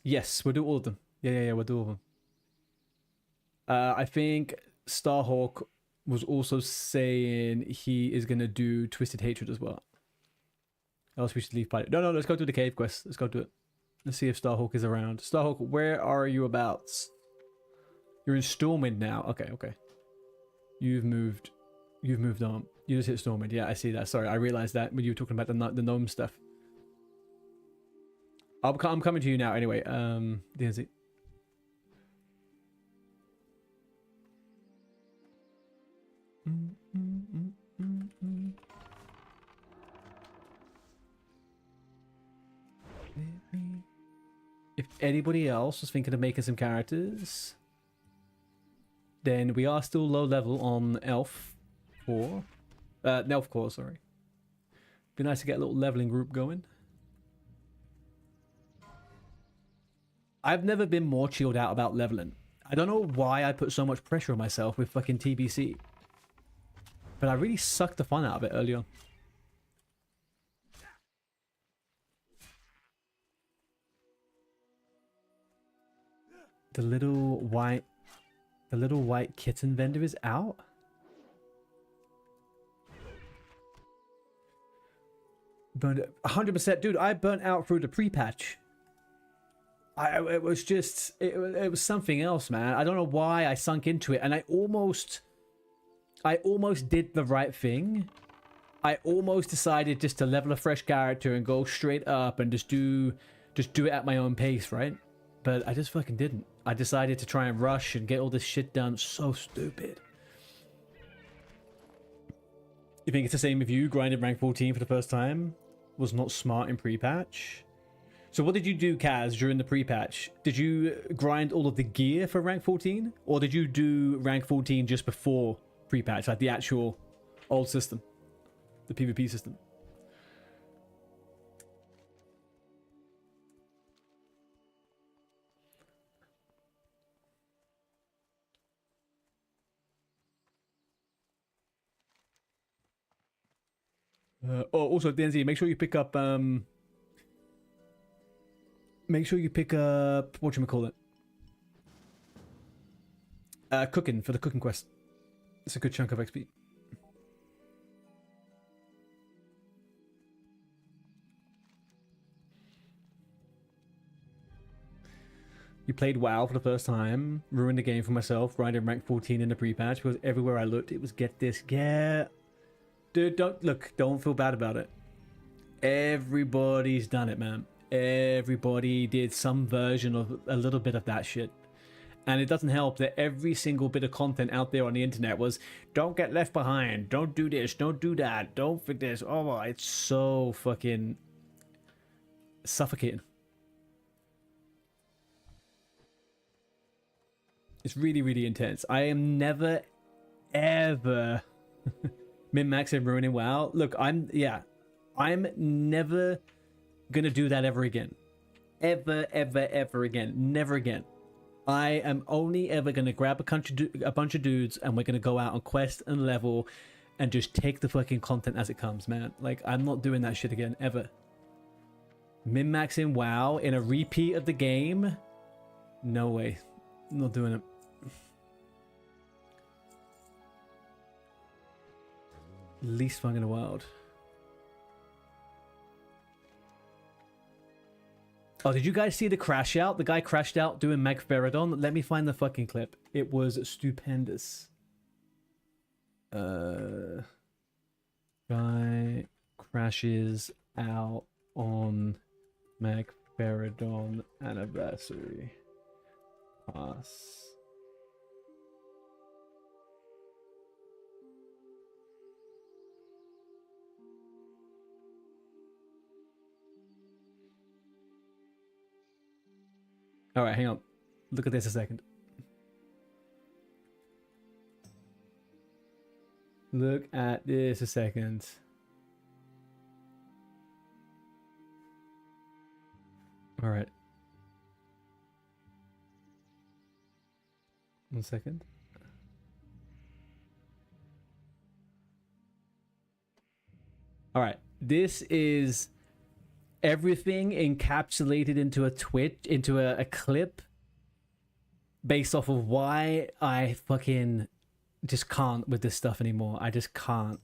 Yes, we'll do all of them. Yeah, we'll do all of them. I think Starhawk was also saying he is going to do Twisted Hatred as well. Else we should leave pilot. No, let's go do the cave quest. Let's go do it. Let's see if Starhawk is around. Starhawk, where are you about? You're in Stormwind now. Okay. You've moved on. You just hit Stormwind. Yeah, I see that. Sorry, I realized that when you were talking about the gnome stuff. I'm coming to you now anyway. DNZ. If anybody else was thinking of making some characters, then we are still low level on Elf Core. Nelf Core, sorry. Be nice to get a little leveling group going. I've never been more chilled out about leveling. I don't know why I put so much pressure on myself with fucking TBC. But I really sucked the fun out of it early on. The little white kitten vendor is out. Burned 100%, dude. I burnt out through the pre-patch. It was just it was something else, man. I don't know why I sunk into it, and I almost I almost did the right thing. I almost decided just to level a fresh character and go straight up and just do it at my own pace, right? But I just fucking didn't. I decided to try and rush and get all this shit done. So stupid. You think it's the same if you grinded rank 14 for the first time? Was not smart in pre-patch? So what did you do, Kaz, during the pre-patch? Did you grind all of the gear for rank 14? Or did you do rank 14 just before pre-patch, like the actual old system? The PvP system? Also, DNZ, make sure you pick up, whatchamacallit? Cooking, for the cooking quest. It's a good chunk of XP. You played WoW for the first time, ruined the game for myself, grinding rank 14 in the pre-patch, because everywhere I looked, it was get this, get... Dude, don't feel bad about it. Everybody's done it, man. Everybody did some version of a little bit of that shit. And it doesn't help that every single bit of content out there on the internet was, don't get left behind, don't do this, don't do that, don't fit this. Oh, it's so fucking suffocating. It's really, really intense. I am never, ever min-maxing ruining WoW. Look, I'm never gonna do that ever again. Ever again. Never again. I am only ever gonna grab a bunch of dudes and we're gonna go out on quest and level and just take the fucking content as it comes, man. Like, I'm not doing that shit again, ever. Min-maxing WoW in a repeat of the game? No way. Not doing it. Least fun in the world. Oh, did you guys see the crash out? The guy crashed out doing Magferodon. Let me find the fucking clip. It was stupendous. Guy crashes out on Magferodon anniversary. Pass. All right, hang on. Look at this a second. Look at this a second. All right. 1 second. All right. This is everything encapsulated into a a clip based off of why I fucking just can't with this stuff anymore. I just can't.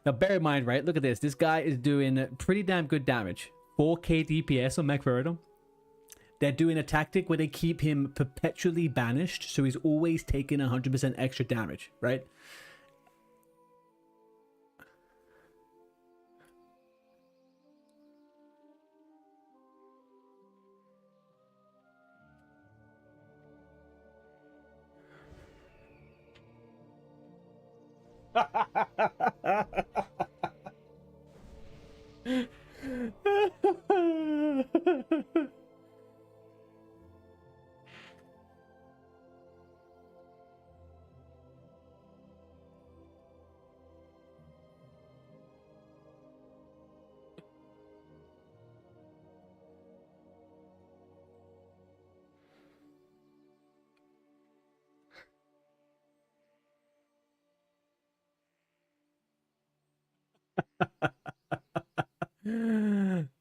Now bear in mind, right? Look at this. This guy is doing pretty damn good damage. 4k DPS on Magferodon. They're doing a tactic where they keep him perpetually banished, so he's always taking 100% extra damage, right?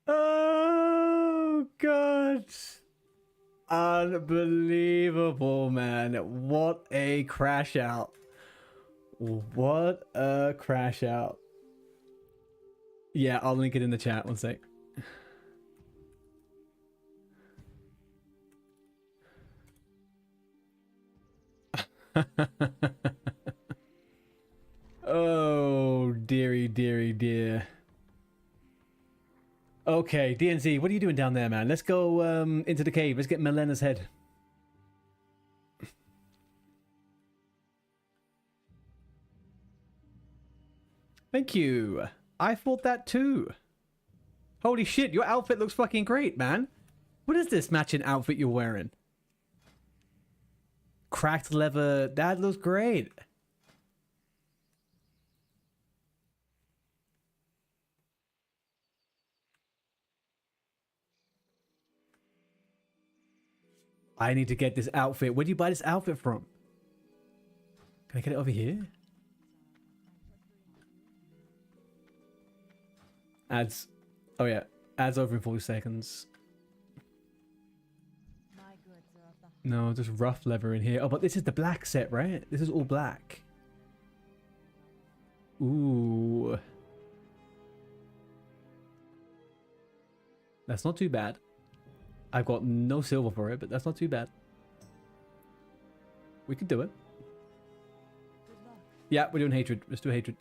Oh god, unbelievable, man. What a crash out. What a crash out. Yeah, I'll link it in the chat. 1 sec. Oh, dearie, dearie, dear. Okay, DNZ, what are you doing down there, man? Let's go into the cave. Let's get Melena's head. Thank you. I thought that too. Holy shit, your outfit looks fucking great, man. What is this matching outfit you're wearing? Cracked leather. That looks great. I need to get this outfit. Where do you buy this outfit from? Can I get it over here? Ads. Oh yeah. Ads over in 40 seconds. No, just rough leather in here. Oh, but this is the black set, right? This is all black. Ooh. That's not too bad. I've got no silver for it, but that's not too bad. We could do it. Yeah, we're doing hatred. Let's do hatred.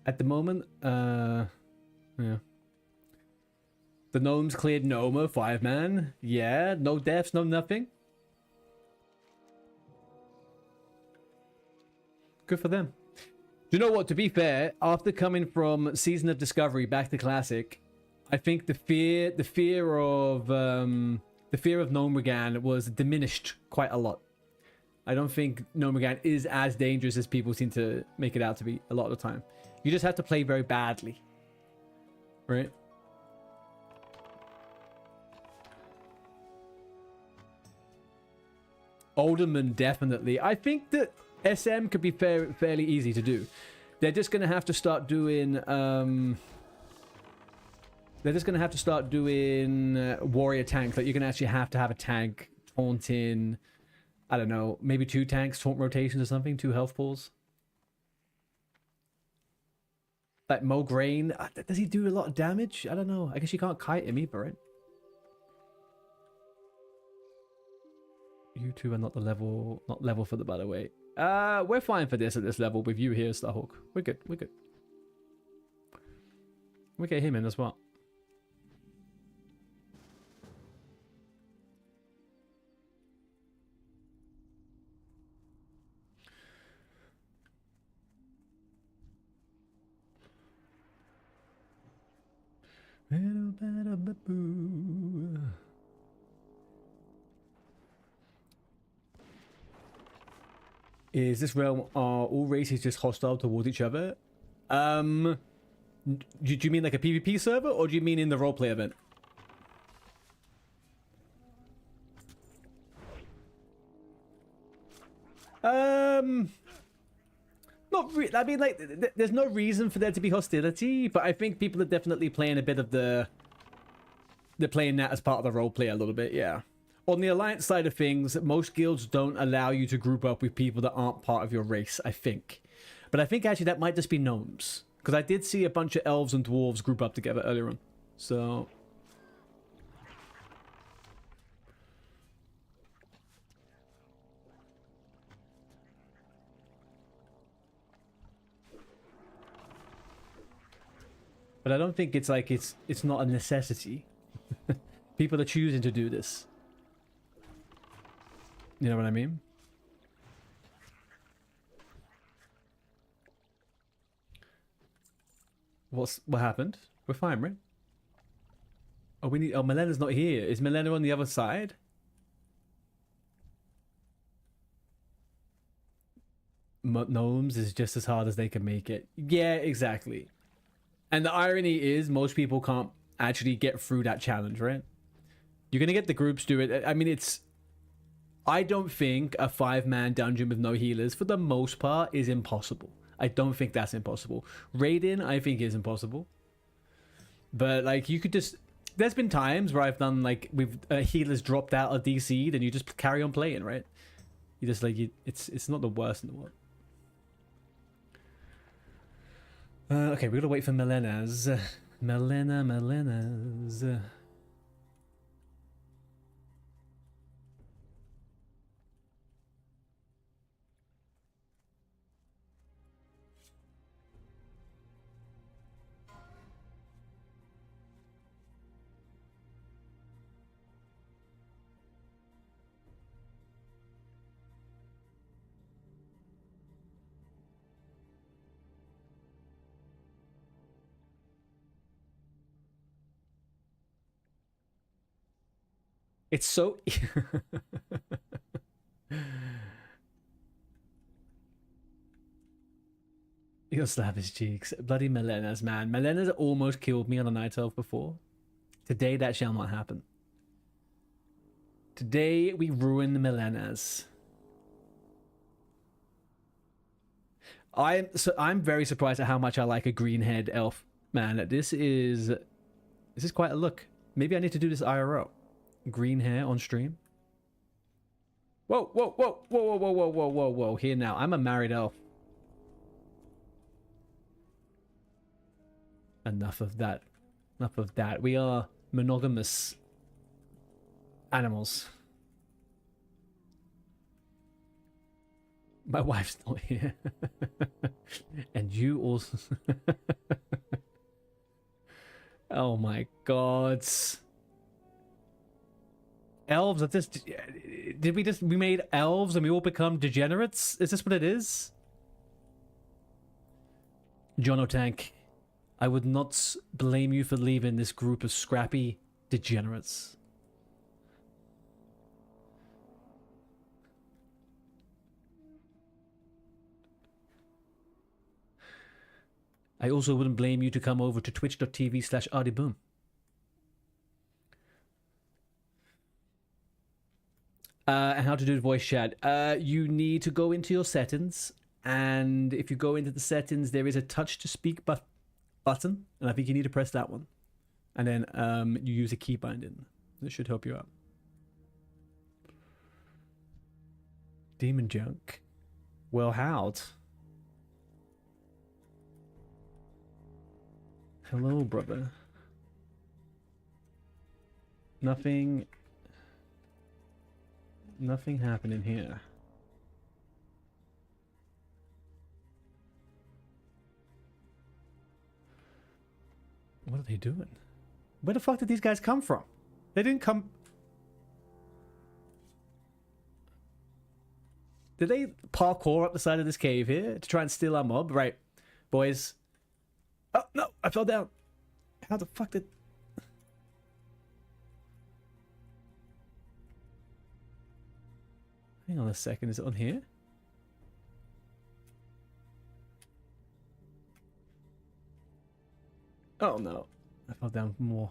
At the moment, yeah. The gnomes cleared Noma, 5-man. Yeah, no deaths, no nothing. Good for them. Do you know what? To be fair, after coming from Season of Discovery back to Classic, I think the fear of GNOMEREGAN was diminished quite a lot. I don't think GNOMEREGAN is as dangerous as people seem to make it out to be a lot of the time. You just have to play very badly, right? Alderman, definitely. I think that SM could be fairly easy to do. They're just going to have to start doing... warrior tank. Like, you're going to actually have to have a tank, taunting... I don't know, maybe 2 tanks, taunt rotations or something, 2 health pools. Like Mograine, does he do a lot of damage? I don't know. I guess you can't kite him either, right? You two are not level for the by the way. We're fine for this at this level with you here, Starhawk. We're good, we're good. We get him in as well. Is this realm, are all races just hostile towards each other? Do you mean like a PvP server, or do you mean in the roleplay event? Not really. I mean, like, there's no reason for there to be hostility, but I think people are definitely playing a bit of the... They're playing that as part of the roleplay a little bit, yeah. On the Alliance side of things, most guilds don't allow you to group up with people that aren't part of your race, I think. But I think actually that might just be gnomes. Because I did see a bunch of elves and dwarves group up together earlier on. So... But I don't think it's like it's not a necessity. People are choosing to do this. You know what I mean? What happened? We're fine, right? Oh, we need... Oh, Melena's not here. Is Melena on the other side? Gnomes is just as hard as they can make it. Yeah, exactly. And the irony is most people can't actually get through that challenge, right? You're going to get the groups do it. I mean, it's... I don't think a 5-man dungeon with no healers, for the most part, is impossible. I don't think that's impossible. Raiding, I think, is impossible. But, like, you could just... There's been times where I've done, like, with healers dropped out of DC, then you just carry on playing, right? You just, like... It's not the worst in the world. Okay, we're gonna wait for Melena's. Melena's. It's so... He'll slap his cheeks. Bloody Melenas, man. Melenas almost killed me on a night elf before. Today that shall not happen. Today we ruin the Melenas. I'm very surprised at how much I like a green head elf. Man, this is quite a look. Maybe I need to do this IRL. Green hair on stream. Whoa, whoa, whoa, whoa, whoa, whoa, whoa, whoa, whoa, whoa. Here now. I'm a married elf. Enough of that. Enough of that. We are monogamous animals. My wife's not here. And you also... Oh my god. Elves are just... we made elves and we all become degenerates? Is this what it is? John O'Tank, I would not blame you for leaving this group of scrappy degenerates. I also wouldn't blame you to come over to twitch.tv/ardiboom. And how to do voice chat. You need to go into your settings, and if you go into the settings, there is a touch to speak button, and I think you need to press that one. And then you use a key binding. This should help you out. Demon junk. Well, how'd? Hello, brother. Nothing happening here. What are they doing? Where the fuck did these guys come from? They didn't come... Did they parkour up the side of this cave here to try and steal our mob? Right, boys. Oh, no, I fell down. How the fuck did... Hang on a second, is it on here? Oh no, I fell down more.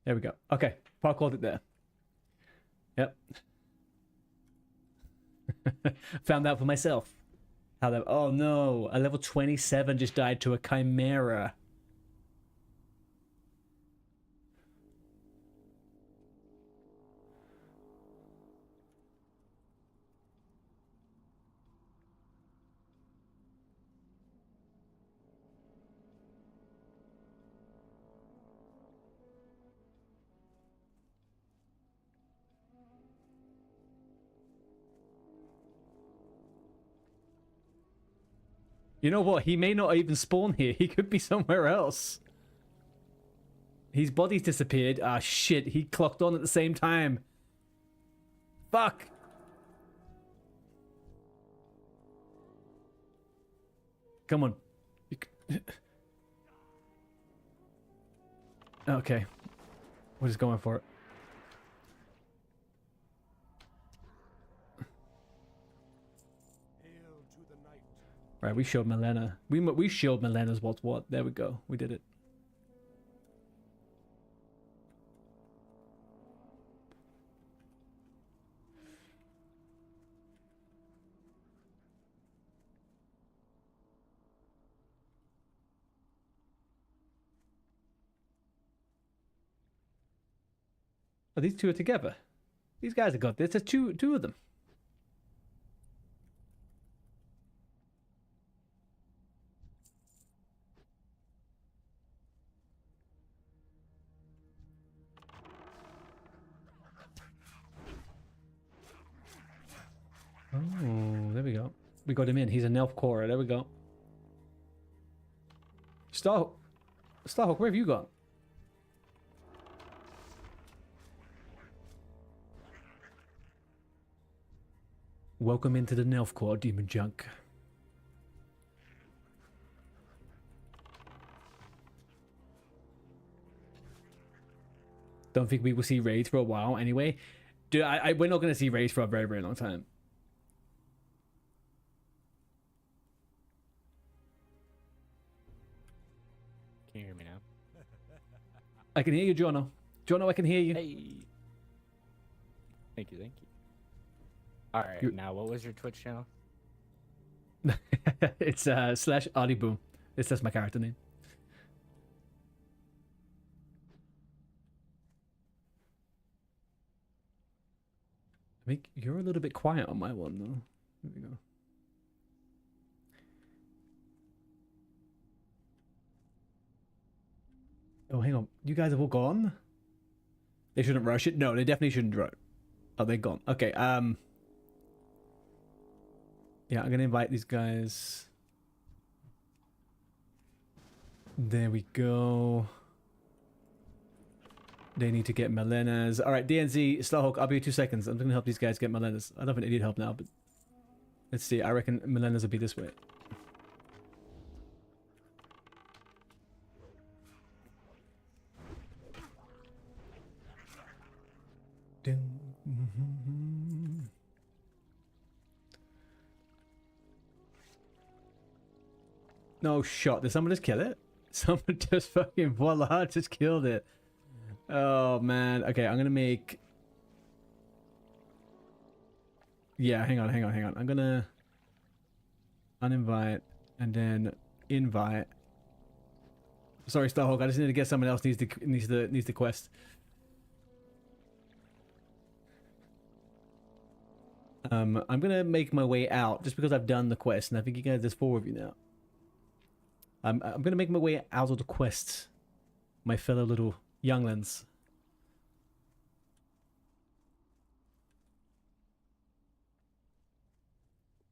There we go. Okay, parkoured it there. Yep. Found out for myself. How that... Oh no, a level 27 just died to a chimera. You know what? He may not even spawn here. He could be somewhere else. His body's disappeared. Ah, shit. He clocked on at the same time. Fuck. Come on. Okay. We're just going for it. Right, we showed Milena. We showed Milena's what's what. There we go. We did it. Oh, these two are together. These guys have got this. There's two of them. Oh, there we go. We got him in. He's an elf core. There we go. Starhawk, where have you gone? Welcome into the Nelf Core, Demon Junk. Don't think we will see raids for a while anyway. Dude, we're not going to see raids for a very, very long time. Can you hear me now? I can hear you, Jono. Jono, I can hear you. Hey. Thank you, thank you. All right, now what was your Twitch channel? It's slash Aliboom. It's just my character name. I think you're a little bit quiet on my one though. There we go. Oh, hang on. You guys have all gone? They shouldn't rush it? No, they definitely shouldn't rush. Oh, they're gone. Okay, yeah, I'm gonna invite these guys. There we go. They need to get Melenas. Alright, DNZ, Slowhawk, I'll be 2 seconds. I'm gonna help these guys get Melenas. I don't think they need help now, but let's see. I reckon Melenas will be this way. No shot. Did someone just kill it? Someone just fucking voila, just killed it. Oh man. Okay, I'm gonna make. Yeah, hang on. I'm gonna uninvite and then invite. Sorry, Starhawk. I just need to get someone else needs the quest. I'm gonna make my way out just because I've done the quest, and I think you guys, there's 4 of you now. I'm gonna make my way out of the quest, my fellow little younglings.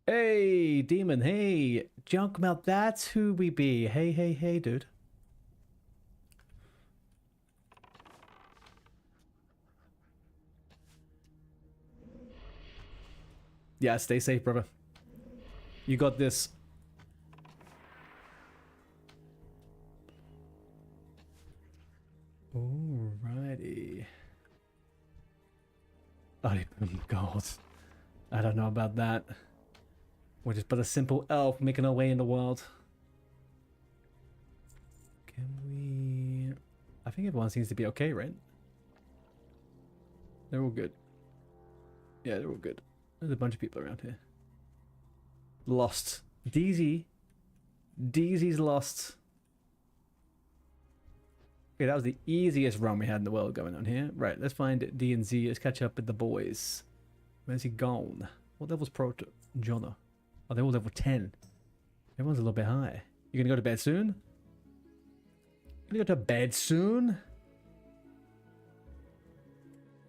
Hey, Demon. Hey, Junkmouth. That's who we be. Hey, dude. Yeah, stay safe, brother. You got this. Alrighty. Oh God. I don't know about that. We're just but a simple elf making our way in the world. Can we... I think everyone seems to be okay, right? They're all good. Yeah, they're all good. There's a bunch of people around here. Lost. DZ. DZ's lost. Okay, that was the easiest run we had in the world going on here. Right, let's find D and Z. Let's catch up with the boys. Where's he gone? What level's Proto? Jono. Oh, they're all level 10. Everyone's a little bit high. You gonna go to bed soon? You gonna go to bed soon?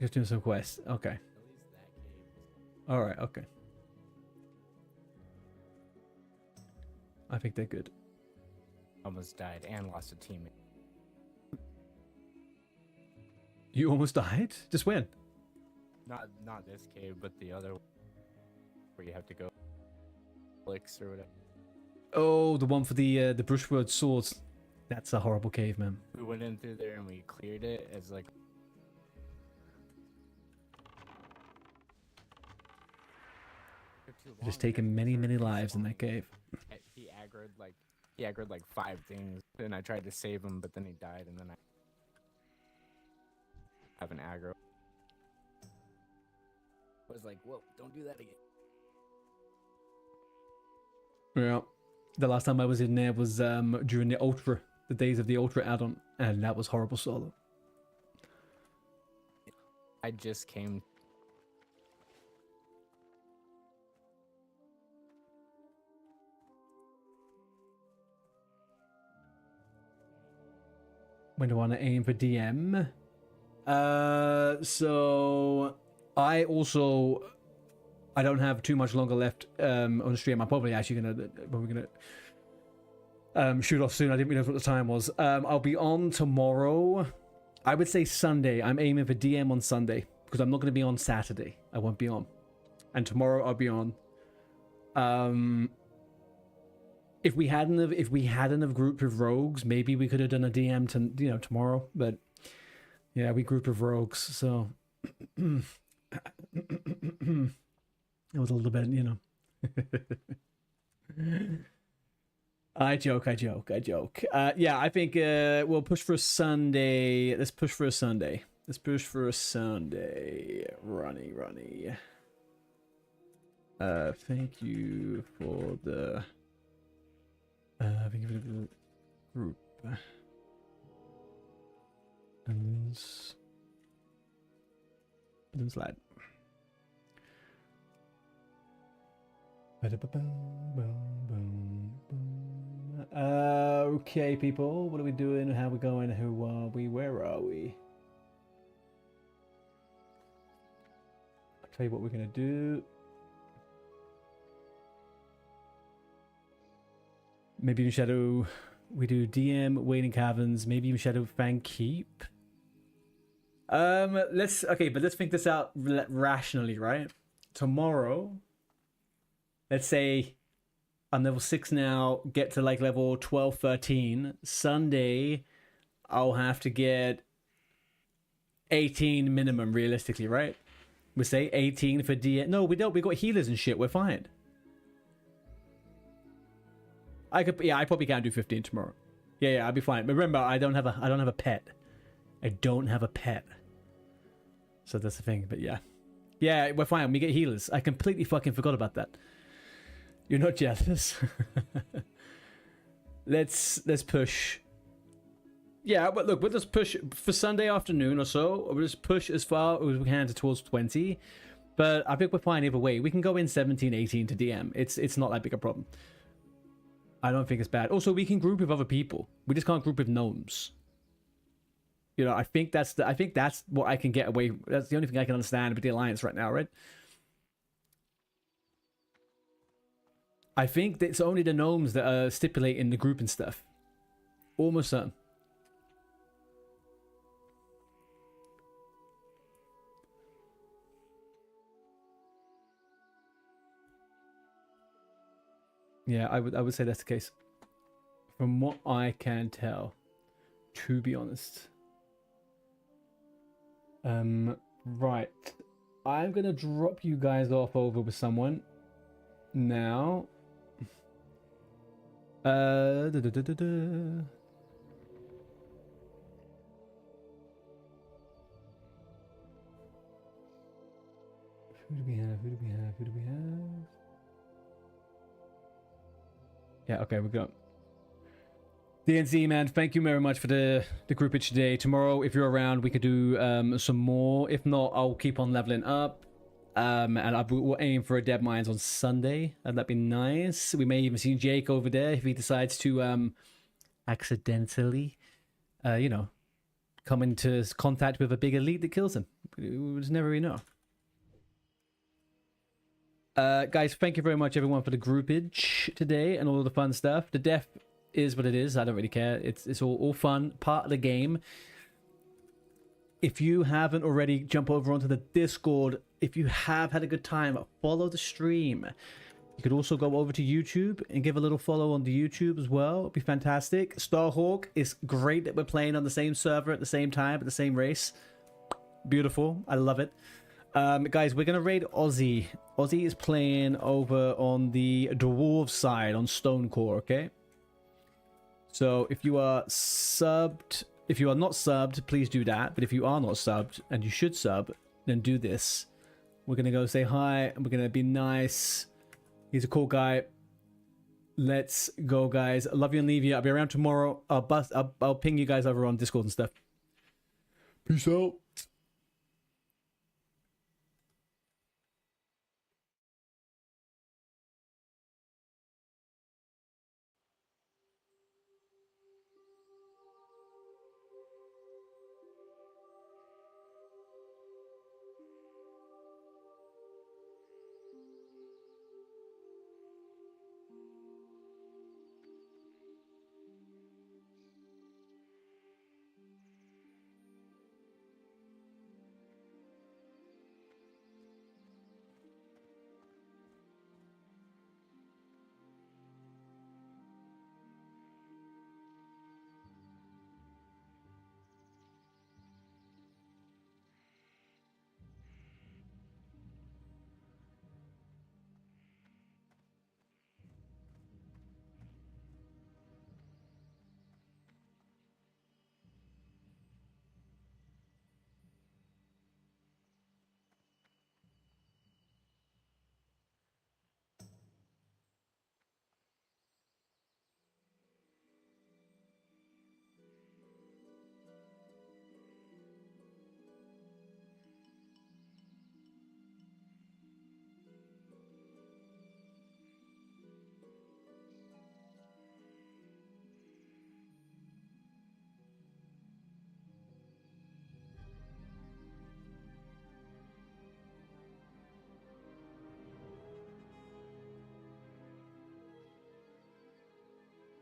Just doing some quests. Okay. Alright, okay. I think they're good. Almost died and lost a teammate. You almost died? Just when? Not this cave, but the other where you have to go clicks or whatever. Oh, the one for the brushwood swords. That's a horrible cave, man. We went in through there and we cleared it as like Just taken many, many lives in that cave. He aggroed like 5 things, and I tried to save him, but then he died, and then I have an aggro. I was like, whoa, don't do that again. Yeah. The last time I was in there was during the days of the Ultra add-on, and that was horrible solo. I just came. When do I want to aim for DM? So I don't have too much longer left on stream. I'm probably actually gonna shoot off soon. I didn't realize what the time was. I'll be on tomorrow. I would say Sunday. I'm aiming for DM on Sunday because I'm not going to be on Saturday. I won't be on, and tomorrow I'll be on. If we hadn't have grouped with rogues, maybe we could have done a DM tomorrow. But Yeah, we group of rogues, so it was a little bit, you know. I joke. Yeah, I think we'll push for a Sunday. Let's push for a Sunday. Ronnie. Thank you for the group. And slide. Okay, people. What are we doing? How are we going? Who are we? Where are we? I'll tell you what we're going to do. Maybe in Shadow, we do DM, Waiting Caverns, maybe even Shadow Fang Keep. Let's think this out rationally, right? Tomorrow, let's say I'm level 6 now, get to like level 12, 13. Sunday, I'll have to get 18 minimum, realistically, right? We say 18 for DM. No, we don't. We got healers and shit. We're fine. I probably can't do 15 tomorrow. Yeah, I'll be fine. But remember, I don't have a pet. So that's the thing. But yeah, we're fine. We get healers. I completely fucking forgot about that. You're not jealous. Let's push. Yeah, but look, we'll just push for Sunday afternoon or so. We'll just push as far as we can towards 20. But I think we're fine either way. We can go in 17, 18 to DM. It's not that big a problem. I don't think it's bad. Also, we can group with other people. We just can't group with gnomes. You know, I think that's what I can get away. That's the only thing I can understand with the alliance right now, right? I think that it's only the gnomes that are stipulating the group and stuff. Almost certain. Yeah, I would say that's the case. From what I can tell, to be honest. Right. I'm gonna drop you guys off over with someone now. Who do we have? Yeah, okay, we got DNZ, man. Thank you very much for the groupage today. Tomorrow, if you're around, we could do some more. If not, I'll keep on leveling up. And we'll aim for a Dead Mines on Sunday. That'd be nice. We may even see Jake over there if he decides to accidentally, come into contact with a big elite that kills him. We just never really know. Guys, thank you very much, everyone, for the groupage today and all of the fun stuff. The death is what it is. I don't really care. It's all fun, part of the game. If you haven't already, jump over onto the Discord. If you have had a good time, follow the stream. You could also go over to YouTube and give a little follow on the YouTube as well. It'd be fantastic. Starhawk, is great that we're playing on the same server at the same time, at the same race. Beautiful. I love it. Guys, we're gonna raid Aussie. Aussie is playing over on the dwarf side on Stonecore, okay? So if you are subbed, if you are not subbed, please do that. But if you are not subbed, and you should sub, then do this. We're gonna go say hi, and we're gonna be nice. He's a cool guy. Let's go, guys. I love you and leave you. I'll be around tomorrow. I'll ping you guys over on Discord and stuff. Peace out.